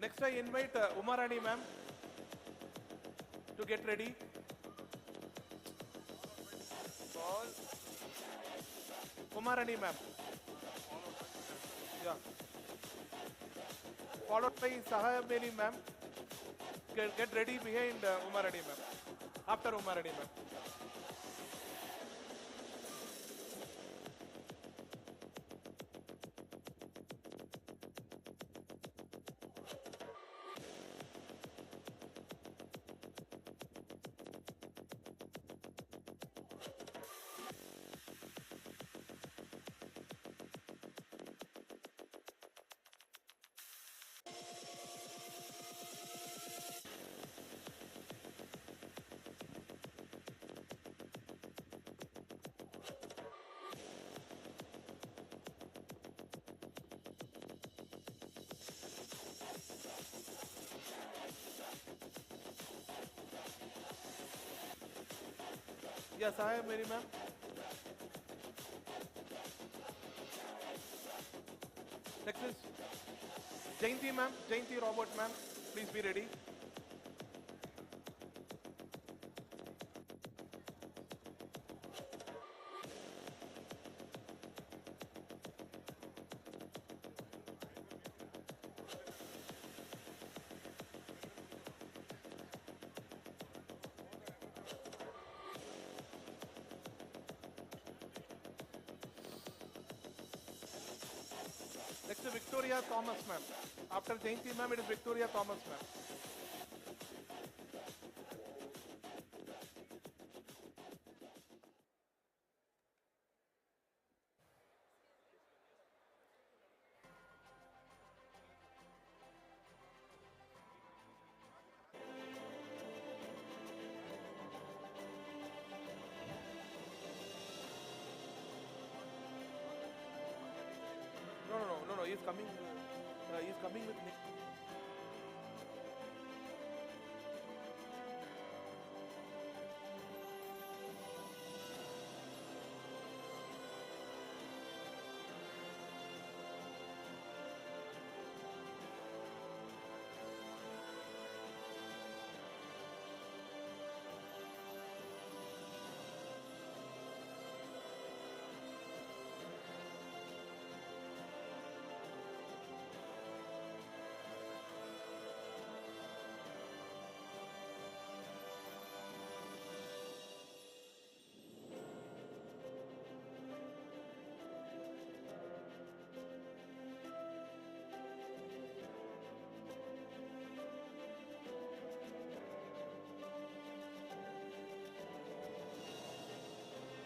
Next I invite Umarani ma'am to get ready. Umarani ma'am. Yeah. Followed by Sahaya Meli ma'am. Get ready behind Umarani ma'am. After Umarani ma'am. Yes, I am Mary ma'am. Next is Jayanti ma'am, Jayanti Robert ma'am. Please be ready. Next is Victoria Thomas ma'am. After Jayanti ma'am, it is Victoria Thomas ma'am. He's coming. He's coming with me.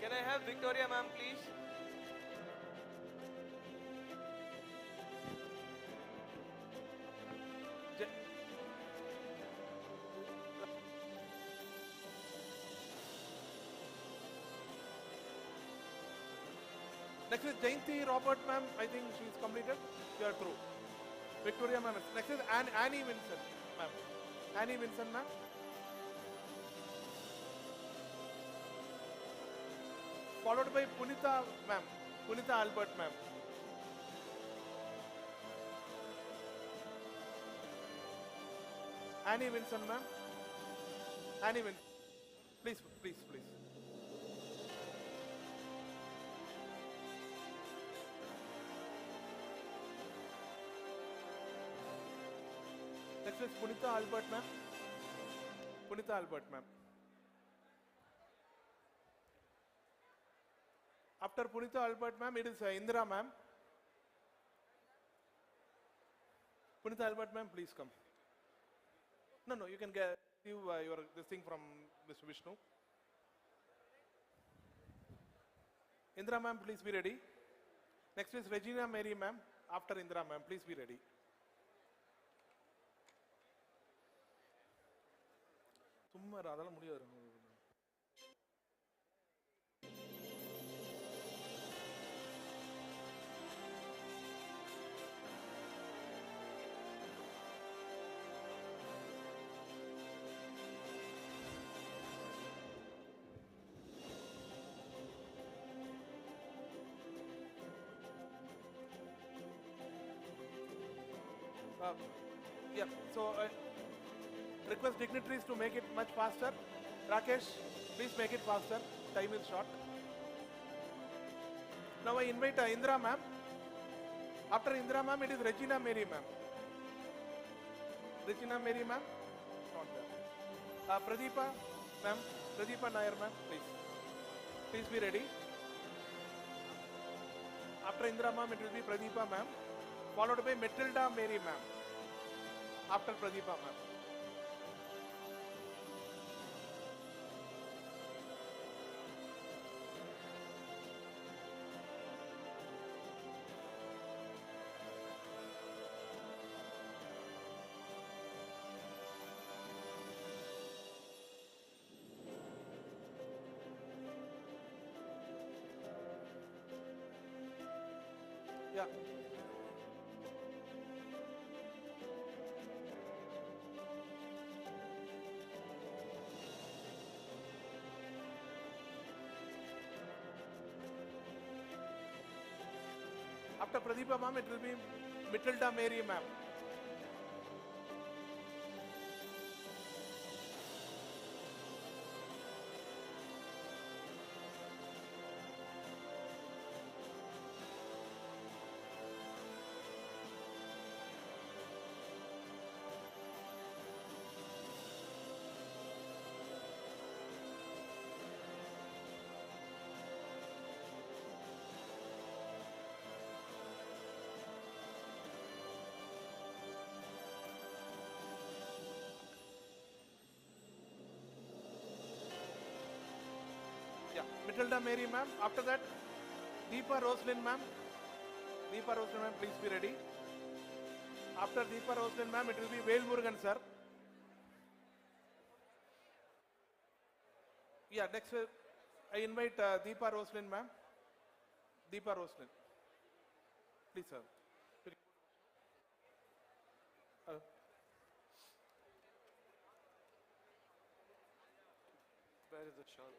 Can I have Victoria ma'am, please? Next is Jayanti Robert ma'am. I think she's completed. You are through. Victoria ma'am. Next is Annie Vincent ma'am. Annie Vincent ma'am. Followed by Punita ma'am. Punita Albert ma'am. Annie Vincent ma'am. Annie Vincent. Please, please, please. Next is Punita Albert ma'am. Punita Albert ma'am. After Punita Albert ma'am, it is Indira ma'am. Punita Albert ma'am, please come. No, you can get your this thing from Mr. Vishnu. Indira ma'am, please be ready. Next is Regina Mary ma'am. After Indira ma'am, please be ready. சும்மா அதெல்லாம் முடியாது. Yeah, so request dignitaries to make it much faster. Rakesh, please make it faster. Time is short. Now I invite Indira ma'am. After Indira ma'am, it is Regina Mary ma'am. Regina Mary ma'am. Not there. Pradeepa ma'am. Pradeepa Nair ma'am, please. Please be ready. After Indira ma'am, it will be Pradeepa ma'am. Followed by Matilda Mary ma'am. After Pradeepa ma'am. Yeah. After Pradeepa ma'am, it will be Matilda Mary ma'am. Yeah, Matilda Mary ma'am. After that, Deepa Roslyn ma'am. Deepa Roslyn ma'am, please be ready. After Deepa Roslyn ma'am, it will be Vail Murugan sir. Yeah, next I invite Deepa Roslyn ma'am. Deepa Roslyn. Please sir. Where is that shawl?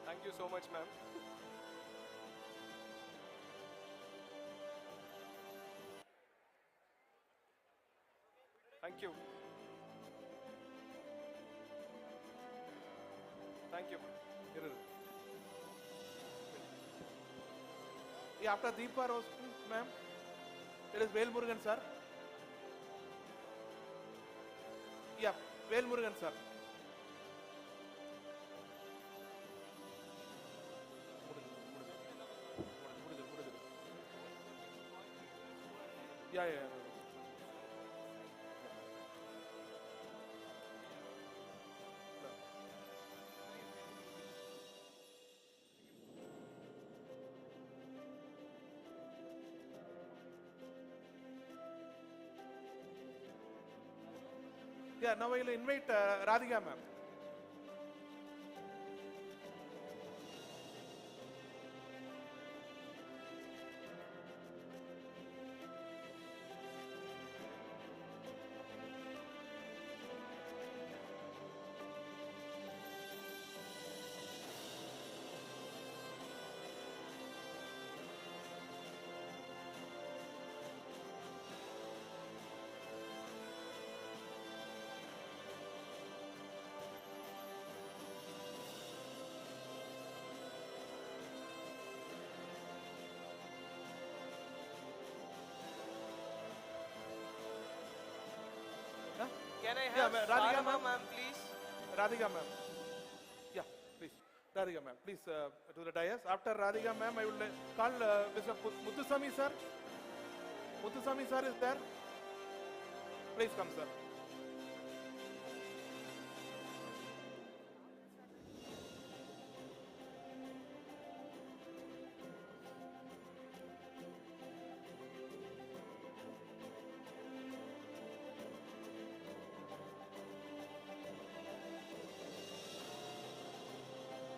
Thank you so much, ma'am. Thank you. Thank you. Yeah, after Deepa roasting, ma'am, it is Velmurugan, sir. Yeah, Velmurugan, sir. Yeah, yeah, yeah. Yeah, now I will invite Radhika, ma'am. Can I Yeah, have Radhika, Sarama, ma'am. ma'am, please? Radhika, ma'am. Yeah, please. Radhika, ma'am. Please to the dais. After Radhika, ma'am, I will call Mr. Muthusamy, sir. Muthusamy, sir, is there? Please come, sir.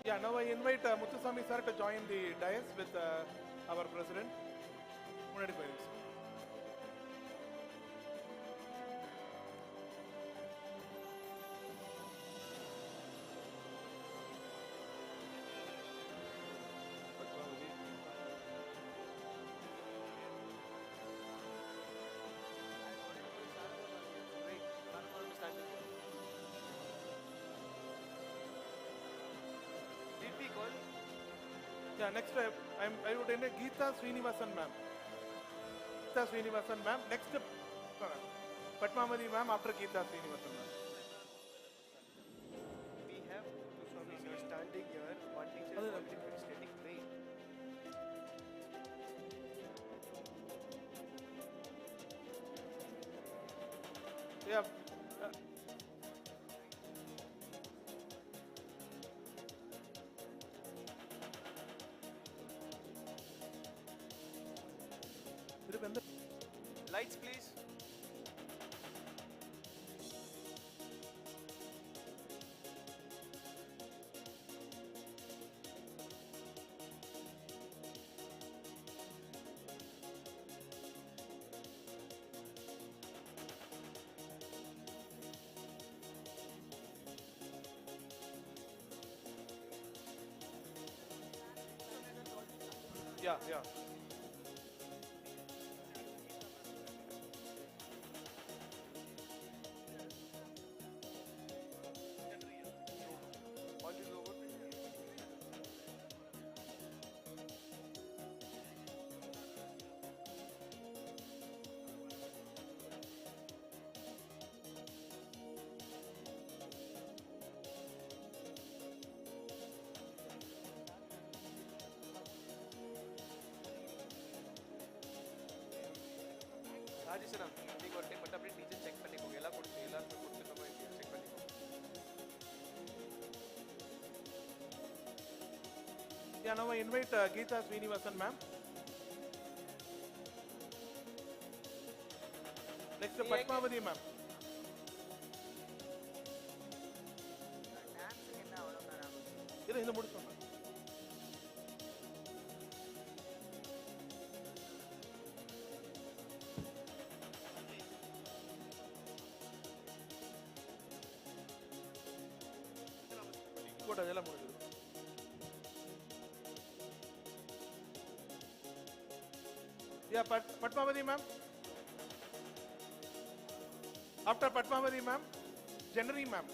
Yeah, now I invite Muthusamy sir to join the dais with our president. Munadi Payams. Did we call? Yeah, next I would invite Geeta Srinivasan ma'am. Geeta Srinivasan ma'am. Next Patmamadi ma'am after Geeta Srinivasan ma'am. We have two swamis who are standing here. One teacher is already participating. Great. Yeah. Lights, please. Yeah, yeah. All is over. Rajeshwara நீங்க ஒரு time மட்டும் அப்படியே teacher check பண்ணிக்கோங்க எல்லாம் கொடுத்து எல்லாருக்கும் கொடுத்துருக்கோமா check பண்ணிக்கோங்க. Yeah, now I invite Geeta Srinivasan ma'am. Next Patmavati ma'am. இது இந்த முடிச்சோம். அதெல்லாம் முடிஞ்சது. Yeah, Padmavati ma'am. After Padmavati ma'am, Janari ma'am.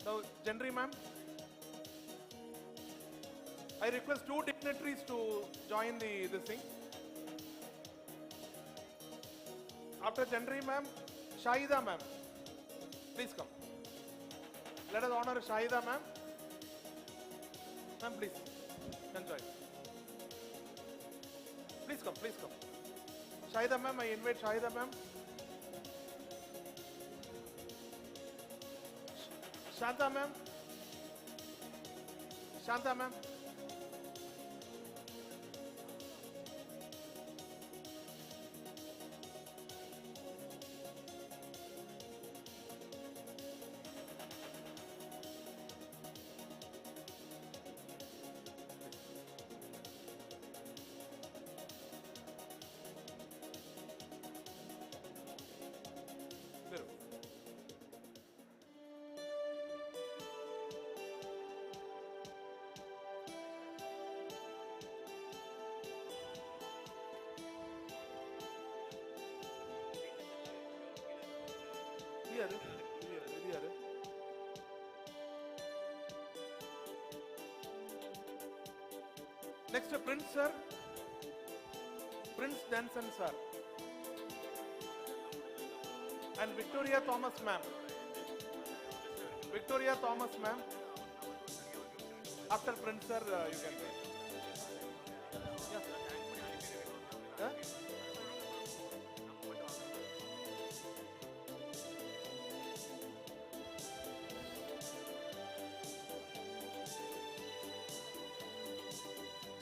Now, Janri ma'am, I request 2 dignitaries to join this thing. After Janri ma'am, Shahida ma'am, please come. Let us honor Shahida ma'am. Ma'am, please, enjoy. Please come, please come. Shahida ma'am, I invite Shahida ma'am. Shanta ma'am. Shanta ma'am. Next, Prince sir, Prince Denson sir, and Victoria Thomas ma'am. Victoria Thomas ma'am. After Prince sir, you can wait. Yeah. Huh?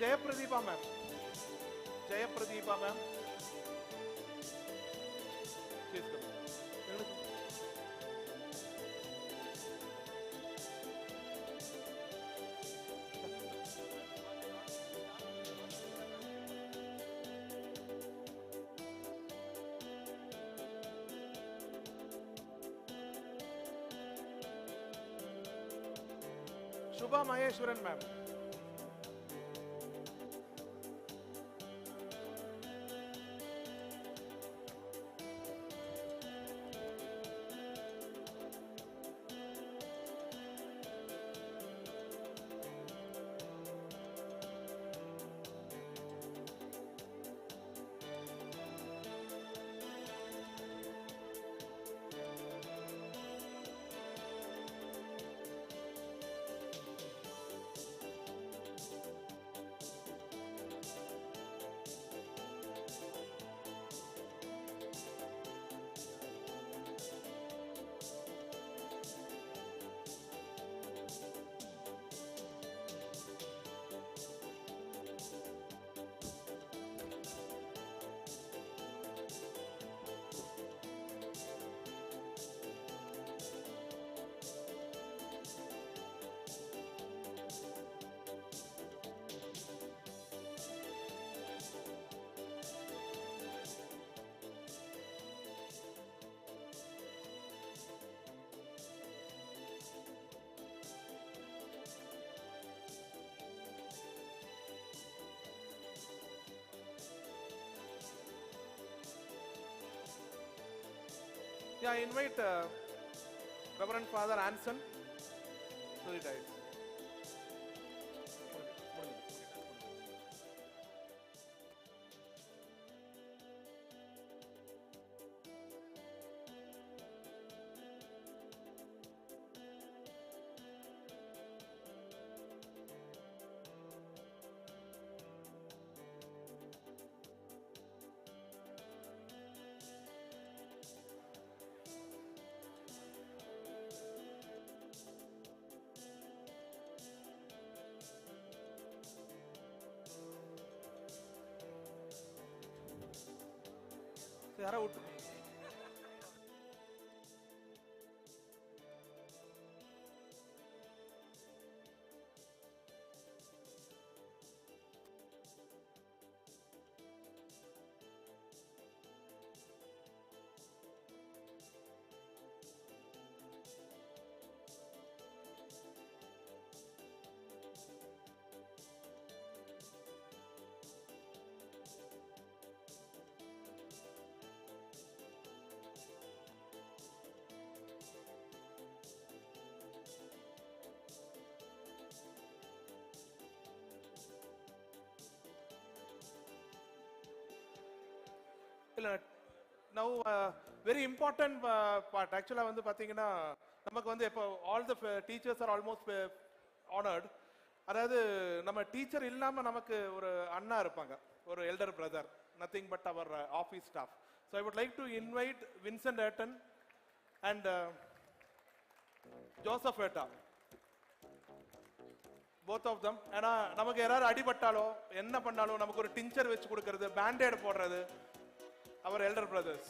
Jayapradeepa ma'am. Jayapradeepa ma'am. Please come. Shubha Maheshwaran ma'am. Yeah, I invite Reverend Father Anson to the dais. யாரா விட்டு இல்ல now very important part ஆக்சுவலாக வந்து பார்த்தீங்கன்னா நமக்கு வந்து இப்போ all the teachers are almost honoured. அதாவது நம்ம டீச்சர் இல்லாமல் நமக்கு ஒரு அண்ணா இருப்பாங்க, ஒரு elder brother, nothing but our office staff. So I would like to invite Vincent ettan and Joseph etta, both of them. ஏன்னா நமக்கு யாராவது அடிபட்டாலோ என்ன பண்ணாலும் நமக்கு ஒரு டிஞ்சர் வச்சு கொடுக்கறது, பேண்டேட் போடுறது our elder brothers.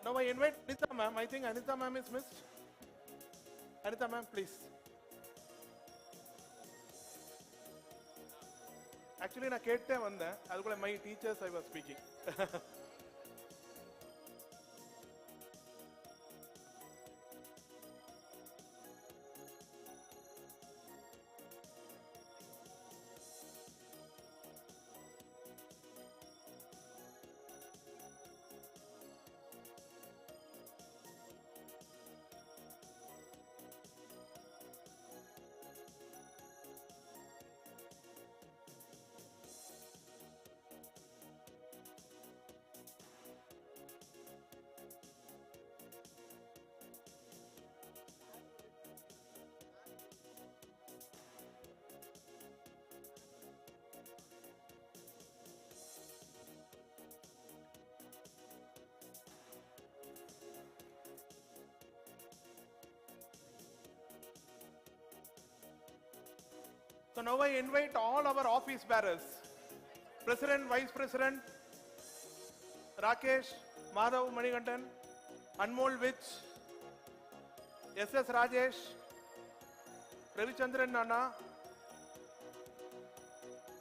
Now I invite Anita ma'am. I think Anita ma'am is missed. Anita ma'am, please. Actually, நான் கேட்டே வந்தேன், அதுக்குள்ள my teachers I was speaking. So now I invite all our office bearers, President, Vice President, Rakesh, Madhav Manikandan, Anmol Vich, SS Rajesh, Ravichandran Anna,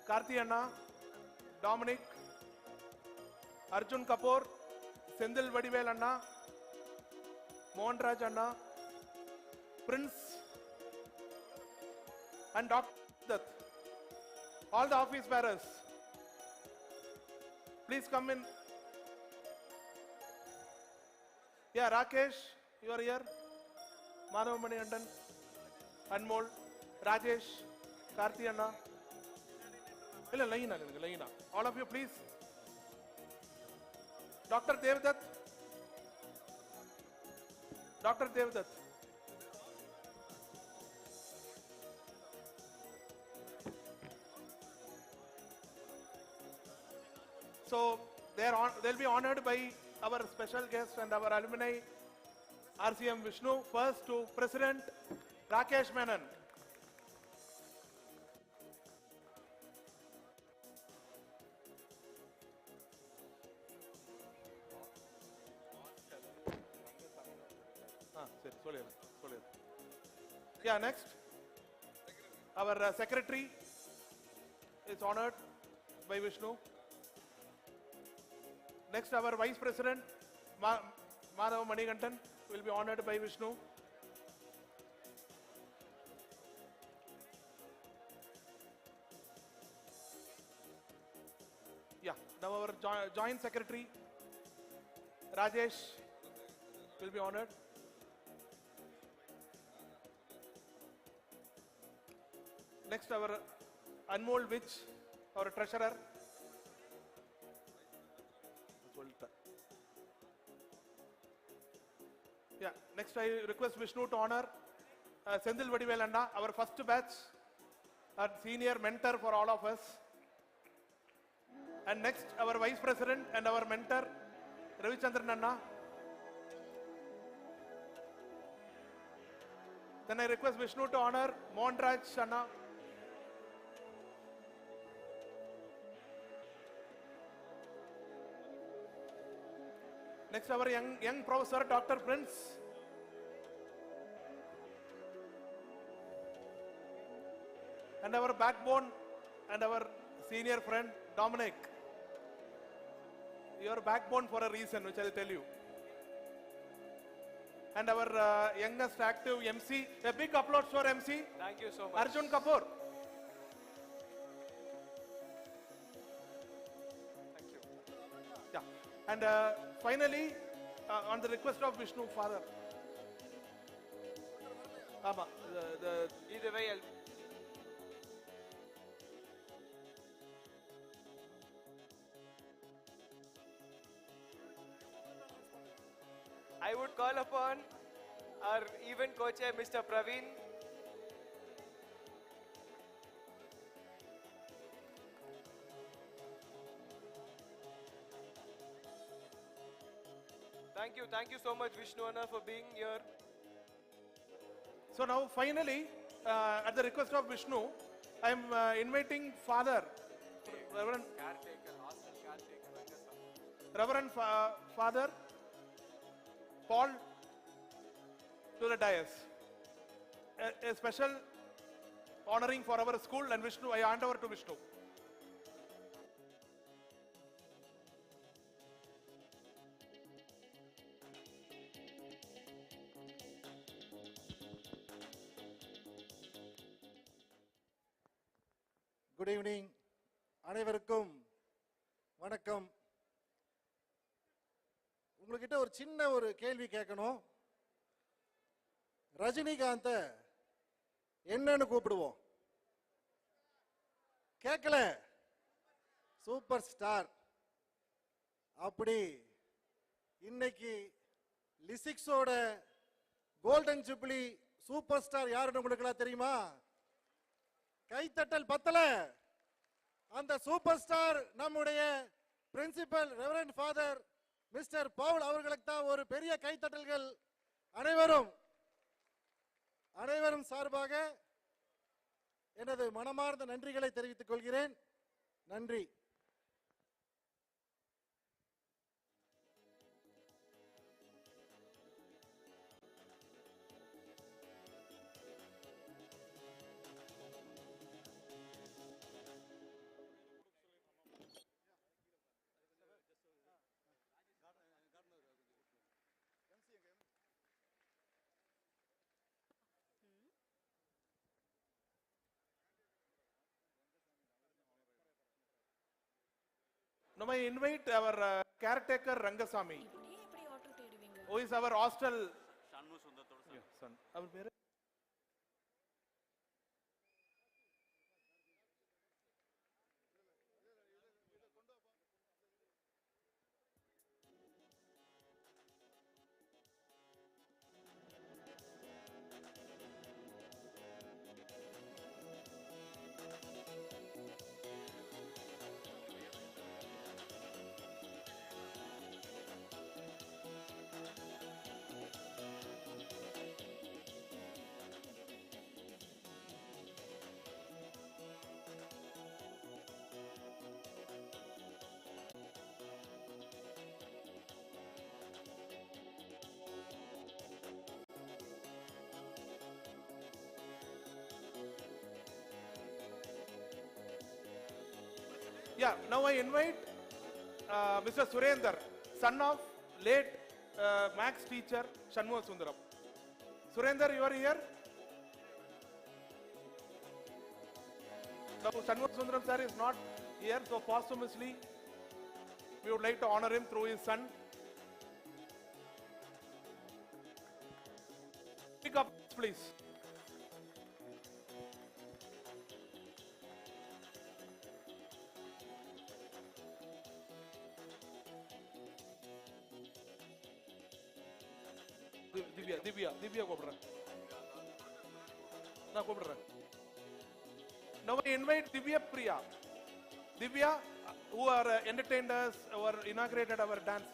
Karthi Anna, Dominic, Arjun Kapoor, Sendil Vadivel Anna, Mohan Raj Anna, Prince, and Dr. All the office bearers, please come in. Yeah, Rakesh, you are here. Madhav Manikandan, Anmol, Rajesh, Karthi Anna. Line. All of you, please. Dr. Devdutt. Dr. Devdutt. So they'll be honored by our special guest and our alumni, RCM Vishnu. First to President Rakesh Menon. Yeah, next. Our secretary is honored by Vishnu. Next, our Vice President, Madhav Manikandan, will be honored by Vishnu. Yeah, now our Joint Secretary, Rajesh, will be honored. Next, our Anmol Vich, our Treasurer. Next, I request Vishnu to honor Sendil Vadivel Anna, our first batch, our senior mentor for all of us. And next, our vice president and our mentor, Ravichandran Anna. Then I request Vishnu to honor Mondraj Anna. Next, our young professor, Dr. Prince. And our backbone and our senior friend, Dominic. Your backbone for a reason, which I'll tell you. And our youngest active MC, a big applause for MC. Thank you so much. Arjun Kapoor. Thank you. Yeah. And finally, on the request of Vishnu, Father. Either way, I would call upon our event co-chair, Mr. Praveen. Thank you so much, Vishnu Anna, for being here. So now finally, at the request of Vishnu, I am inviting Father, Reverend Father Paul to the dais. A special honoring for our school, and Vishnu, I hand over to Vishnu. Good evening. அனைவருக்கும் வணக்கம். உங்ககிட்ட ஒரு சின்ன ஒரு கேள்வி கேட்கணும். ரஜினிகாந்த என்னன்னு கூப்பிடுவோம்? கேட்கல. Super star. அப்படி இன்னைக்கு லிசிக்ஸோட கோல்டன் ஜூப்ளி சூப்பர் ஸ்டார் யாருன்னு உங்களுக்கு தெரியுமா? கைத்தட்டல் பத்தல. அந்த சூப்பர் ஸ்டார் நம்முடைய principal reverend father mister Paul அவர்களுக்கு தான் ஒரு பெரிய கைத்தட்டல்கள். அனைவரும் சார்பாக எனது மனமார்ந்த நன்றிகளை தெரிவித்துக் கொள்கிறேன். நன்றி. Now I invite our caretaker Rangasamy, who is our hostel son. Our parents? Yeah, now I invite Mr. Surender, son of late Max teacher Shanmugha Sundaram. Surender, you are here? Now Shanmugha Sundaram sir is not here, so posthumously we would like to honor him through his son. Pick up, please. Divya கூப்பிடுறேன். நான் கூப்பிடுறேன். Now I invite Divya Priya. Divya, who are entertained us, who are inaugurated our dance.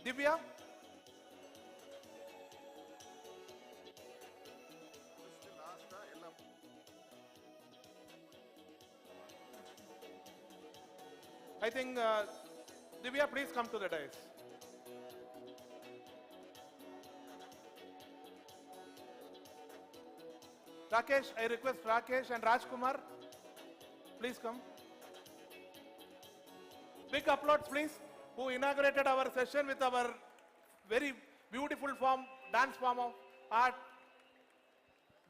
Divya. I think Divya, please come to the dais. Rakesh, I request Rakesh and Rajkumar, please come. Big applause, please, who inaugurated our session with our very beautiful form, dance form of art,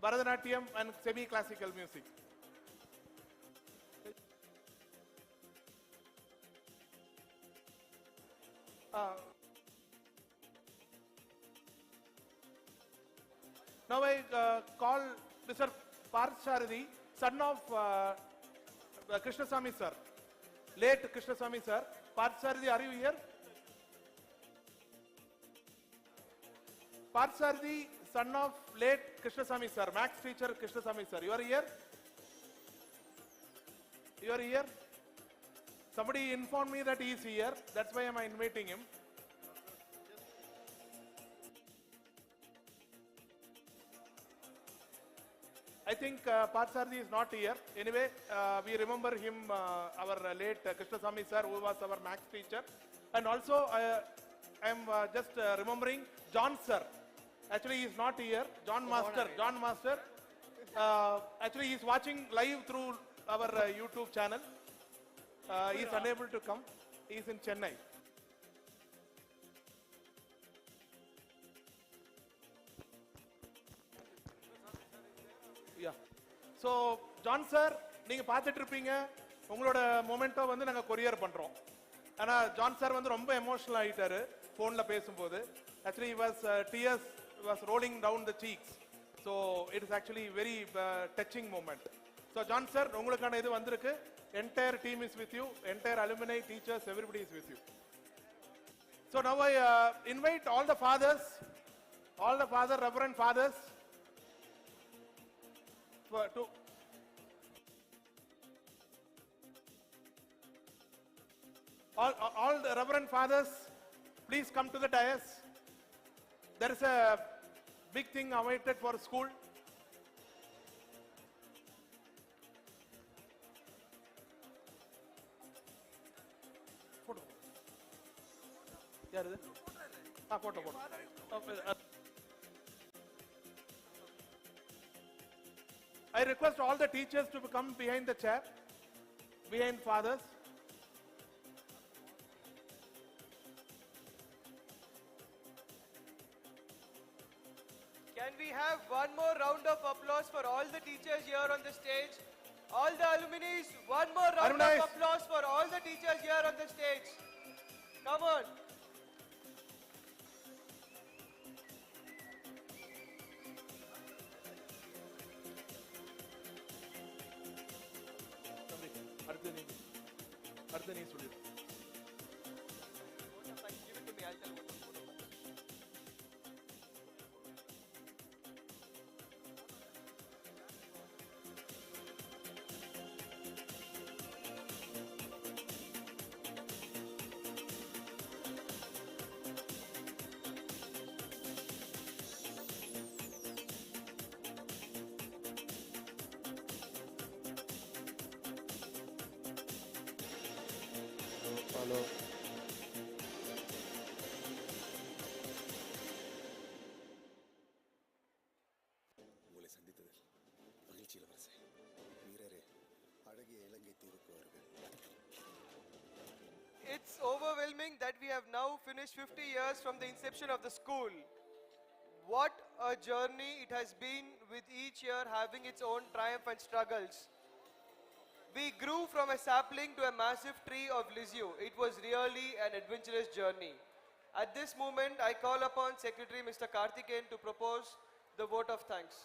Bharatanatyam and semi-classical music. Now I call Mr. Parthasarathi, son of Krishnasamy sir, late Krishnasamy sir. Parthasarathi, are you here? Parthasarathi, son of late Krishnasamy sir, max teacher Krishnasamy sir. You are here? You are here? Somebody informed me that he is here. That's why I am inviting him. I think Parthasarathi is not here. Anyway, we remember him, our late Krishnasamy sir, who was our max teacher. And also, I am just remembering John sir. Actually, he is not here. John Master. Actually, he is watching live through our YouTube channel. He is unable to come. He is in Chennai. Yeah. So, John sir, நீங்க பார்த்துட்டு இருப்பீங்க. உங்களோட memento வந்து நாங்க courier பண்றோம். ஆனா John sir வந்து ரொம்ப எமோஷனல் ஆயிட்டாரு போன்ல பேசும்போது. Actually, he was tears was rolling down the cheeks. So, it is actually very touching moment. So, John sir, உங்களுக்கான இது வந்திருக்கு. Entire team is with you. Entire alumni, teachers, everybody is with you. So now I invite all the fathers, reverend fathers, to all the reverend fathers, please come to the dais. There is a big thing awaited for school. Photo. I request all the teachers to come behind the chair, behind fathers. Can we have one more round of applause for all the teachers here on the stage? All the alumni, one more round of applause for all the teachers here on the stage. Come on. உங்களை சந்தித்ததில் மகிழ்ச்சியில் வரசே வீரரே அழகிய இலங்கை தீவுக்கு வருவேன். It's overwhelming that we have now finished 50 years from the inception of the school. What a journey it has been, with each year having its own triumph and struggles. We grew from a sapling to a massive tree of Lisieux. It was really an adventurous journey. At this moment, I call upon Secretary Mr. Karthikeyan to propose the vote of thanks.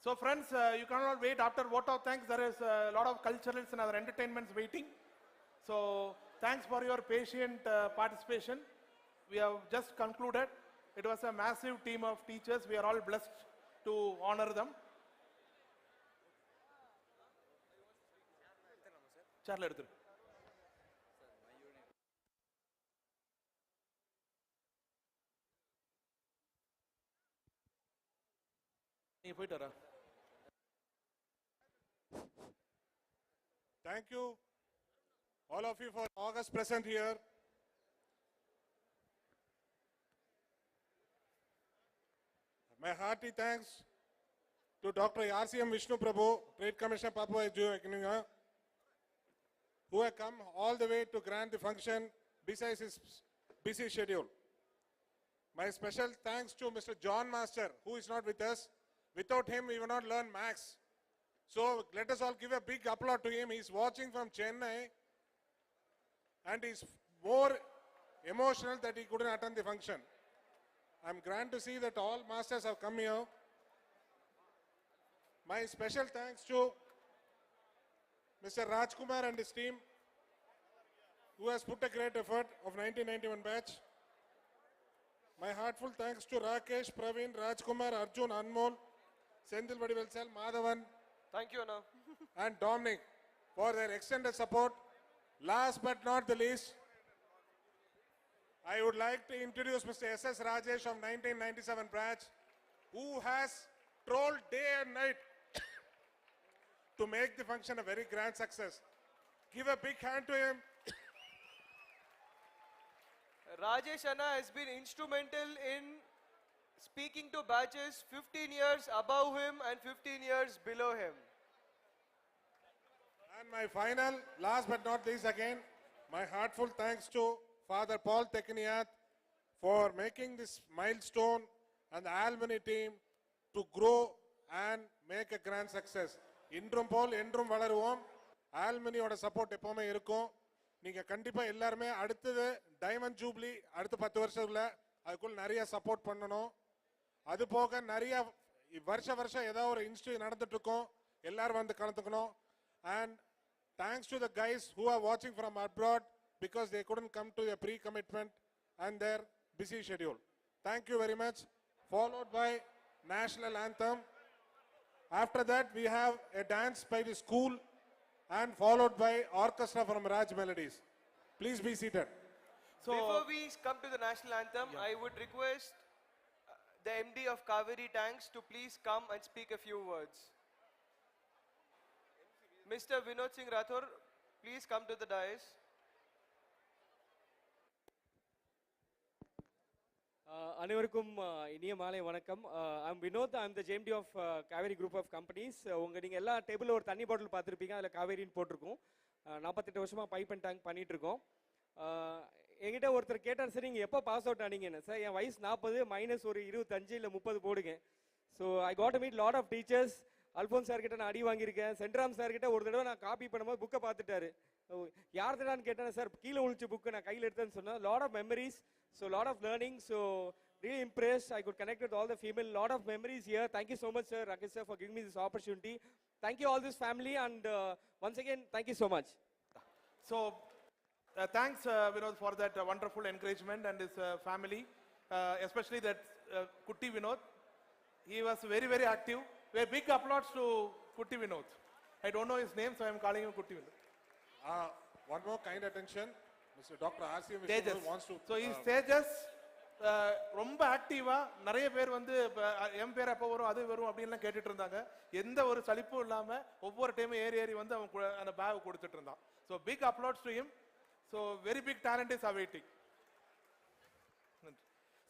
So friends, you cannot wait after vote of thanks. There is a lot of culturals and other entertainments waiting. So thanks for your patient participation. We have just concluded. It was a massive team of teachers. We are all blessed to honor them. Charlie, எடுத்துரு. நீ போயிட்டு வரா. Thank you, all of you, for August present here. My hearty thanks to Dr. RCM Vishnu Prabhu, Trade Commissioner Papua New who have come all the way to grant the function besides his busy schedule. My special thanks to Mr. John Master, who is not with us. Without him, we will not learn Max. So let us all give a big applause to him. He's watching from Chennai and he's more emotional that he couldn't attend the function. I'm glad to see that all masters have come here. My special thanks to Mr. Rajkumar and his team, who has put a great effort of 1991 batch. My heartful thanks to Rakesh, Praveen, Rajkumar, Arjun, Anmol, Sendil Vadivelsal, Madhavan, Thank you, Anna. and Dominic for their extended support. Last but not the least, I would like to introduce Mr. S.S. Rajesh from 1997 batch, who has trolled day and night to make the function a very grand success. Give a big hand to him. Rajesh Anna has been instrumental in speaking to batches 15 years above him and 15 years below him. And my final, last but not least again, my heartful thanks to Father Paul Tekniath for making this milestone and the alumni team to grow and make a grand success. இன்றும் போல் என்றும் வளருவோம். ஆல்மினியோட support எப்பவுமே இருக்கும். நீங்க கண்டிப்பா எல்லாரும் அடுத்தது diamond jubilee அடுத்த 10 வருஷத்துல அதுக்குள்ள நிறைய சப்போர்ட் பண்ணணும். அது போக நிறைய வருஷம் ஏதோ ஒரு இன்ஸ்டிடியூட் நடந்துட்டு இருக்கும். எல்லாரும் வந்து கலந்துக்கணும். And thanks to the guys who are watching from abroad because they couldn't come to a pre-commitment and their busy schedule. Thank you very much. Followed by national anthem. After that, we have a dance by the school and followed by orchestra from Raj Melodies. Please be seated. So, before we come to the national anthem, I would request the MD of Kaveri Tanks to please come and speak a few words. Mr. Vinod Singh Rathor, please come to the dais. அனைவருக்கும் இனிய மாலை வணக்கம். I'm Vinod. I'm the JMD of Kaveri group of companies. நீங்கள் எல்லா டேபிளில் ஒரு தண்ணி பாட்டில் பார்த்துருப்பீங்க. அதில் காவேரின்னு போட்டிருக்கோம். 48 வருஷமாக பைப் அண்ட் டேங்க் பண்ணிட்டு இருக்கோம். என்கிட்ட ஒருத்தர் கேட்டார், சார் நீங்கள் எப்போ பாஸ் அவுட் ஆனீங்கன்னு. சார் என் வயசு 40 மைனஸ் ஒரு 25 இல்லை 30 போடுங்க. So I got meet lot of teachers. Alphonse sir கிட்ட நான் அடி வாங்கியிருக்கேன். சென்ட்ராம் சார் கிட்ட ஒரு தடவை நான் காப்பி பண்ணும்போது புக்கை பார்த்துட்டாரு. யார் தடான்னு கேட்டேன். சார் கீழே உழிச்சு புக்கு நான் கையில் எடுத்தேன்னு சொன்னேன். Lot of memories. So lot of learning. So really impressed. I could connect with all the female. Lot of memories here. Thank you so much, sir, Rakesh sir, for giving me this opportunity. Thank you all this family, and once again, thank you so much. So thanks Vinod for that wonderful encouragement and his family, especially that Kutti Vinod. He was very active. A big applause to Kutti Vinod. I don't know his name, so I am calling him Kutti Vinod. One more kind attention. Mr. Dr. RCM Vishnu wants to. So he Tejas ரொம்ப ஆக்டிவா நிறைய பேர் வந்து என் பேர் எப்போ வரும் அது வரும் அப்படின்லாம் கேட்டுட்டு இருந்தாங்க. எந்த ஒரு சலிப்பும் இல்லாம ஒவ்வொரு டைமும் ஏறி வந்து அவன் அந்த பேக் கொடுத்துட்டு இருந்தான். So big applause to him. So very big talent is awaiting.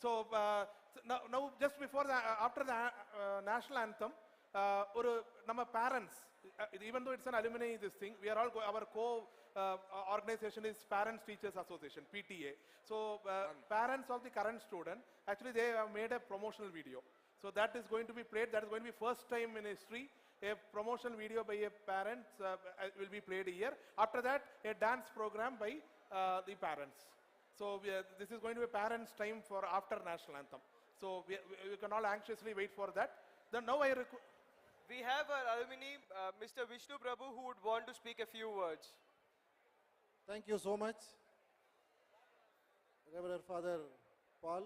So now just before the after the national anthem, ஒரு நம்ம parents, even though it's an alumni this thing, we are all our organization is Parents Teachers Association, PTA. So parents of the current student, actually they have made a promotional video. So that is going to be played. That is going to be first time in history. A promotional video by a parent will be played here. After that, a dance program by the parents. So this is going to be parents' time for after national anthem. So we can all anxiously wait for that. Then now We have our alumni, Mr. Vishnu Prabhu, who would want to speak a few words. Thank you so much, Reverend Father Paul,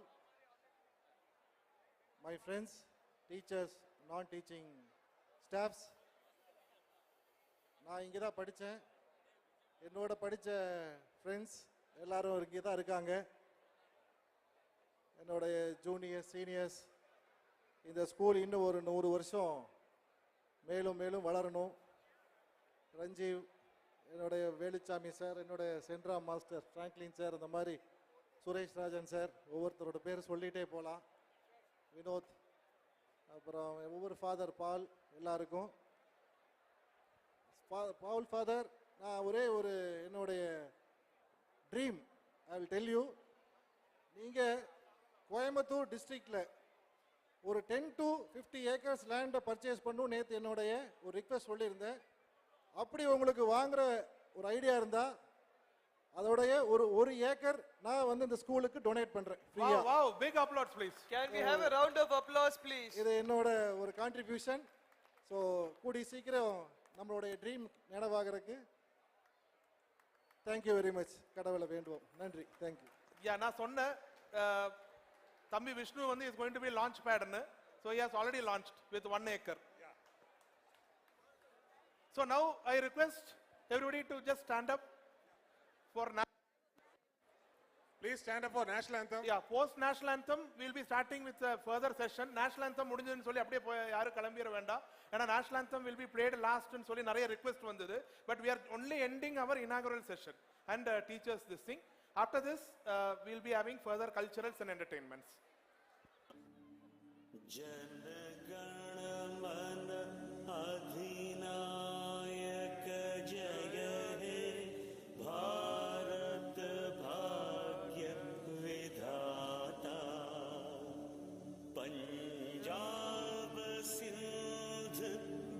my friends, teachers, non-teaching staffs. நான் இங்கே தான் படித்தேன். என்னோட படித்த friends எல்லாரும் இங்கே தான் இருக்காங்க. என்னுடைய ஜூனியர்ஸ், சீனியர்ஸ், இந்த ஸ்கூல் இன்னும் ஒரு 100 வருஷம் மேலும் மேலும் வளரணும். ரஞ்சீவ், என்னுடைய வேலுச்சாமி சார், என்னுடைய சென்ட்ரா மாஸ்டர் ஃப்ராங்க்லின் சார், இந்த மாதிரி சுரேஷ் ராஜன் சார், ஒவ்வொருத்தரோட பேர் சொல்லிகிட்டே போகலாம். வினோத், அப்புறம் ஒவ்வொரு ஃபாதர் பால், எல்லாருக்கும் பால் ஃபாதர், நான் ஒரே ஒரு என்னுடைய dream I will tell you. நீங்கள் கோயம்புத்தூர் டிஸ்ட்ரிக்டில் ஒரு 10 to 50 ஏக்கர்ஸ் லேண்டை பர்ச்சேஸ் பண்ணணும் நேற்று என்னுடைய ஒரு ரிக்வெஸ்ட் சொல்லியிருந்தேன். அப்படி உங்களுக்கு வாங்குற ஒரு ஐடியா இருந்தால் அதோடைய ஒரு ஏக்கர் நான் வந்து இந்த ஸ்கூலுக்கு டொனேட் பண்றேன் ஃப்ரீயா. Wow, big applause please. Can we have a round of applause please? இது என்னோட ஒரு கான்ட்ரிபியூஷன். ஸோ கூடி சீக்கிரம் நம்மளுடைய ட்ரீம் நினைவாகிறதுக்கு தேங்க்யூ வெரி மச். கடவுளை வேண்டுவோம். நன்றி. தேங்க்யூ. நான் சொன்னேன் தம்பி விஷ்ணு வந்து is going to be launch பேட்னு. So he has already launched with 1 acre. So now I request everybody to just stand up for Please stand up for national anthem. Yeah, post national anthem we'll be starting with a further session. National anthem முடிஞ்சதுன்னு சொல்லி அப்படியே போய் யாரும் கிளம்பிர வேண்டாம். ஏன்னா national anthem will be played last ன்னு சொல்லி நிறைய request வந்தது. But we are only ending our inaugural session and teachers this thing. After this we'll be having further culturals and entertainments.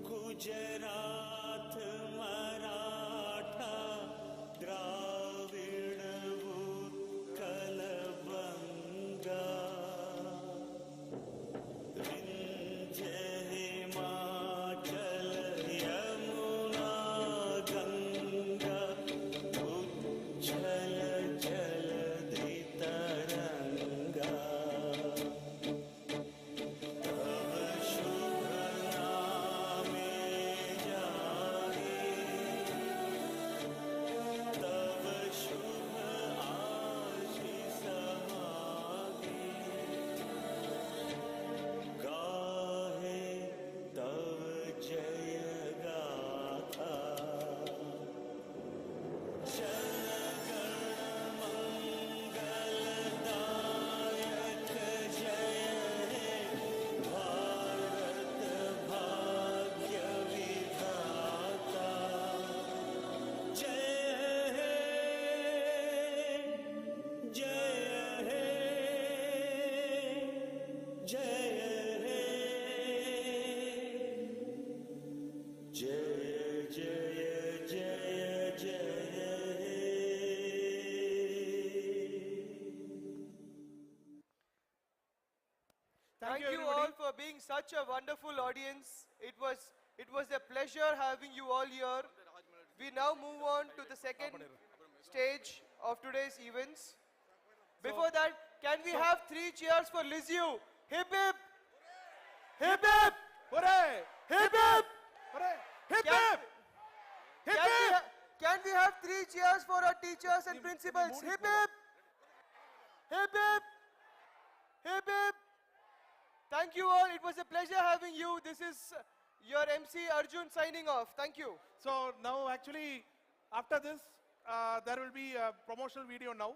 Gujarat Maratha Dravida Utkal Banga Vindhya Himachal Yamuna Ganga उच्छल जलधि तरंगा Thank you all for being such a wonderful audience. It was a pleasure having you all here. We now move on to the second stage of today's events. Before that, can we have 3 cheers for Lisieux? Hip hip! Hip hip! Hooray! Hip hip! Hooray! Hip hip! Hip hip! Can we have 3 cheers for our teachers and principals? Hip hip! Hip hip! Hip hip! Thank you all. It was a pleasure having you. This is your MC Arjun signing off. Thank you. So now actually after this there will be a promotional video now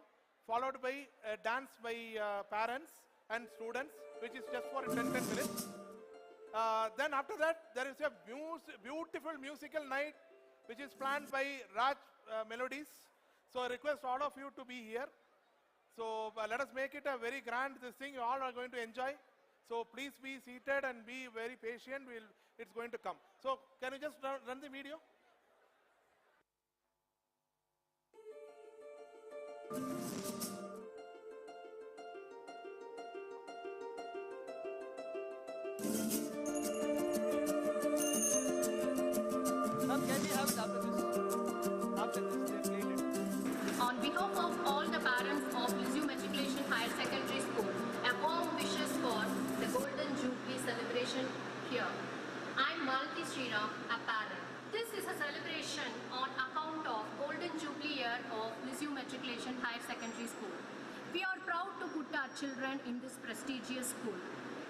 followed by a dance by parents and students which is just for 10 minutes. Then after that there is a beautiful musical night which is planned by Raj Melodies. So I request all of you to be here. So let us make it a very grand this thing. You all are going to enjoy. So please be seated and be very patient. It's going to come. So can you just run the video? Matriculation Higher Secondary School. We are proud to put our children in this prestigious school.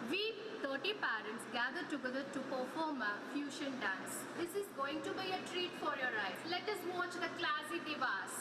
We 30 parents gather together to perform a fusion dance. This is going to be a treat for your eyes. Let us watch the classy divas.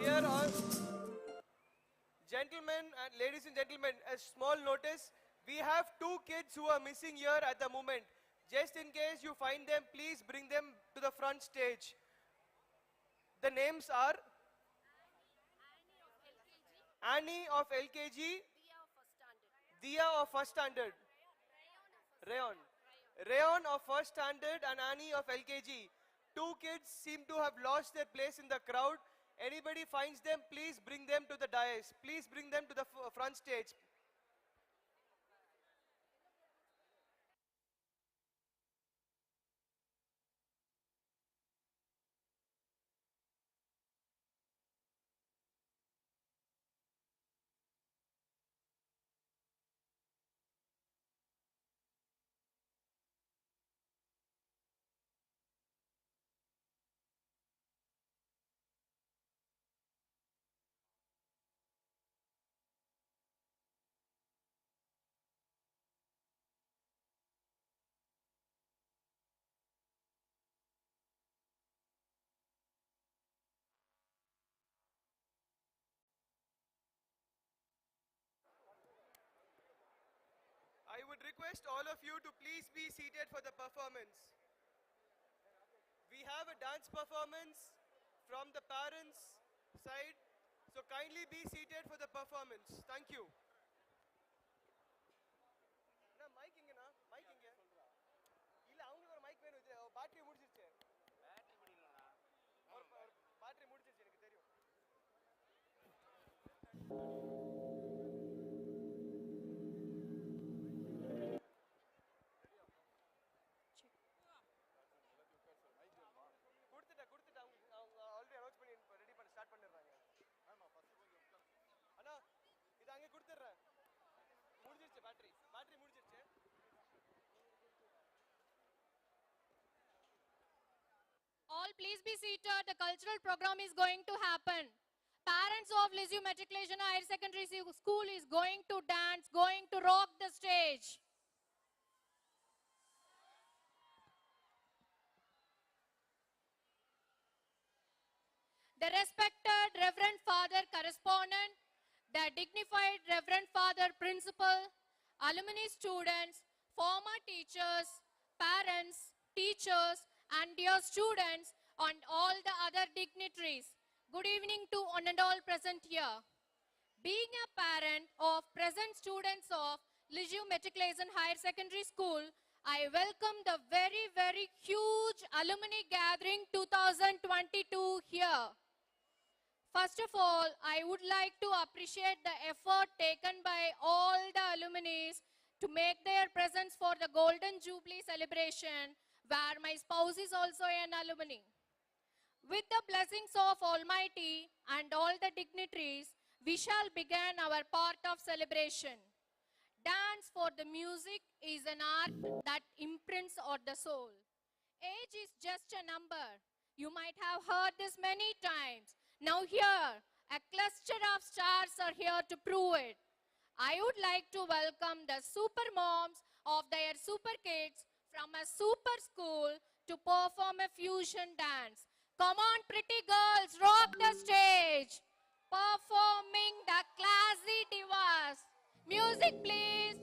Here are, gentlemen and ladies and gentlemen, a small notice. We have 2 kids who are missing here at the moment. Just in case you find them, please bring them to the front stage. The names are Annie of LKG, Dia of first standard, Rayon. Rayon of first standard and Annie of LKG. 2 kids seem to have lost their place in the crowd. Anybody finds them, please bring them to the dais. Please bring them to the front stage. I would request all of you to please be seated for the performance. We have a dance performance from the parents' side, so kindly be seated for the performance. Thank you. Mic inga na, mic inga. Illa avungalukku or mic venu, battery mudichiruche. Battery mudiyalana. Or battery mudichiruche enakku theriyum. Already announce பண்ணி ready பண்ண start பண்ணிடுறாங்க. அண்ணா இது அங்கே கொடுத்துட்றேன். முடிஞ்சிருச்சு battery முடிஞ்சிருச்சு. All please be seated. The cultural program is going to happen. Parents of Lisieux Matriculation Higher Secondary School is going to dance, going to rock the stage. The respected Reverend Father Correspondent, the dignified Reverend Father Principal, alumni students, former teachers, parents, teachers, and dear students, and all the other dignitaries. Good evening to one and all present here. Being a parent of present students of Lisieux Matric Higher Secondary School, I welcome the very, very huge alumni gathering 2022 here. First of all, I would like to appreciate the effort taken by all the alumni to make their presence for the Golden Jubilee celebration, where my spouse is also an alumni. With the blessings of Almighty and all the dignitaries, we shall begin our part of celebration. Dance for the music is an art that imprints on the soul. Age is just a number. You might have heard this many times. Now here, a cluster of stars are here to prove it. I would like to welcome the super moms of their super kids from a super school to perform a fusion dance. Come on, pretty girls, rock the stage. Performing the classy divas. Music, please.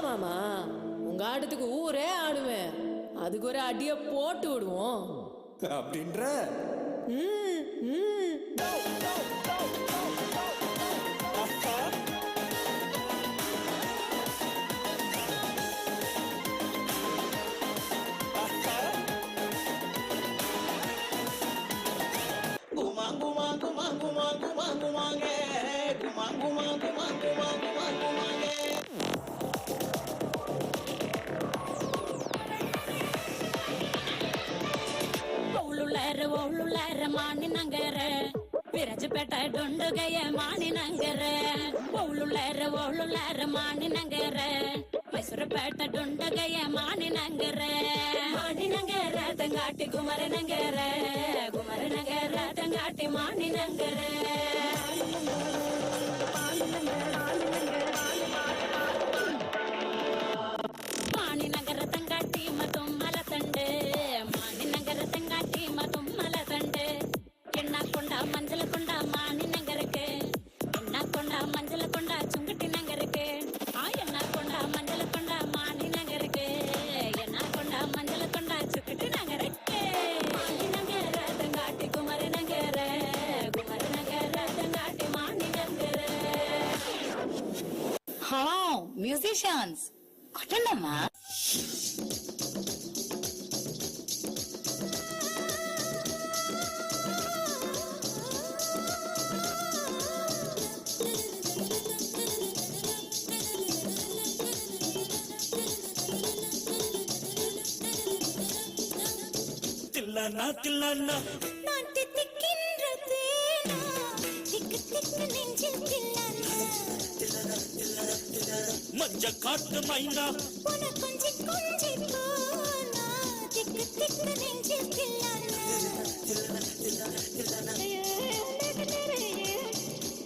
மாமா உங்க ஆட்டத்துக்கு ஊரே ஆடுவேன், அதுக்கு ஒரு அடிய போட்டு விடுவோம் அப்படின்ற ಮಾನಿ ನಂಗರ ವಿರಜಪೇಟ ಡೊಂಡುಗಯ ಮಾನಿ ನಂಗರ ಒಳ್ಳುಲಾರ ಮಾನಿ ನಂಗರ ಮೈಸೂರುಪೇಟ ಡೊಂಡುಗಯ ಮಾನಿ ನಂಗರ ತಂಗಾಟಿ ಕುಮಾರ ನಂಗರ ತಂಗಾಟಿ ಮಾನಿ ನಂಗರ ಮಾನಿ ನಗರ ತಂಗಾಟಿ ಮತ್ತೊಮ್ಮಲ ತಂಡೆ ಮಾನಿ ನಗರ ತಂಗಾಟಿ ಮತ್ತೊಮ್ಮಲ ತಂಡೆ ಎಣ್ಣ ಕೊಂಡ ಮಂಜಲ ಕೊಂಡ ಮಾನಿ ನಗರಕ್ಕೆ ಎಣ್ಣ ಕೊಂಡ musicians. Attendama. தில்லானா தில்லானா நான் தித்திக்கின்ற தேனா திக்கு திக்கு நெஞ்சில் தில்லானா மஞ்ச காட்டு மைனா உன கொஞ்சி கொஞ்சி போனா திக்கு திக்கு நெஞ்சில் தில்லானா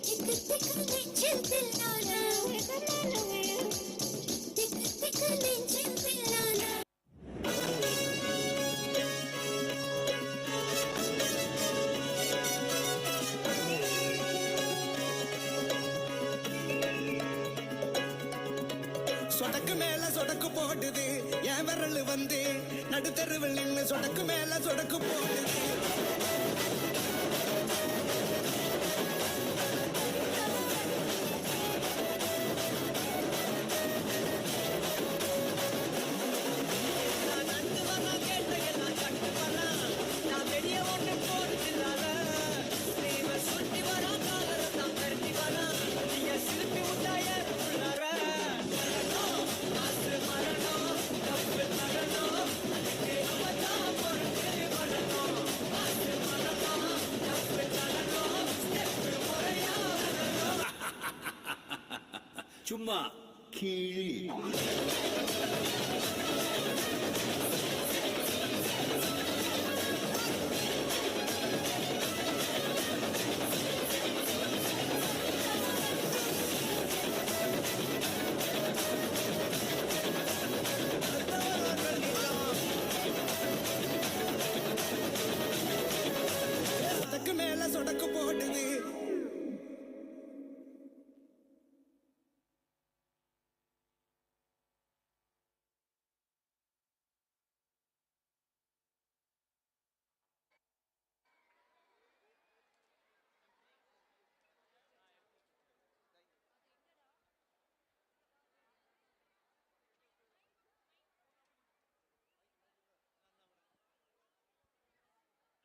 திக்கு திக்கு நெஞ்சில் தில்லானா திக்கு திக்கு நெஞ்சில் தில்லானா சொடக்கு மேல சொடக்கு போடுது என் விரல் வந்து நடுத்தருவில் நின்று சொடக்கு மேல சொடக்கு போடுது சும்மா கிளி சொடக்கு மேல சொடக்கு போடுது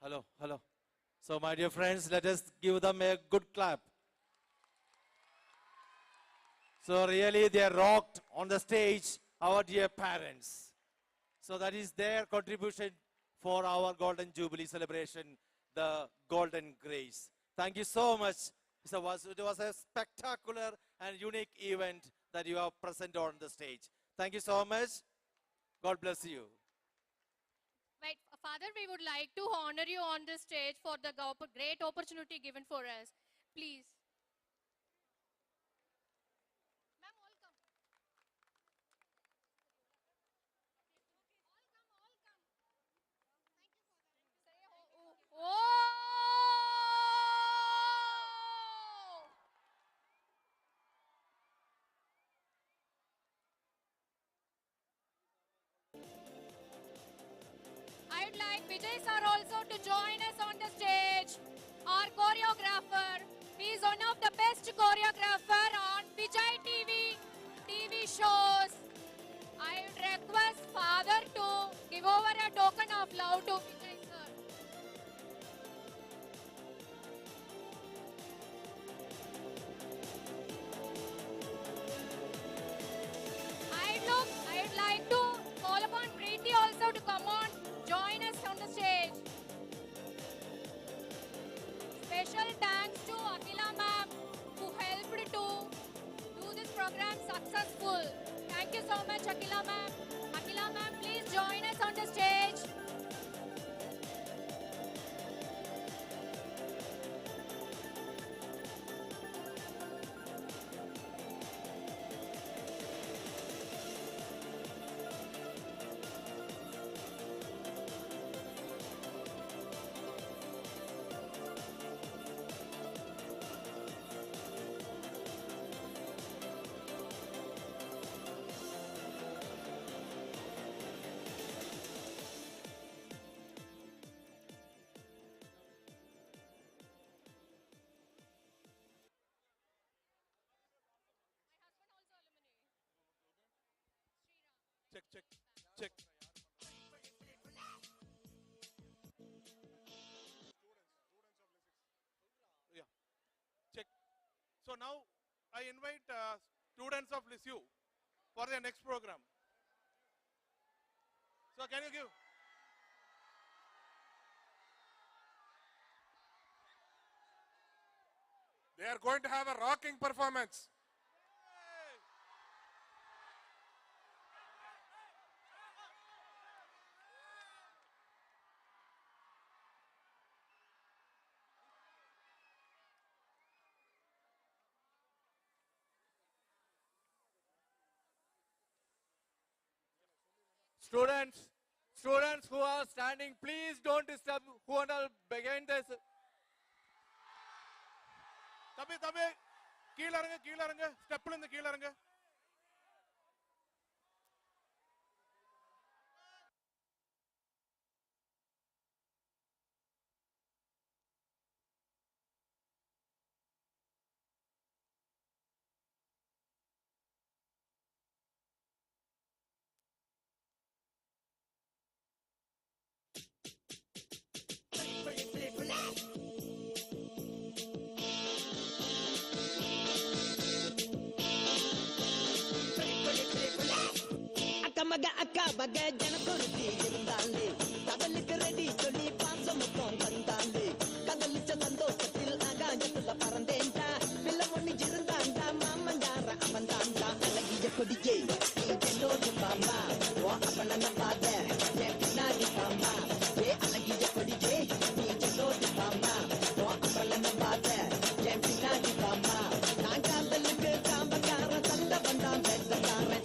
Hello, hello. So my dear friends, let us give them a good clap. So really they rocked on the stage, our dear parents. So that is their contribution for our Golden Jubilee celebration, the Golden Grace. Thank you so much. It was a spectacular and unique event that you have present on the stage. Thank you so much. God bless you. Wait, Father, we would like to honor you on the stage for the great opportunity given for us. Please. Ma'am, all come. All come. Thank you, Father. Oh! I'd like Vijay sir also to join us on the stage. Our choreographer. He is one of the best choreographer on Vijay TV shows. I would request Father to give over a token of love to Vijay sir. I'd like to call upon Preeti also to come on, join us on the stage. Special thanks to Akila ma'am who helped to do this program successful. Thank you so much, Akila ma'am. Akila ma'am, please join us on the stage. check, check, check. Yeah, check. So now I invite students of Lisieux for the next program. So can you give? They are going to have a rocking performance. Students who are standing, please don't disturb who are all behind this. தம்பி கீழ இறங்க ஸ்டெப்ல இருந்து கீழ இறங்க. அக்கா மக ஜனக்கொருத்தி இருந்தாலே கடலுக்கு ரெடி சொல்லி பாசம் மொத்தம் தந்தாலே கடலிச்ச சந்தோஷத்தில் ஆகாயத்துல பறந்தேன்டா பிள்ளை ஒண்ணு இருந்தாண்டா மாமங்கார அவன் தாண்டா அழகிய கொடியே என்னோடு பாம்பா ஓ அப்பன பாத என் பின்னாடி பாம்பா ஏ அழகிய கொடியே நீ என்னோடு பாம்பா ஓ அப்பன பாத என் பின்னாடி பாம்பா நான் காதலுக்கு காம்பக்கார சண்டை வந்தான் பேசக்காரன்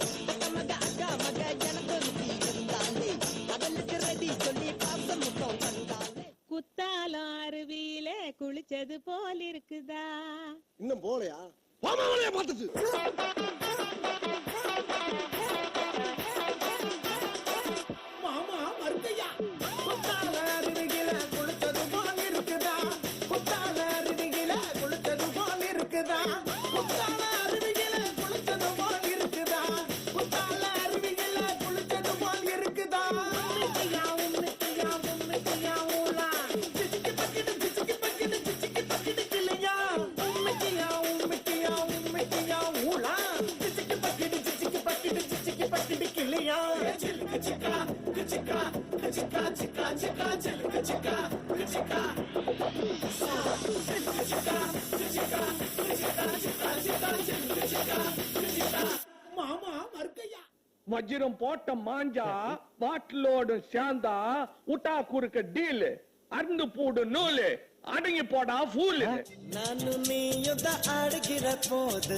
குத்தாலம் அருவியில குளிச்சது போல் இருக்குதா? இன்னும் போலையா? பாமாவளைய பார்த்துட்டு மாமா மருந்தையா குத்தால அருவியில குளிச்சது போல் இருக்குதா? குத்தால அருவியில குளிச்சது போல் இருக்குதா? குத்தால அருவியில குளிச்சது போல் இருக்குதா? குத்தால அருவியில குளிச்சது போல் இருக்குதா? மாமா மறுக்கையா வஜ்ரம் போட்ட மாஞ்சா பாட்டிலோடு சேர்ந்தா உட்டா குறுக்க டீல் அருந்து போடு நூலு அடங்கி போடா ஃபூல். நானு நீயும் தான் ஆடுகிற போது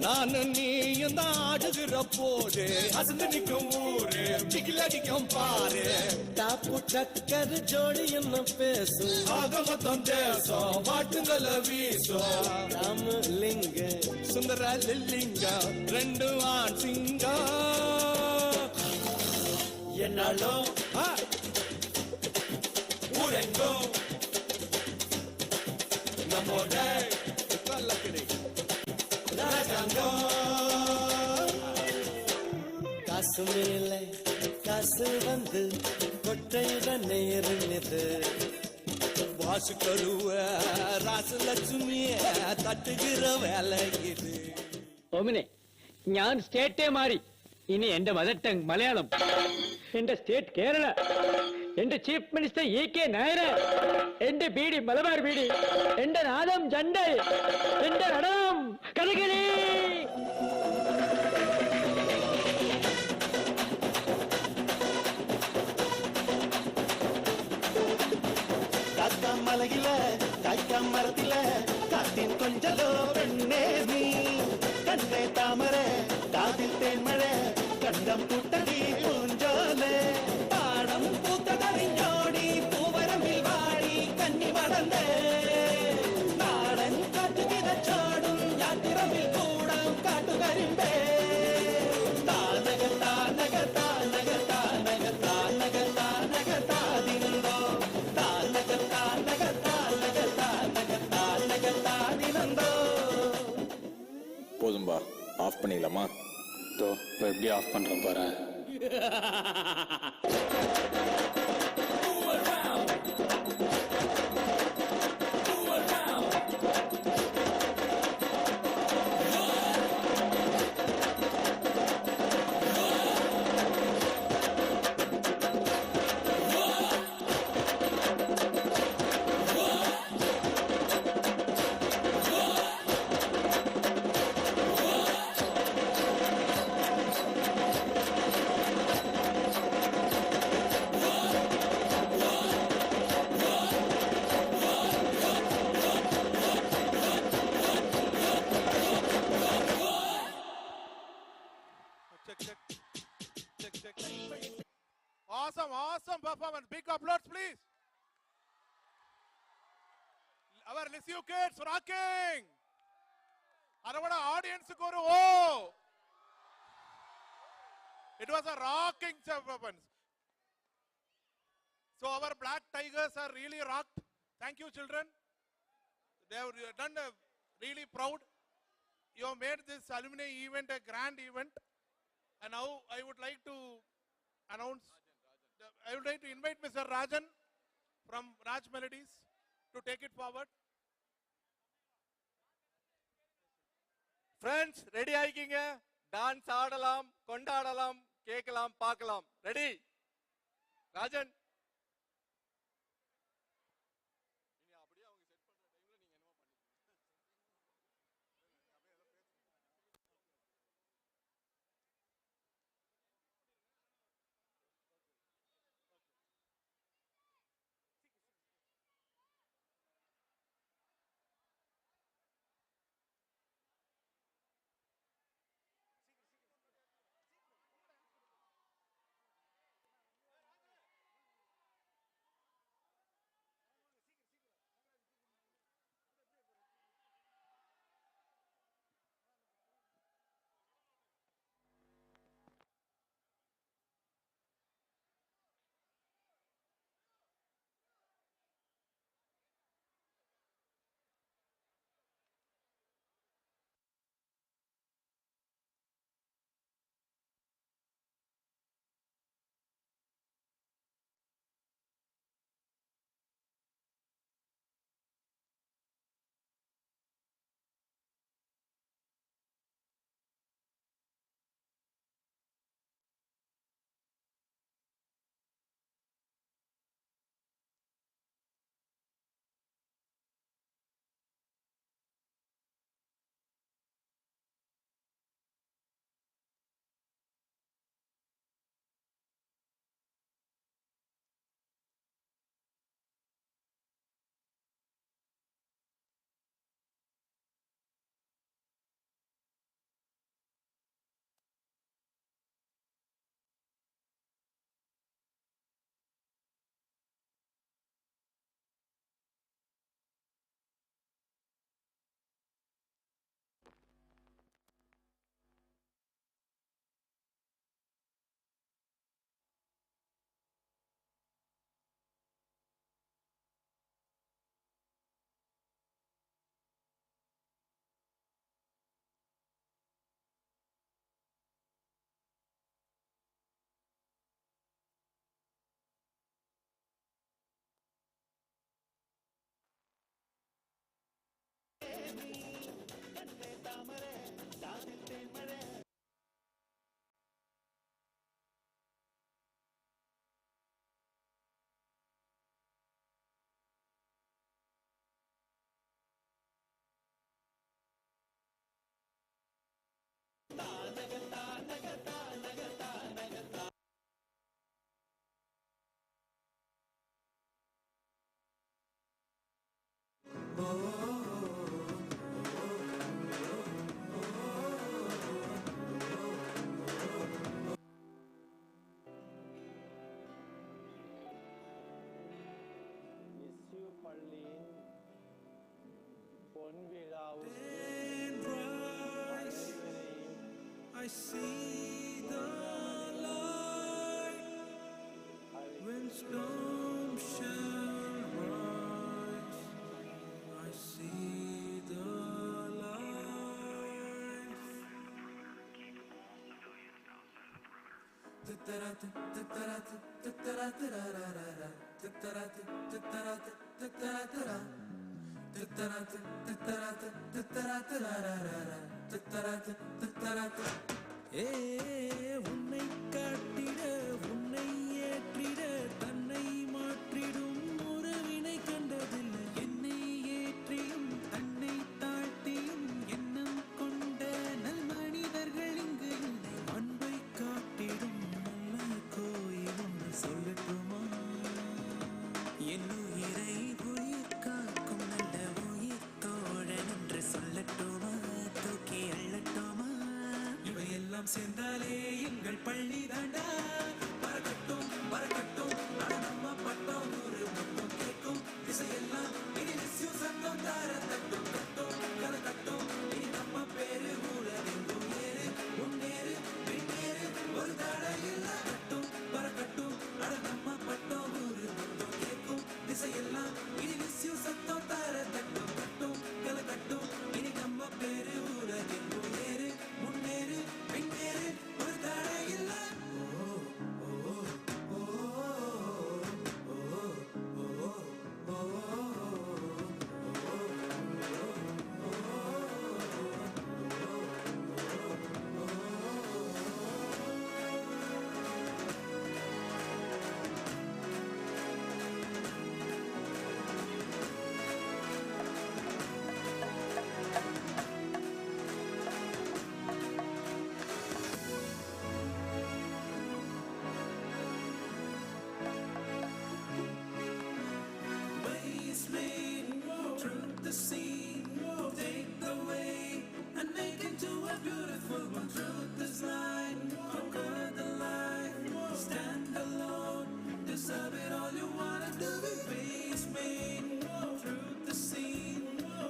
நானு நீயும் தான் ஆடுகிற போது அசந்து நிக்கும் ஊரு டிகிலடிக்கும் பாரு டாப்பு டக்கர் ஜோடி என்ன பேசும் ஆக மொத்தம் தேசம் வாட்டுங்கள வீசும் ராமலிங்க சுந்தர லில்லிங்க ரெண்டு ஆண் சிங்கம் என்னாலும் ஊரெங்கோ நம்மோட கல்லக்கிடை காசு மேல காசு வந்து கொட்டையுடன் நேருது வாசு கருவ ராசு லட்சுமிய തട്ടുകിற വേല ഇത്. ഓമിനെ ഞാൻ സ്റ്റേറ്റേ മാറി. ഇനി എന്റെ മദർ ടങ് മലയാളം. എന്റെ സ്റ്റേറ്റ് കേരള. എന്റെ ചീഫ് മിനിസ്റ്റർ EK നായർ. എന്റെ ബീഡി മലബാർ ബീഡി. എന്റെ നാദം ജണ്ട്. എന്റെ നടനം കഥകളി. காக்கா மலையில காய்க்கா மரத்தில காத்தின் கொஞ்சலோ பெண்ணே நீ கண்ணே தாமரை காதில் தேன்மழை கண்டம் பூட்டடி பூஞ்சோலே பாடம் பூத்ததறிஞ்சோடி பூவரம்பில் வாடி கன்னி வளர்ந்தே நாடன் காட்டு விதச்சோடும் யாத்திரமில் கூடம் காட்டு கரும்பே தானக தானக தானக தானக தானக தானக தாதினந்தோ தானக தானக தானக தானக தானக தாதினந்தோ போதும்பா ஆஃப் பண்ணிடலாம். இப்போ எப்படி ஆஃப் பண்ணுறேன் பாரு. Awesome performance. Big applause, please. Our Lisieux kids rocking. Aravada audience ko oh. It was a rocking performance. So our black tigers are really rocked. Thank you, children. They have done really proud. You have made this alumni event a grand event. And now I would like to announce. I would like to invite Mr. Rajan from Raj Melodies to take it forward. Friends, ready ஆயிக்கிங்க. Dance ஆடலாம், கொண்டாடலாம், கேட்கலாம், பார்க்கலாம். Ready? Rajan. I see the light when storm shall rise. I see the light. ஏ உன்னை காட்டிட உன்னை ஏற்றிட தன்னை மாற்றிடும் உறவினை கண்டதில்லை என்னை ஏற்றியும் தன்னை தாழ்த்தியும் எண்ணம் கொண்ட நல் மனிதர்கள் இங்கு இல்லை அன்பை காட்டிடும் நல்ல கோயில் ஒன்று சொல்லட்டுமா என் உயிரை உயிர் காக்கும் நல்ல உயிர் தோழன் என்று சொல்லட்டுமா தூக்கி அள்ளட்டுமா இவையெல்லாம் சேர்ந்தாலே எங்கள் பள்ளி தாண்டா பறக்கட்டும் பறக்கட்டும் அட நம்ம பட்டம் ஒரு மொத்தம் கேட்கும் திசையெல்லாம் இனி லிஸ்யூ சத்தம் தார தட்டும் கட்டும் கலக்கட்டும் இனி நம்ம பேரு ஊரெங்கும் ஏறு முன்னேறு பின்னேறு ஒரு தடை இல்ல கட்டும் பறக்கட்டும் அட நம்ம பட்டம் ஒரு மொத்தம் கேட்கும் திசையெல்லாம் இனி லிஸ்யூ சத்தம் தார தட்டும் கட்டும் கலக்கட்டும் இனி நம்ம பேரு ஊரெங்கும் ஏறு முன்னேறு பின்னேறு ஒரு தடை இல்ல ways made through the sea, take the way and make into a beautiful one. Truth is light, conquer the light, stand alone, deserve it all you wanna do. Ways made through the sea,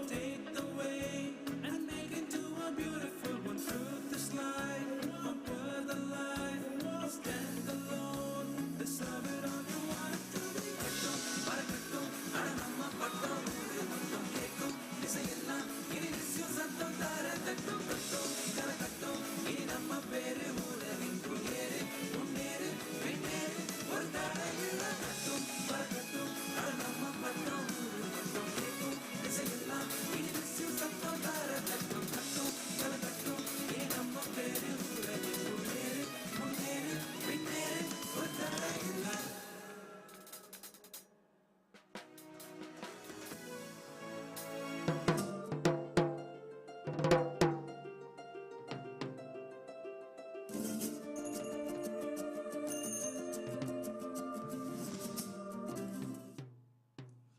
take the way and make into a beautiful one. Truth is light, conquer the light, stand alone, deserve it all you wanna do. கட்டும் பறக்கட்டும் அட நம்ம பட்டம் ஊரு மொத்தம் கேட்கும் திசையெல்லாம் இனி லிஸ்யூ சத்தம் தார தட்டும் கட்டும் கலக்கட்டும் இனி நம்ம பேரு ஊரெங்கும் ஏறு முன்னேறு பின்னேறு ஒரு தடை இல்ல கட்டும் பறக்கட்டும் அட நம்ம பட்டம் ஊரு மொத்தம் கேட்கும் திசையெல்லாம் இனி லிஸ்யூ சத்தம் தார தட்டும் கட்டும் கலக்கட்டும் இனி நம்ம பேரு ஊரெங்கும் ஏறு முன்னேறு பின்னேறு ஒரு தடை இல்ல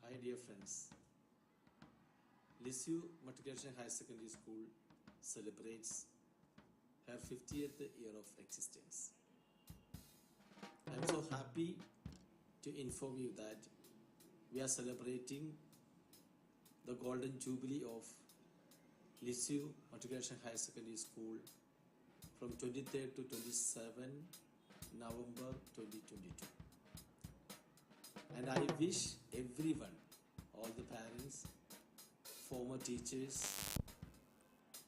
Hi dear friends, Lisieux Matric High Secondary School celebrates her 50th year of existence. I am so happy to inform you that we are celebrating the golden jubilee of Lisieux Matric High Secondary School from 23rd to 27 November 2022. And I wish everyone, all the parents, former teachers,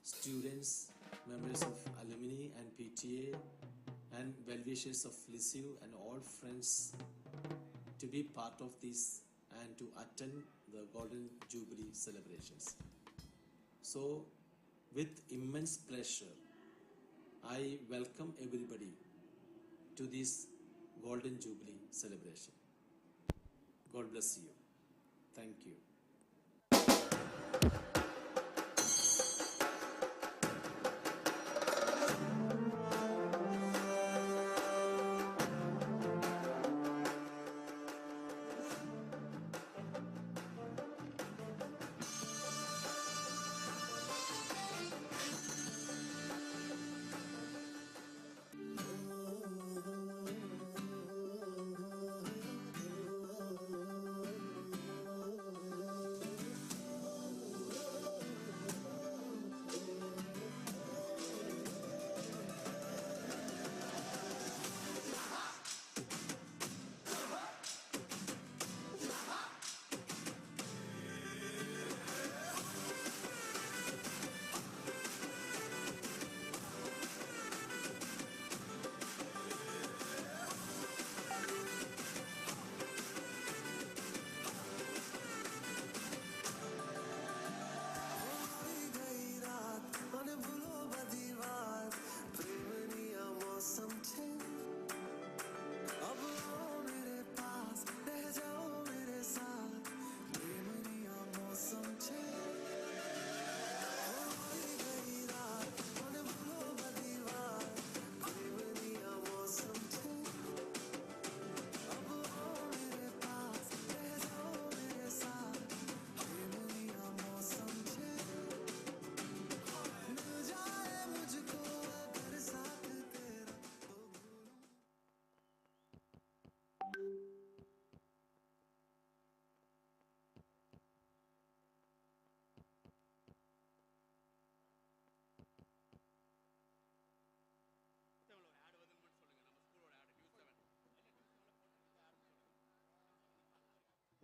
students, members of alumni and PTA, and well-wishers of Lisieux and all friends to be part of this and to attend the Golden Jubilee celebrations. So, with immense pleasure, I welcome everybody to this Golden Jubilee celebration. God bless you. Thank you.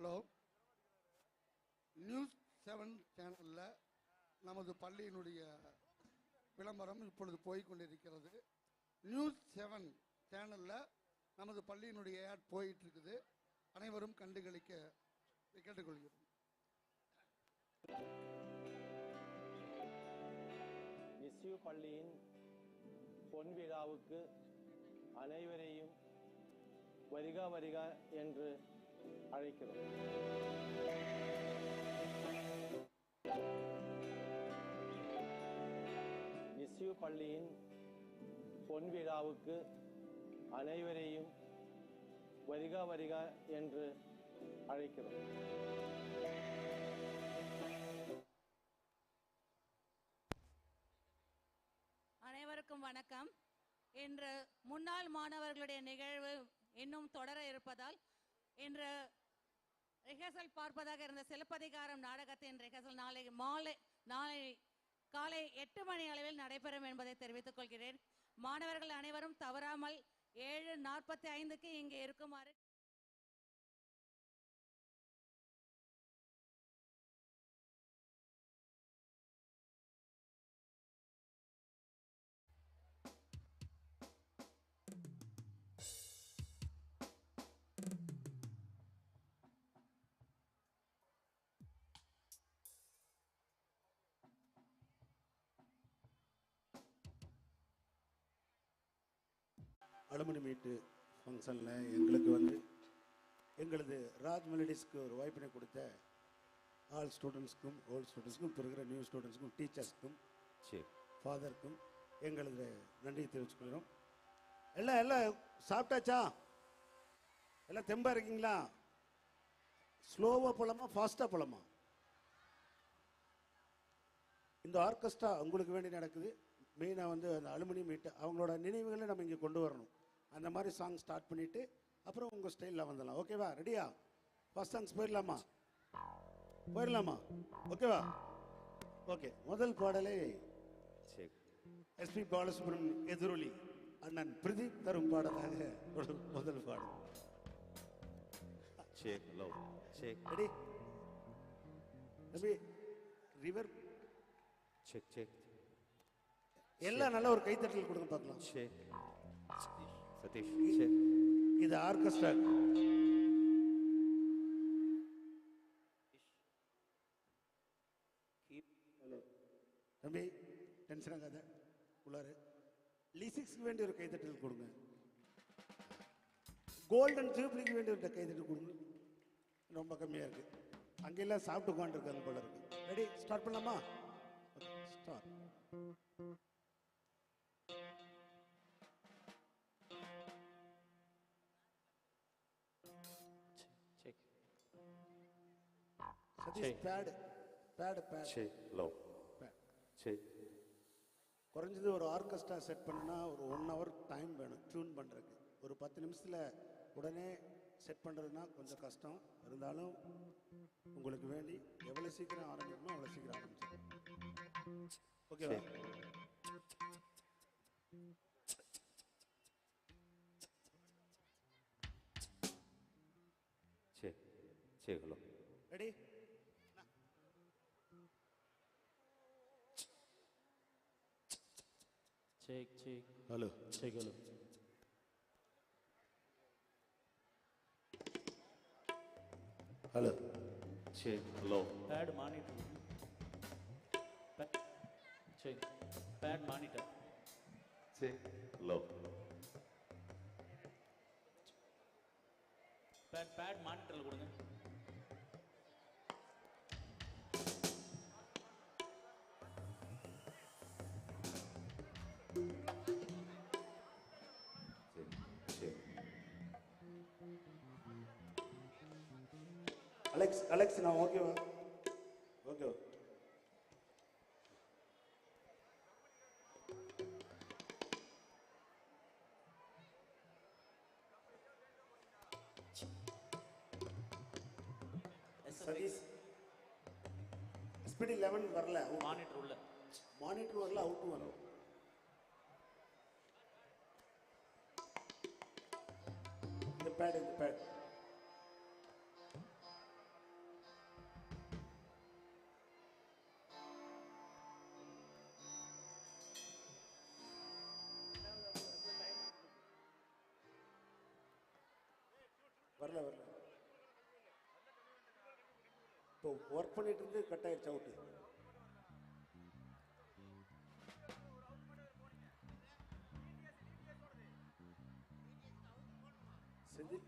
Hello, news 7 சேனலில் நமது பள்ளியினுடைய விளம்பரம் இப்பொழுது போய்கொண்டிருக்கிறது. News 7 சேனலில் நமது பள்ளியினுடைய add போயிட்டு இருக்குது. அனைவரும் கண்டுகளிக்க கேட்டுக்கொள்கிறோம். லிஸ்யூ பள்ளியின் பொன் விழாவுக்கு அனைவரையும் வருக வருக என்று அழைக்கிறோம். லிஸ்யூ பள்ளியின் பொன் விழாவுக்கு அனைவரையும் வருக வருக என்று அழைக்கிறோம். அனைவருக்கும் வணக்கம். இன்று முன்னாள் மாணவர்களுடைய நிகழ்வு இன்னும் தொடர இருப்பதால் இன்று ரிஹர்சல் பார்ப்பதாக இருந்த சிலப்பதிகாரம் நாடகத்தின் ரிஹர்சல் நாளை காலை 8 மணி அளவில் நடைபெறும் என்பதை தெரிவித்துக் கொள்கிறேன். மாணவர்கள் அனைவரும் தவறாமல் 7:45க்கு இங்கே இருக்குமாறு அலுமினி மீட்டு ஃபங்க்ஷனில் எங்களுக்கு எங்களது ராஜ் மெலடிஸ்க்கு ஒரு வாய்ப்பினை கொடுத்த ஆல் ஸ்டூடெண்ட்ஸ்க்கும் ஓல்ட் ஸ்டூடெண்ட்ஸ்க்கும் இப்போ இருக்கிற நியூ ஸ்டூடெண்ட்ஸ்க்கும் டீச்சர்ஸ்க்கும் ஃபாதருக்கும் எங்களது நன்றியை தெரிவிச்சுக்கிறோம். எல்லாம் சாப்பிட்டாச்சா? எல்லாம் தெம்பா இருக்கீங்களா? ஸ்லோவாக போகலாமா ஃபாஸ்ட்டாக போகலாமா? இந்த ஆர்கெஸ்ட்ரா உங்களுக்கு வேண்டி நடக்குது. மெயினாக அந்த அலுமினி மீட்டு அவங்களோட நினைவுகளை நம்ம இங்கே கொண்டு வரணும். அந்த மாதிரி சாங் ஸ்டார்ட் பண்ணிவிட்டு அப்புறம் உங்கள் ஸ்டைலில் வந்துடலாம். ஓகேவா? ரெடியா? ஃபர்ஸ்ட் சாங்ஸ் போயிடலாமா? ஓகேவா? ஓகே. முதல் பாடலே எஸ்பி பாலசுப்ரமணியம் எதிரொலி அண்ணன் பிரதீப் தரும் பாடலாக முதல் பாடல். ரெடி? ரிவர் எல்லாம் நல்ல ஒரு கைத்தட்டல் கொடுங்க பார்க்கலாம். சதீஷ், இது ஆர்கெஸ்ட்ரா. தம்பி டென்ஷன் ஆகாத, உள்ளாரு. லிசிக்ஸ்க்கு வேண்டிய ஒரு கைத்தட்டல் கொடுங்க. கோல்டன் ஜூப்ளிக்கு வேண்டிய ஒரு கைத்தட்டல் கொடுங்க. ரொம்ப கம்மியாக இருக்கு. அங்கெல்லாம் சாப்பிட்டு உட்காந்துருக்காங்க போல இருக்கு. ரெடி? ஸ்டார்ட் பண்ணலாமா? ஸ்டார்ட். சதீஷ் பேட் குறைஞ்சது ஒரு ஆர்கெஸ்ட்ரா செட் பண்ணா ஒரு 1 hour டைம் வேணும் டியூன் பண்ணுறதுக்கு. ஒரு 10 நிமிஷத்தில் உடனே செட் பண்ணுறதுனா கொஞ்சம் கஷ்டம். இருந்தாலும் உங்களுக்கு வேண்டி எவ்வளோ சீக்கிரம் ஆரம்பிக்கணுமோ அவ்வளோ சீக்கிரம் ஆரம்பிச்சு. ஓகேவா? Hello, ready? Hello, hello. Hello, hello. Bad monitor. Bad monitor. Hello. Bad மானிட்டர்ல கொடுங்க. அலெக்ஸ் நான் ஓகேவா? ஓகேவா? சதீஷ் ஸ்பீட் 11 வரல. மானிட்டர் உள்ள. மானிட்டர் வரல, அவுட் வரும். இந்த பேட் வரல வரல. இப்போ ஒர்க் பண்ணிட்டு இருந்து கட் ஆயிடுச்சு அவுட்டு. செஞ்சு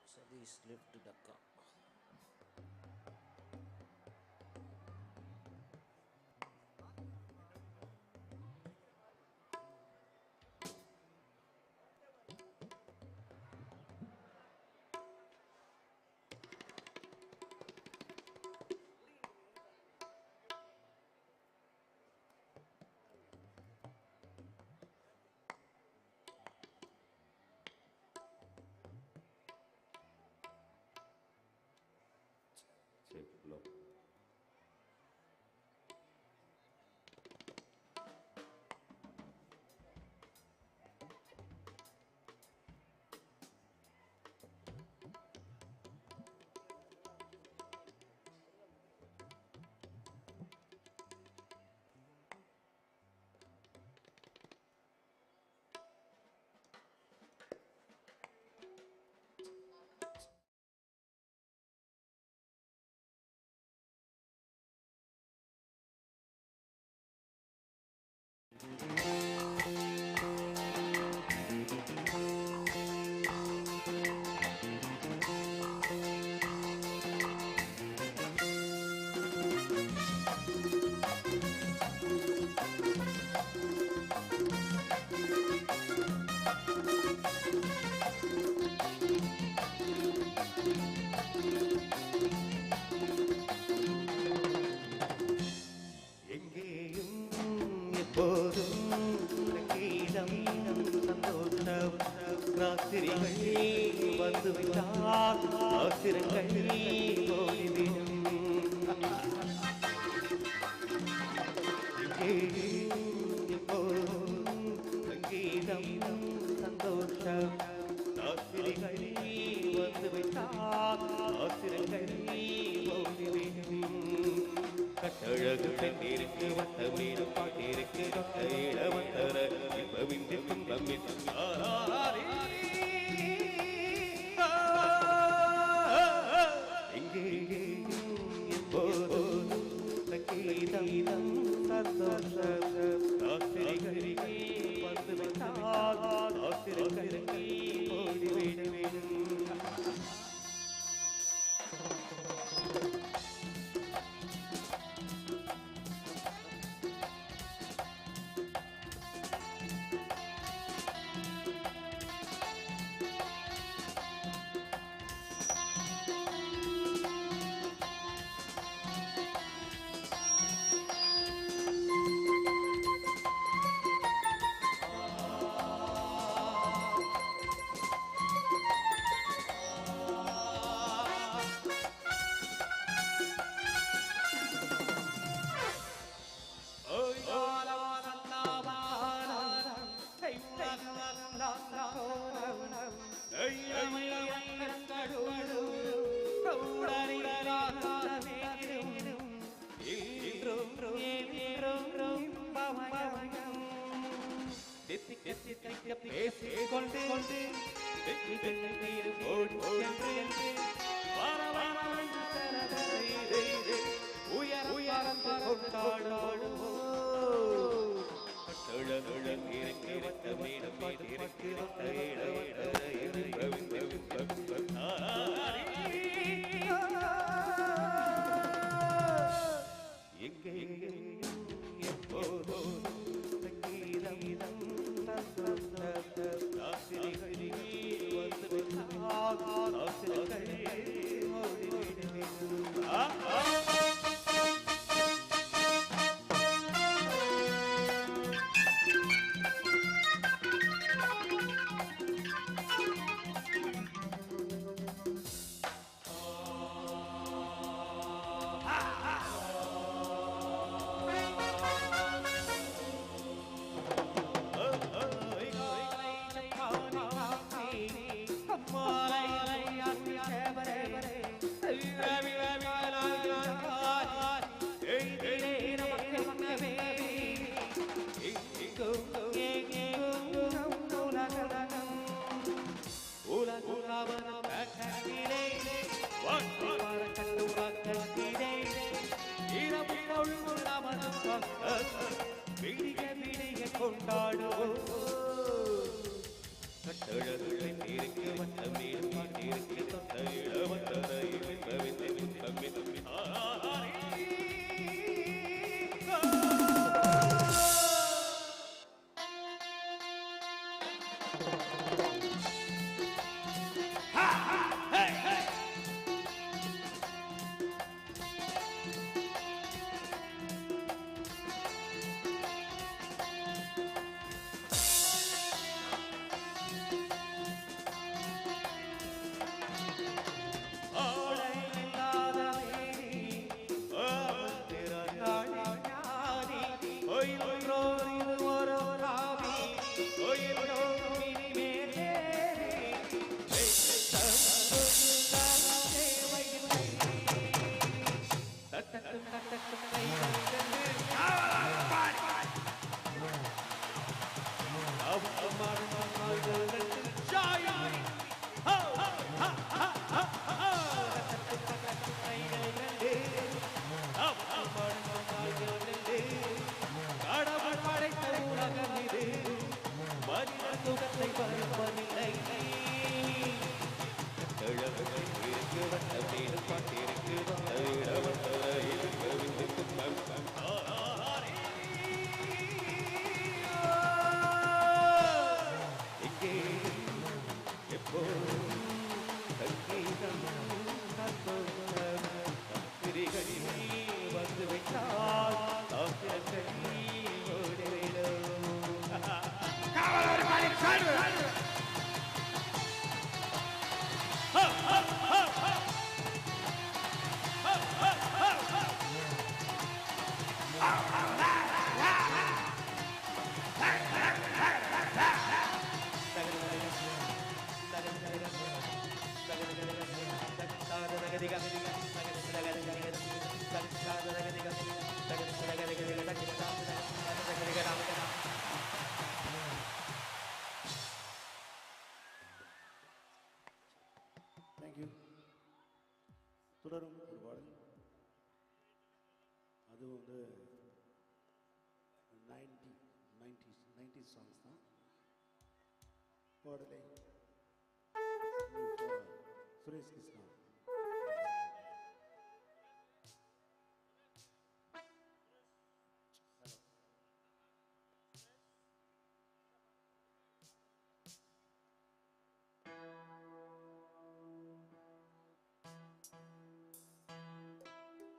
Sadish left Dhaka. Check, low. கட்டழகு பெண்ணிருக்கு வட்ட மீது பாட்டிருக்கு கையில வந்தர இப்பவின்றி துன்பமின் எங்கே எப்போதும் சங்கீதம் சந்தோஷம் ஆசிரிகள் வந்து விட்டால் ஆசிரிகள் ஓடிவிட வேண்டும். அம்மா கொண்டாடுவோம் கட்டழகுகளை தீருக்கு வட்டம் நீடும் பாட்டிற்கு தொட்ட இளவட்டரை வென்றவில்லை முத்தமிழ் தேங்க்யூ. தொடரும் ஒரு பாடல், அது வந்து 90s சாங்ஸ் தான். பாடலை Suresh Krishna.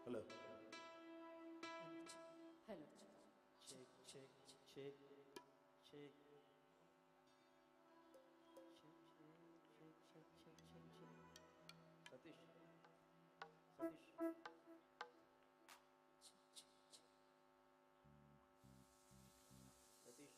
Hello. Hello. Check, check, check, check. Satish.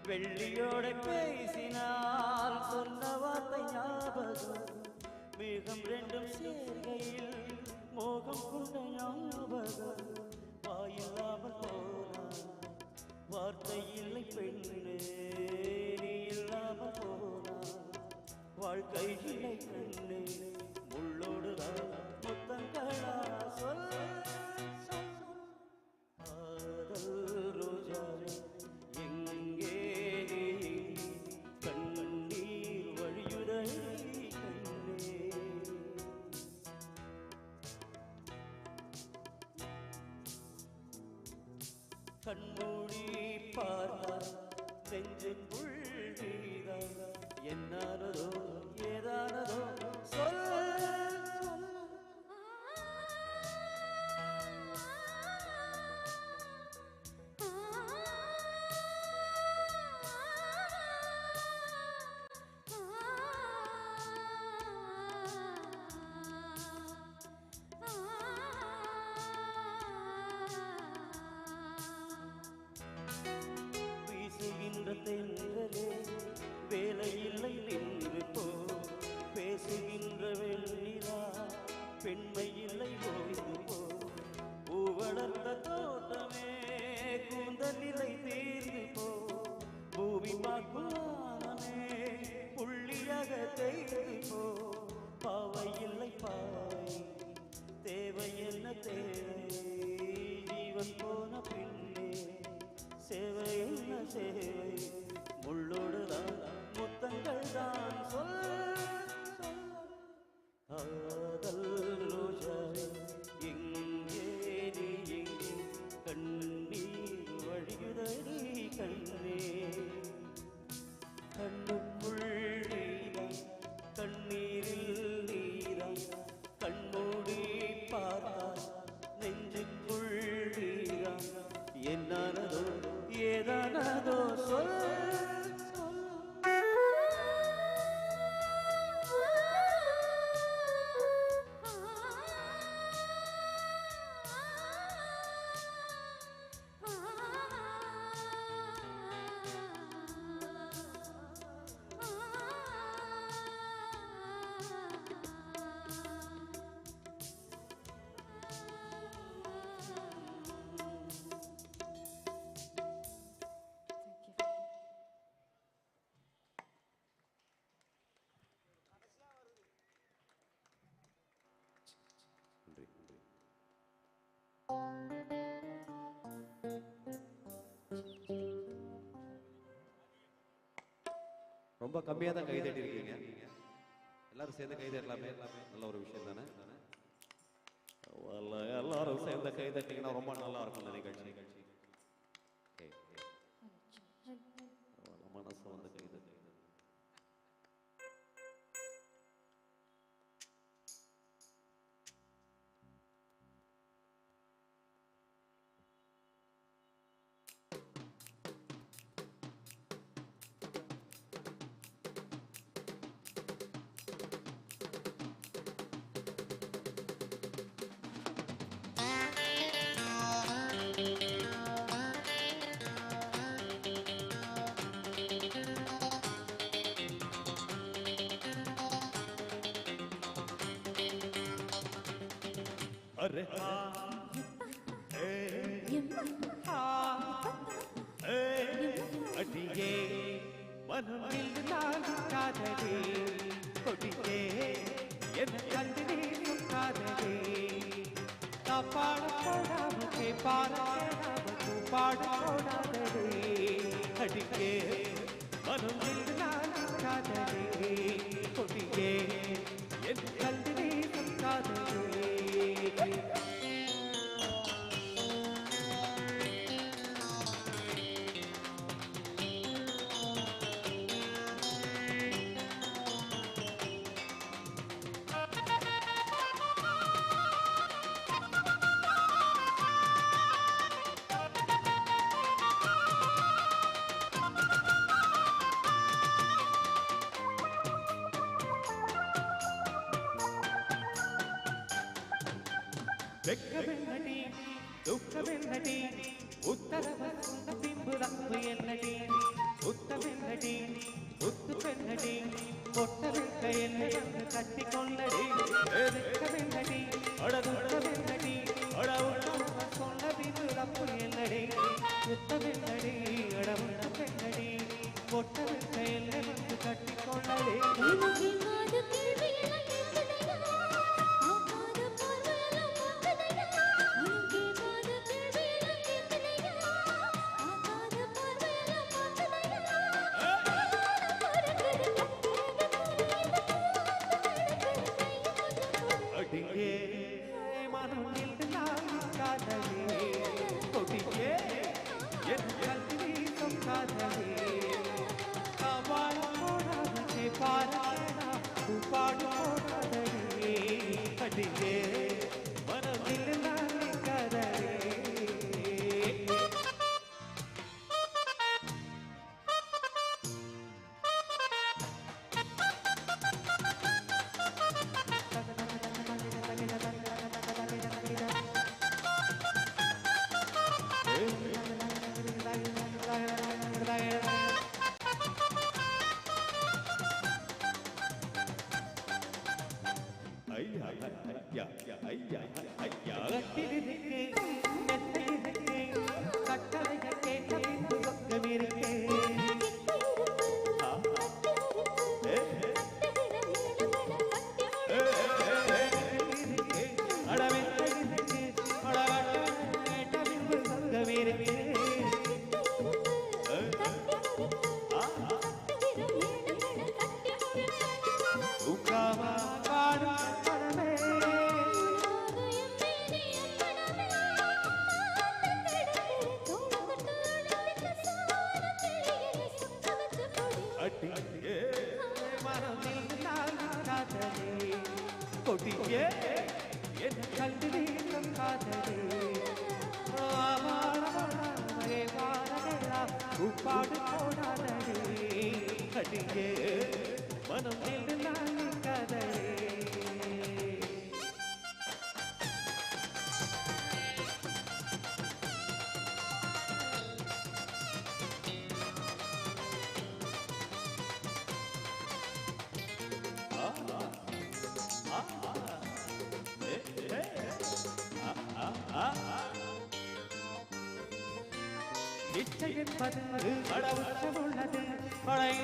வெள்ளியோட பேசினால் சொன்ன வார்த்தை ஞாபகம் மேகம் ரெண்டும் சேர்கையில் மோகம் கொண்ட ஞாபகம் வாயில்லாமல் போனான் வார்த்தை இல்லை பெண்ணே நீ இல்லாமல் போனான் வாழ்க்கை இல்லை கண்ணே முள்ளோடுதான் முத்தங்களா சொல் காதல் ரோஜாவே எங்கே நீ கண்ணீர் வழியுதடி கண்ணே கண்மூடி பார்த்தால் நெஞ்சுக்குள் நீதான் என்னானதோ ஏதானதோ சொல் வீசுகின்ற தென்றலே வேலை இல்லை நின்று போ பேசுகின்ற வெண்ணிலா பெண்மை இல்லை ஓய்ந்து போ பூ வளர்ந்த தோட்டமே கூந்தல் நிலை தீர்ந்து போ பூமி பார்க்குமானே புள்ளியாக தேய்ந்து போ பாவை இல்லை பாவை தேவை என்ன தேவை ஜீவன் போன பின்னே சேவை என்ன சேவை முள்ளோடுதான் முத்தங்கள் தான் சொல் காதல் ரோஜாவே எங்கே நீ எங்கே கண்ணீர் வழியுதடி கண்ணே கண்ணுக்குள் நீதான் கண்ணீரில் நீதான் கண்மூடி பார்த்தால் நெஞ்சுக்குள் நீதான் என்னானதோ ஏதானதோ சொல் ரொம்ப கம்மியாக தான் கை தட்டி இருக்கீங்க. எல்லாரும் சேர்ந்து கை தட்டலாமே, நல்ல ஒரு விஷயம் தானே. எல்லாரும் சேர்ந்து கை தட்டிங்கன்னா ரொம்ப நல்லா இருக்கும் இந்த நிகழ்ச்சி. மனசு வந்து கை தட்டி अरे अडिये मनमिल नाकादे कोडिये एन कंदनी सुकादे कापाड़ कोडाम के पाराम को पाड़ कोडादे अडिये मनमिल नाकादे कोडिये एन कंदनी सुकादे ದುಃಖವೆನ್ನಡಿ ಉತ್ತರವ ಬಿಂಬುದಪ್ಪು ಎನ್ನಡಿ புத்தமெல்லடி புத்து பெண்ணடி பொட்டவிட்ட என்னை வந்து கட்டி கொள்ளடி வெக்கமெல்லடி அடதுட்டமெல்லடி அடவுட்ட சொன்னதின் தப்பு என்னடி புத்தமெல்லடி அடவுட்ட பெண்ணடி பொட்டவிட்ட என்னை வந்து கட்டி கொள்ளடி கொடியே மனதில் காதலே கொடியே என் கல்வி காதலே கவால் போடாதே பாராடா பாடு போடாதே கொடியே மனதில் காதலே கொடியே என் கல்வி காதலே உப்பாடு போடாதே கடியே மனம் காதலே நிச்சயிப்பது அடவுச்சம் உள்ளது பழைய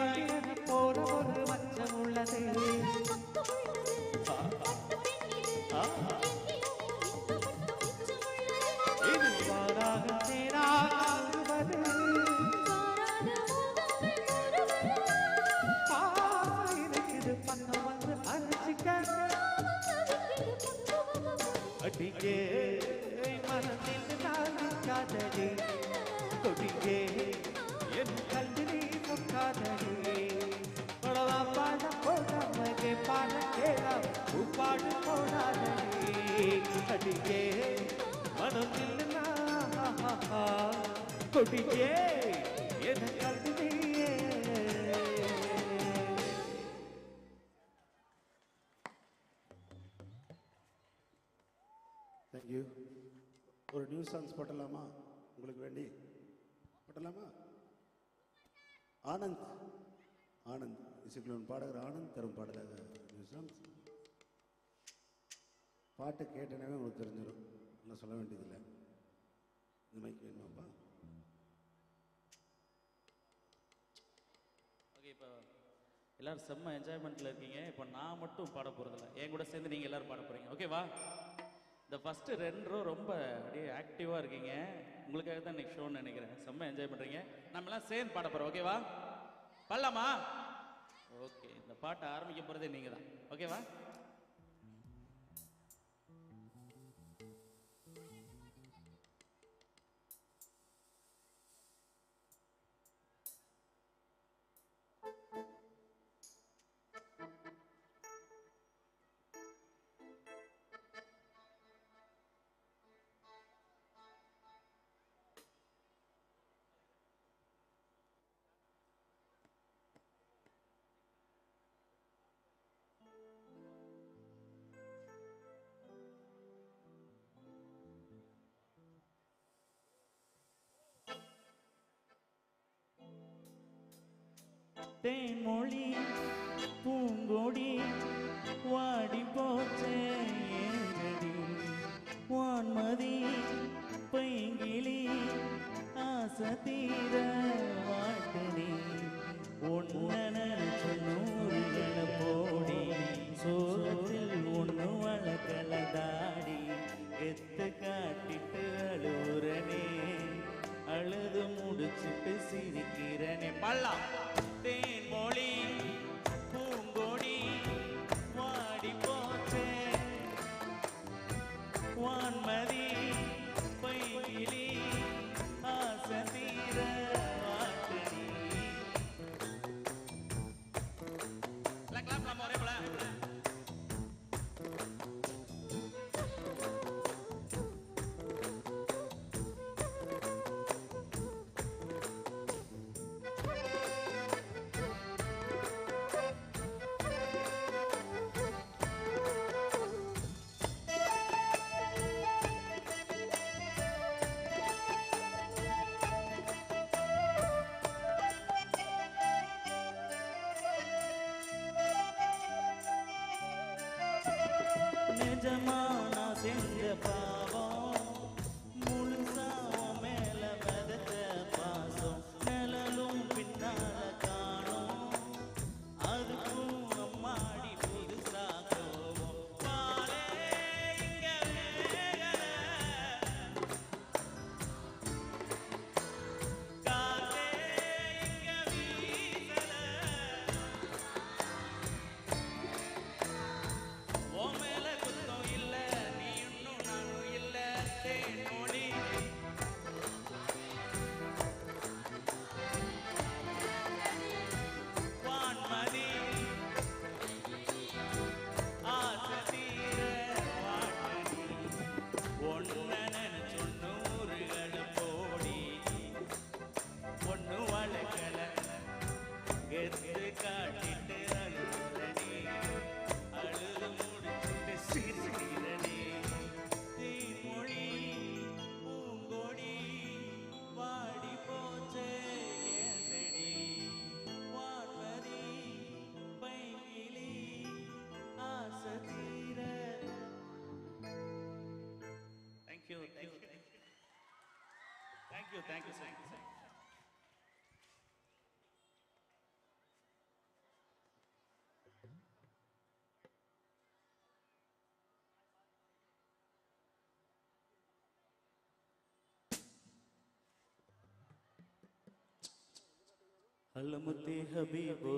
போல ஒரு மச்சம் உள்ளது இது பாராக சேராகுவது இது பக்கம் வந்து அடிச்சுக்க அடியே மனதில் காதலே கொடியே என் கல்வி காதலே பாட போடாமலே பாட கேளா உப்பாடு போடாதே அடியே மனதில் கொடியே என் கல்வியே தேங்க்யூ. ஒரு நியூ சாங்ஸ் போட்டலாமா உங்களுக்கு வேண்டி? போட்டலாமா? ஆனந்த் ஆனந்த் இசைக்குழுவின் பாடகர் ஆனந்த் தரும் பாடலாக நியூ சாங்ஸ். பாட்டு கேட்டனவே உங்களுக்கு தெரிஞ்சிடும், நல்லா சொல்ல வேண்டியதில்லை. இந்த மைக் வேணுமாப்பா? ஓகே, இப்போ எல்லாரும் செம்ம என்ஜாய்மெண்ட்டில் இருக்கீங்க. இப்போ நான் மட்டும் பாட போகிறதில்ல, என் கூட சேர்ந்து நீங்கள் எல்லோரும் பாட போகிறீங்க. ஓகேவா? இந்த ஃபஸ்ட்டு 2 ரோ ரொம்ப அப்படியே ஆக்டிவாக இருக்கீங்க. உங்களுக்காக தான் இன்னைக்கு ஷோன்னு நினைக்கிறேன். செம்ம என்ஜாய் பண்ணுறீங்க. நம்மளாம் சேர்ந்து பாட போகிறோம். ஓகேவா? பண்ணலாமா? ஓகே, இந்த பாட்டை ஆரம்பிக்க போகிறதே நீங்கள் தான். ஓகேவா? தேன்மொழி பூங்கொடி வாடி போச்சே ஏங்கடி வான்மதி பைங்கிளி ஆசை தீர வாட்டடி ஒன்ன சொன்னூறுகளை போடி சோகத்தில் ஒன்று வளர்க்கல தாடி எத்து காட்டிட்டு அழுறனே அழுது முடிச்சிட்டு சிரிக்கிறனே பல்லா தேன்மொழி பூங்கொடி வாடி போச்சே வான்மதி பைங்கிளி ஆசை தீர வாட்டடி. ஒரே போல நிஜமா நான் செஞ்ச பாவம் முழுசா உன் மேல விதைச்ச பாசம் நிழலும் பின்னால காணோம் அதுக்கும் அம்மாடி புதுசா கோவம் பாலே இங்க வேகல காத்தே இங்க வீசல உன் மேல குத்தம் இல்ல நீ இன்னும் நானும் இல்ல தேன்மொழி வான்மதி ஆசை தீர வாட்டடி ஒன்ன நினைச்சொன்னு ஊருகளை போடி ஒன்னு வளர்க்கல கெத்து காட்டிட்டு அழுறனே அழுது முடிச்சிட்டு சிரிக்கிறனே தீமொழி பூங்கொடி வாடி போச்சே என் செடி வான்மதி பைங்கிளி ஆசை தீர. Thank you thank you thank you thank you sir. அலமுத்தி ஹபீபோ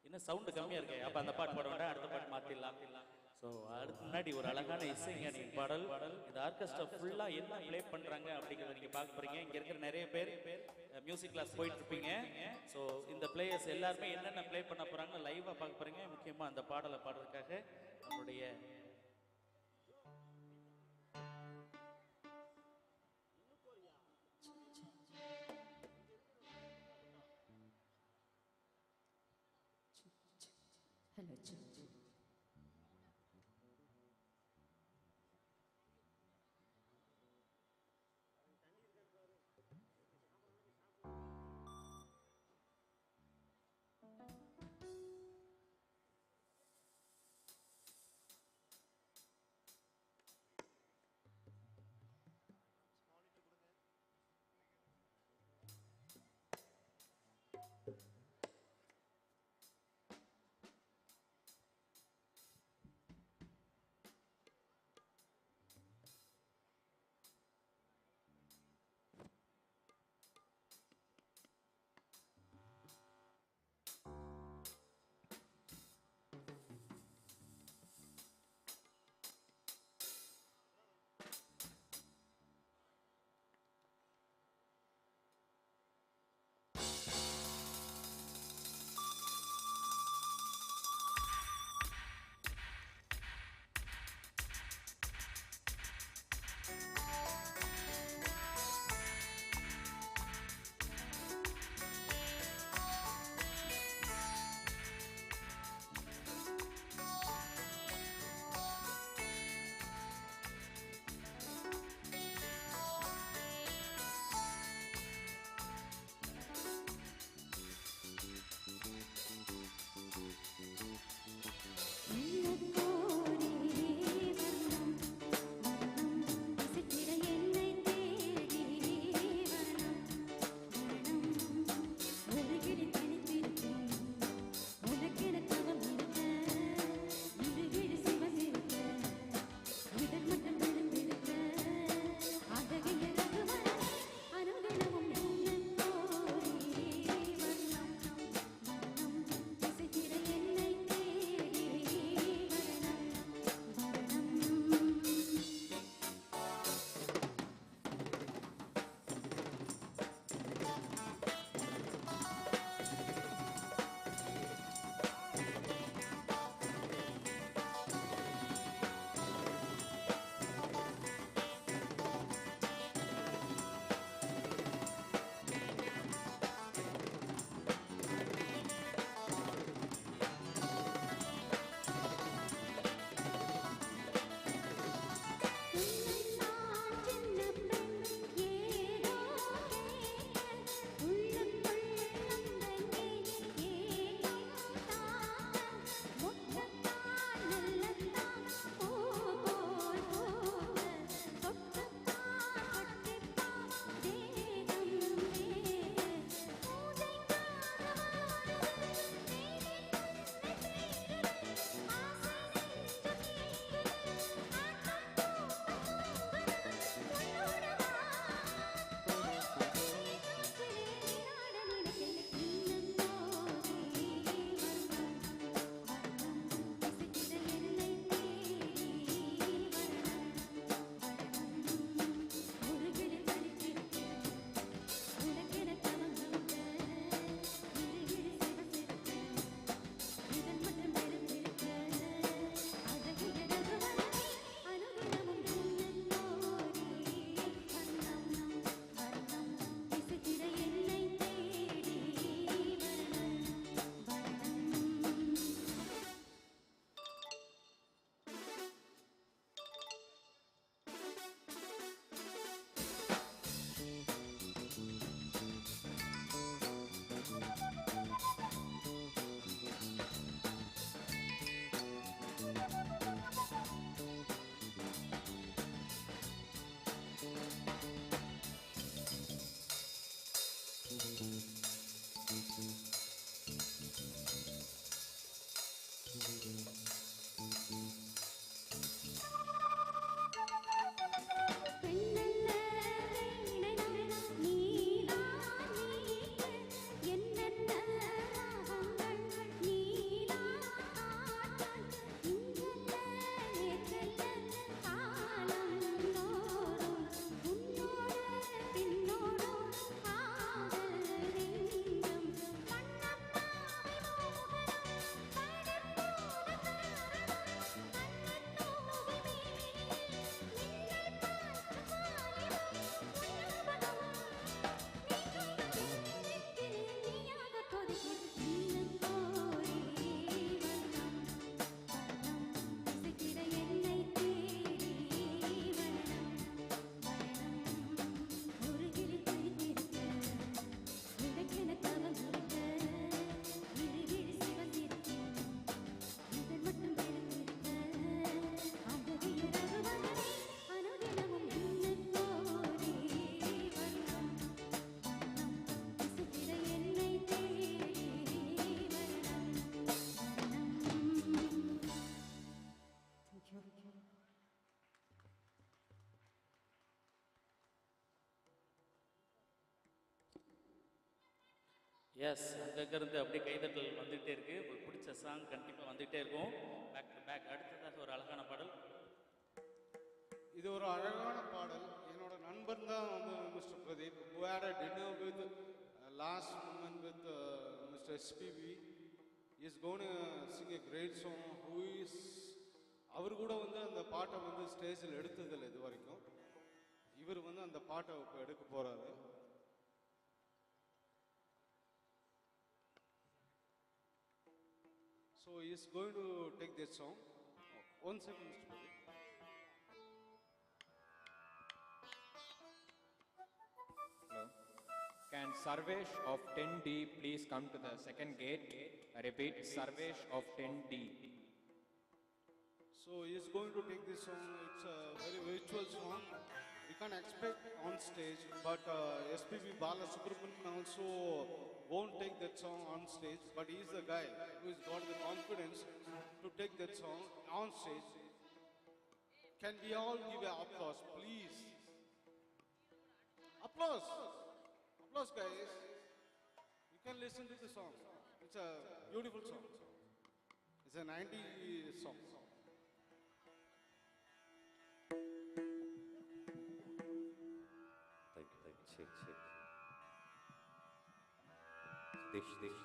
என்ன சவுண்ட் கம்மியா இருக்கு. அப்ப அந்த பாட்டு பாட வேண்டாம், அடுத்த பாட்டு மாத்திடலாம். ஸோ அதுக்கு முன்னாடி ஒரு அழகான இசைஞானி பாடல். இந்த ஆர்கெஸ்ட்ரா ஃபுல்லா என்ன ப்ளே பண்றாங்க அப்படிங்கிறத நீங்க பார்க்க போறீங்க. இங்க இருக்கிற நிறைய பேர் மியூசிக் கிளாஸ் போயிட்டு இருப்பீங்க. ஸோ இந்த பிளேயர்ஸ் எல்லாருமே என்னென்ன ப்ளே பண்ண போறாங்க லைவா பார்க்க போறீங்க. முக்கியமா அந்த பாடலை பாடுறதுக்காக நம்மளுடைய Hello, எஸ் அங்கங்க இருந்து அப்படியே கைதட்டல் வந்துகிட்டே இருக்கு. உங்களுக்கு பிடிச்ச சாங் கண்டிப்பாக வந்துகிட்டே இருக்கும். Back to back. அடுத்ததாக ஒரு அழகான பாடல். இது ஒரு அழகான பாடல். என்னோட நண்பன் தான் வந்து mister Pradeep, who had a dinner with last moment with Mr. SPV. He is going to sing a great song. Who is அவர் கூட வந்து அந்த பாட்டை வந்து ஸ்டேஜில் எடுத்ததில்லை இது வரைக்கும். இவர் வந்து அந்த பாட்டை இப்போ எடுக்க போறாரு. So he is going to take this song. One second, Mr. Pradeep. Hello. Can Sarvesh of 10D please come to the second gate? I repeat, Sarvesh of 10D. So he is going to take this song. It's a very virtual song. We can't expect on stage, but SPB Balasubramanian also won't take that song on stage. But he is the guy who has got the confidence to take that song on stage. Can we all give an applause, please? Applause! Applause, guys. You can listen to the song. It's a beautiful song. It's a 90s song. Check. Dish.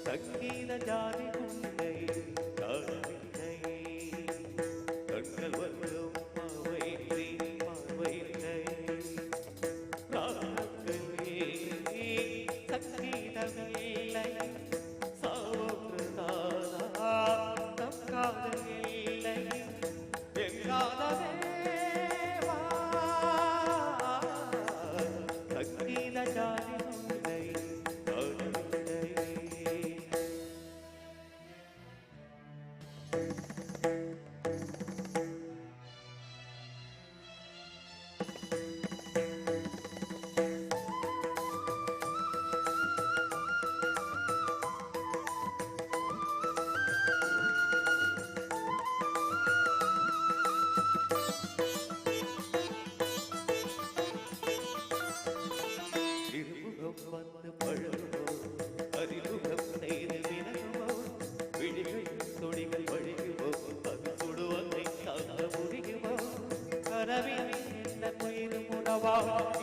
சங்கீத ஜாதி உன்னை காணவில்லை, கண்கள் வரும் மாவையில்லை ராகங்களே சங்கீதமில்லை, சாவொன்று தானா நம் காதல் இல்லை எங்காதவேவா சங்கீத ஜாதி உன்னை காணவில்லை. இருமுகம் வந்து பழகுமோ, அறிமுகம் செய்து விலகுமோ, விழிகள் துணிகள் வழியுமோ, அது சுடுவதை தாங்க முடியுமோ, கனவில் என்ன உயிரும் உணவா,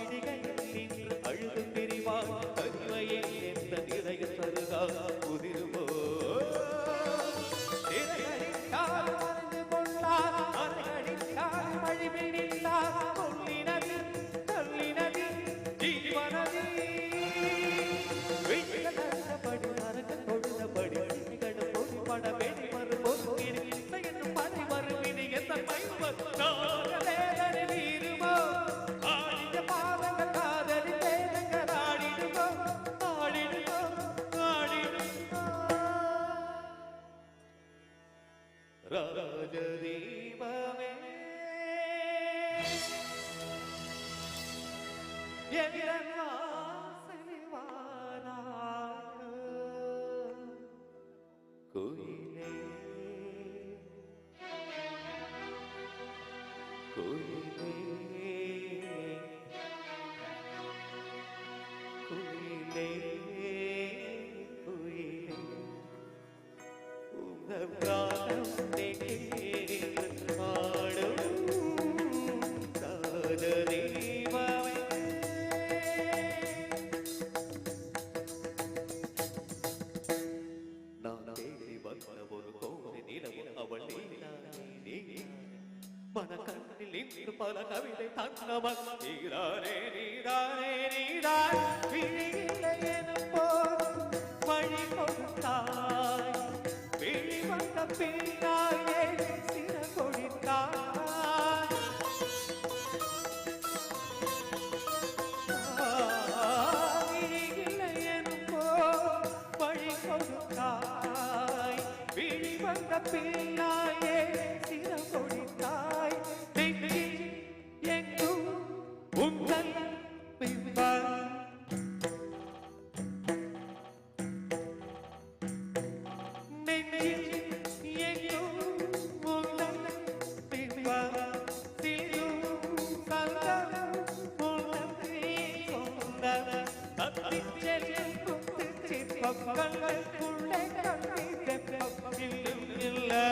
இடிகையில் நின்று அழுது பிரிவா, தனிமையில் எந்த நிறைய சருகா உதிருமோ, திரைகளிட்டால் மறந்து கொள்ளார், மறைகளிட்டால் மழிவில் நின்றார், கொள்ளினதி தள்ளினதி ஜீவனதி வெயிலப்படி நரக தொழுதபடி நிகழும் பொறிப்பட வெளி மறுபோது என்னும் மறை மறுவினி எந்த பயன்பர் நாகவேதனை வீருமோ, ஆடிய பாதங்கள் காதலி வேதங்கள் ஆடிடுமோ ராஜதீபமே என் வாசலில் வாராயோ, குயிலே குயிலே குயிலே உங்கள் காலம் கேட்டு பாடும் காதலீபமே நான் தேடி வந்த ஒரு கோடி நிலவு அவள் நீ மனக்கண்ணில் இன்று பல கவிதை தன்னவன் நீதானே நீதானே நீதான் விழியில்லை எனும் போது வழி கொடுத்தாய் விழி வந்த பின்னாயே சிற கொடுத்தாய் விழியில்லை எனும் போது வழி கொடுத்தாய் விழி வந்த பின்னாயே சிற கொடுத்தாய் எங்கும் உங்கள் பிம்பம் நெஞ்சில் எங்கும் உங்கள் பிம்பம் சிலும் சந்தம் உள்ளத்தை சொந்தம் தத்திச்செல்லும் குத்துச்சிற்பங்கள் உள்ளே கண்ணில் இல்லும் இல்லை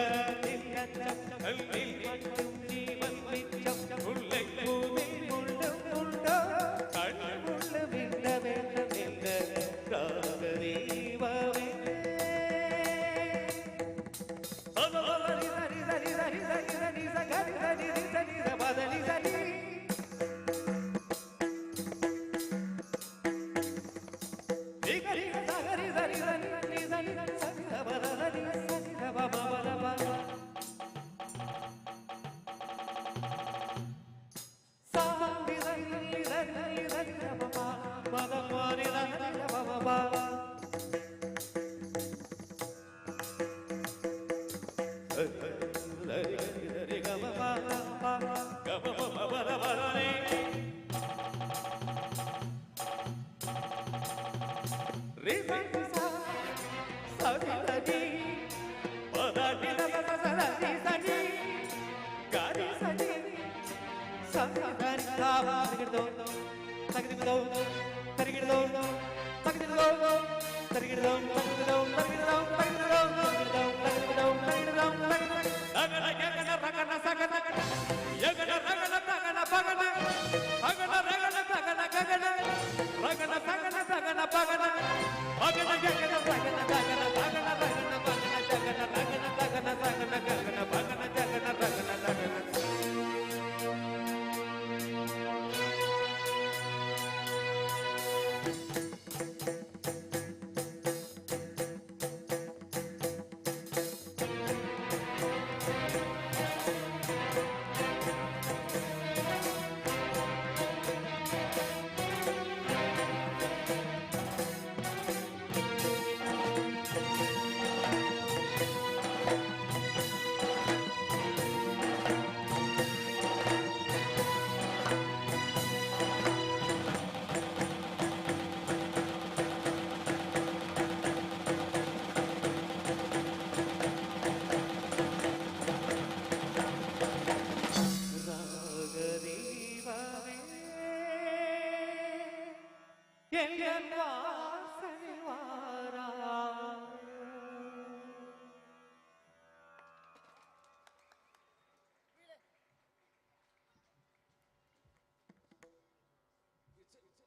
கல்லில் மட்டும் ஜீவன் மிச்சம் உள்ளே பூவில் உள்ளும் உண்டோ கண்ணில் உள்ள விந்த வேண்டும் என்ற ராகதீபமே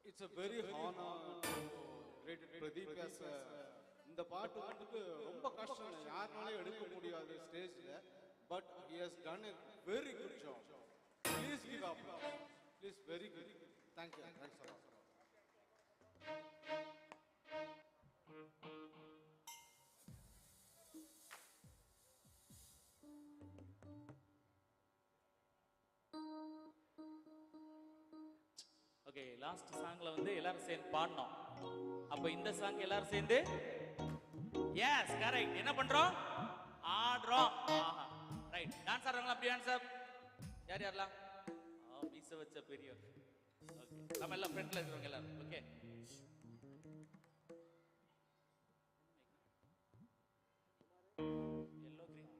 It's a very honor to great Pradeep as இந்த பாட்டு வந்துட்டு ரொம்ப கஷ்டம் யாருனாலும் எடுக்க முடியாது ஸ்டேஜ்ல but he has done a very good job. Please give up. Please very good. Thank you. Thanks a lot. Okay last சாங்ல வந்து எல்லாரும் சேர்ந்து பாடணும். அப்ப இந்த சாங் எல்லாரும் சேர்ந்து எஸ் கரெக்ட் என்ன பண்றோம் ஆடுறோம். ரைட் டான்ஸ் ஆடுறவங்க அப்படி டான்ஸ் அப் யார் யாரெல்லாம் மீச வச்ச பெரிய ஓகே நம்ம எல்லாம் ஃப்ரண்ட்ல இருக்கவங்க எல்லாரும் ஓகே எல்லோ கிரீன்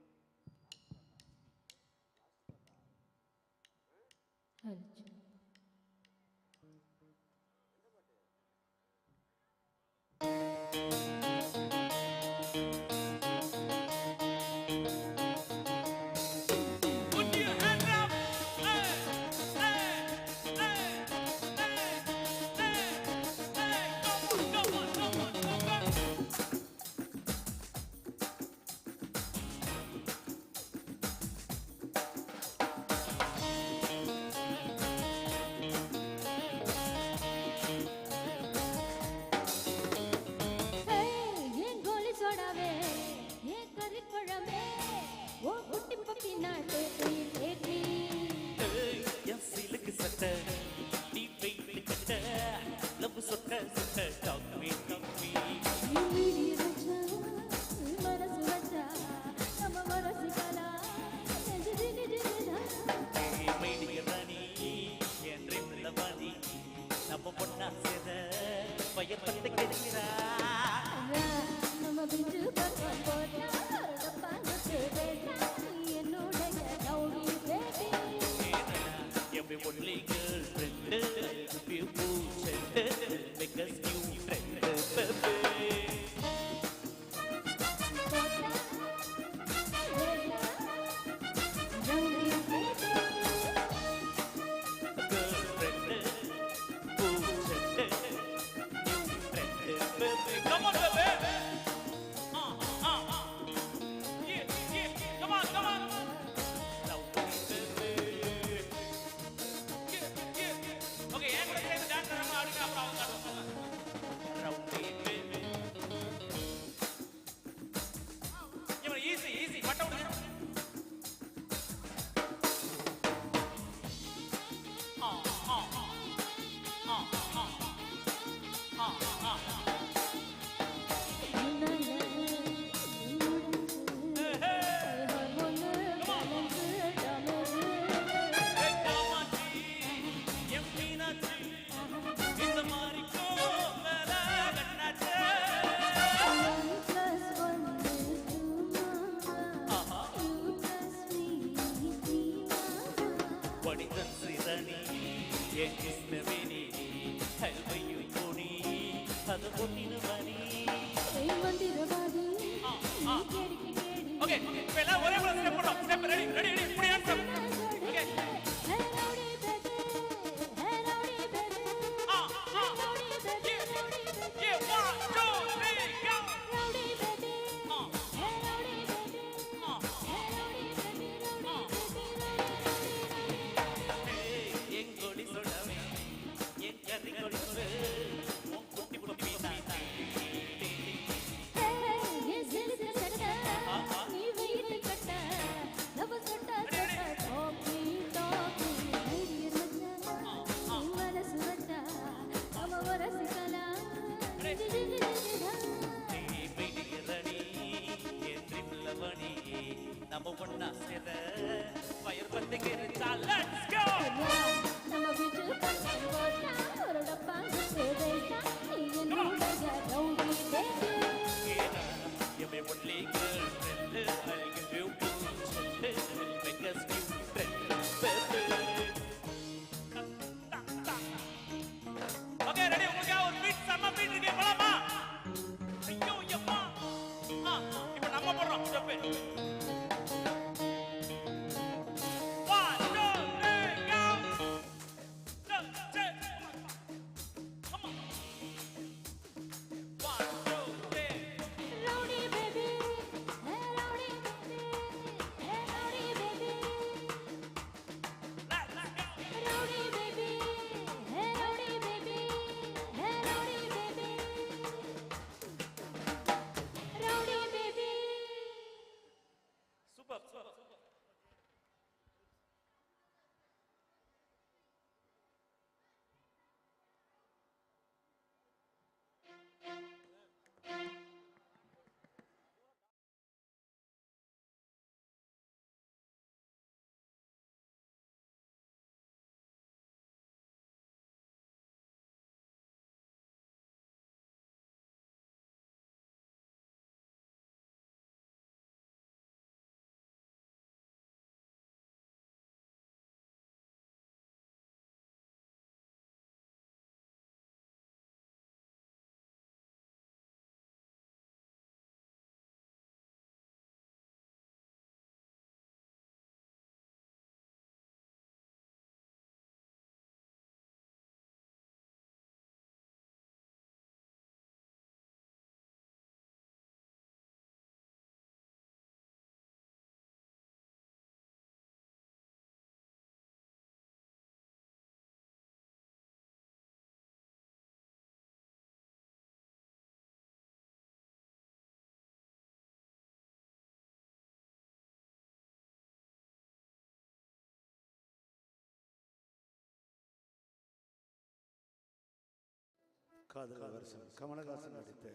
காதல் வருஷம் கமலஹாசன் நடித்த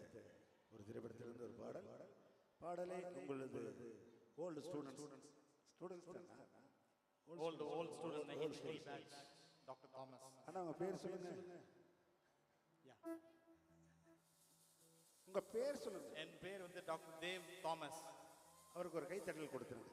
ஒரு திரைப்படத்திலிருந்து ஒரு பாடல். பாடலை உங்களது old students old student history batch, Dr. Thomas. அண்ணா உங்க பேர் சொல்லுங்க. உங்க பேர் சொல்லுங்க. என் பேர் வந்து டாக்டர் தேவ் தாமஸ். அவருக்கு ஒரு கைத்தட்டல் கொடுத்துருங்க.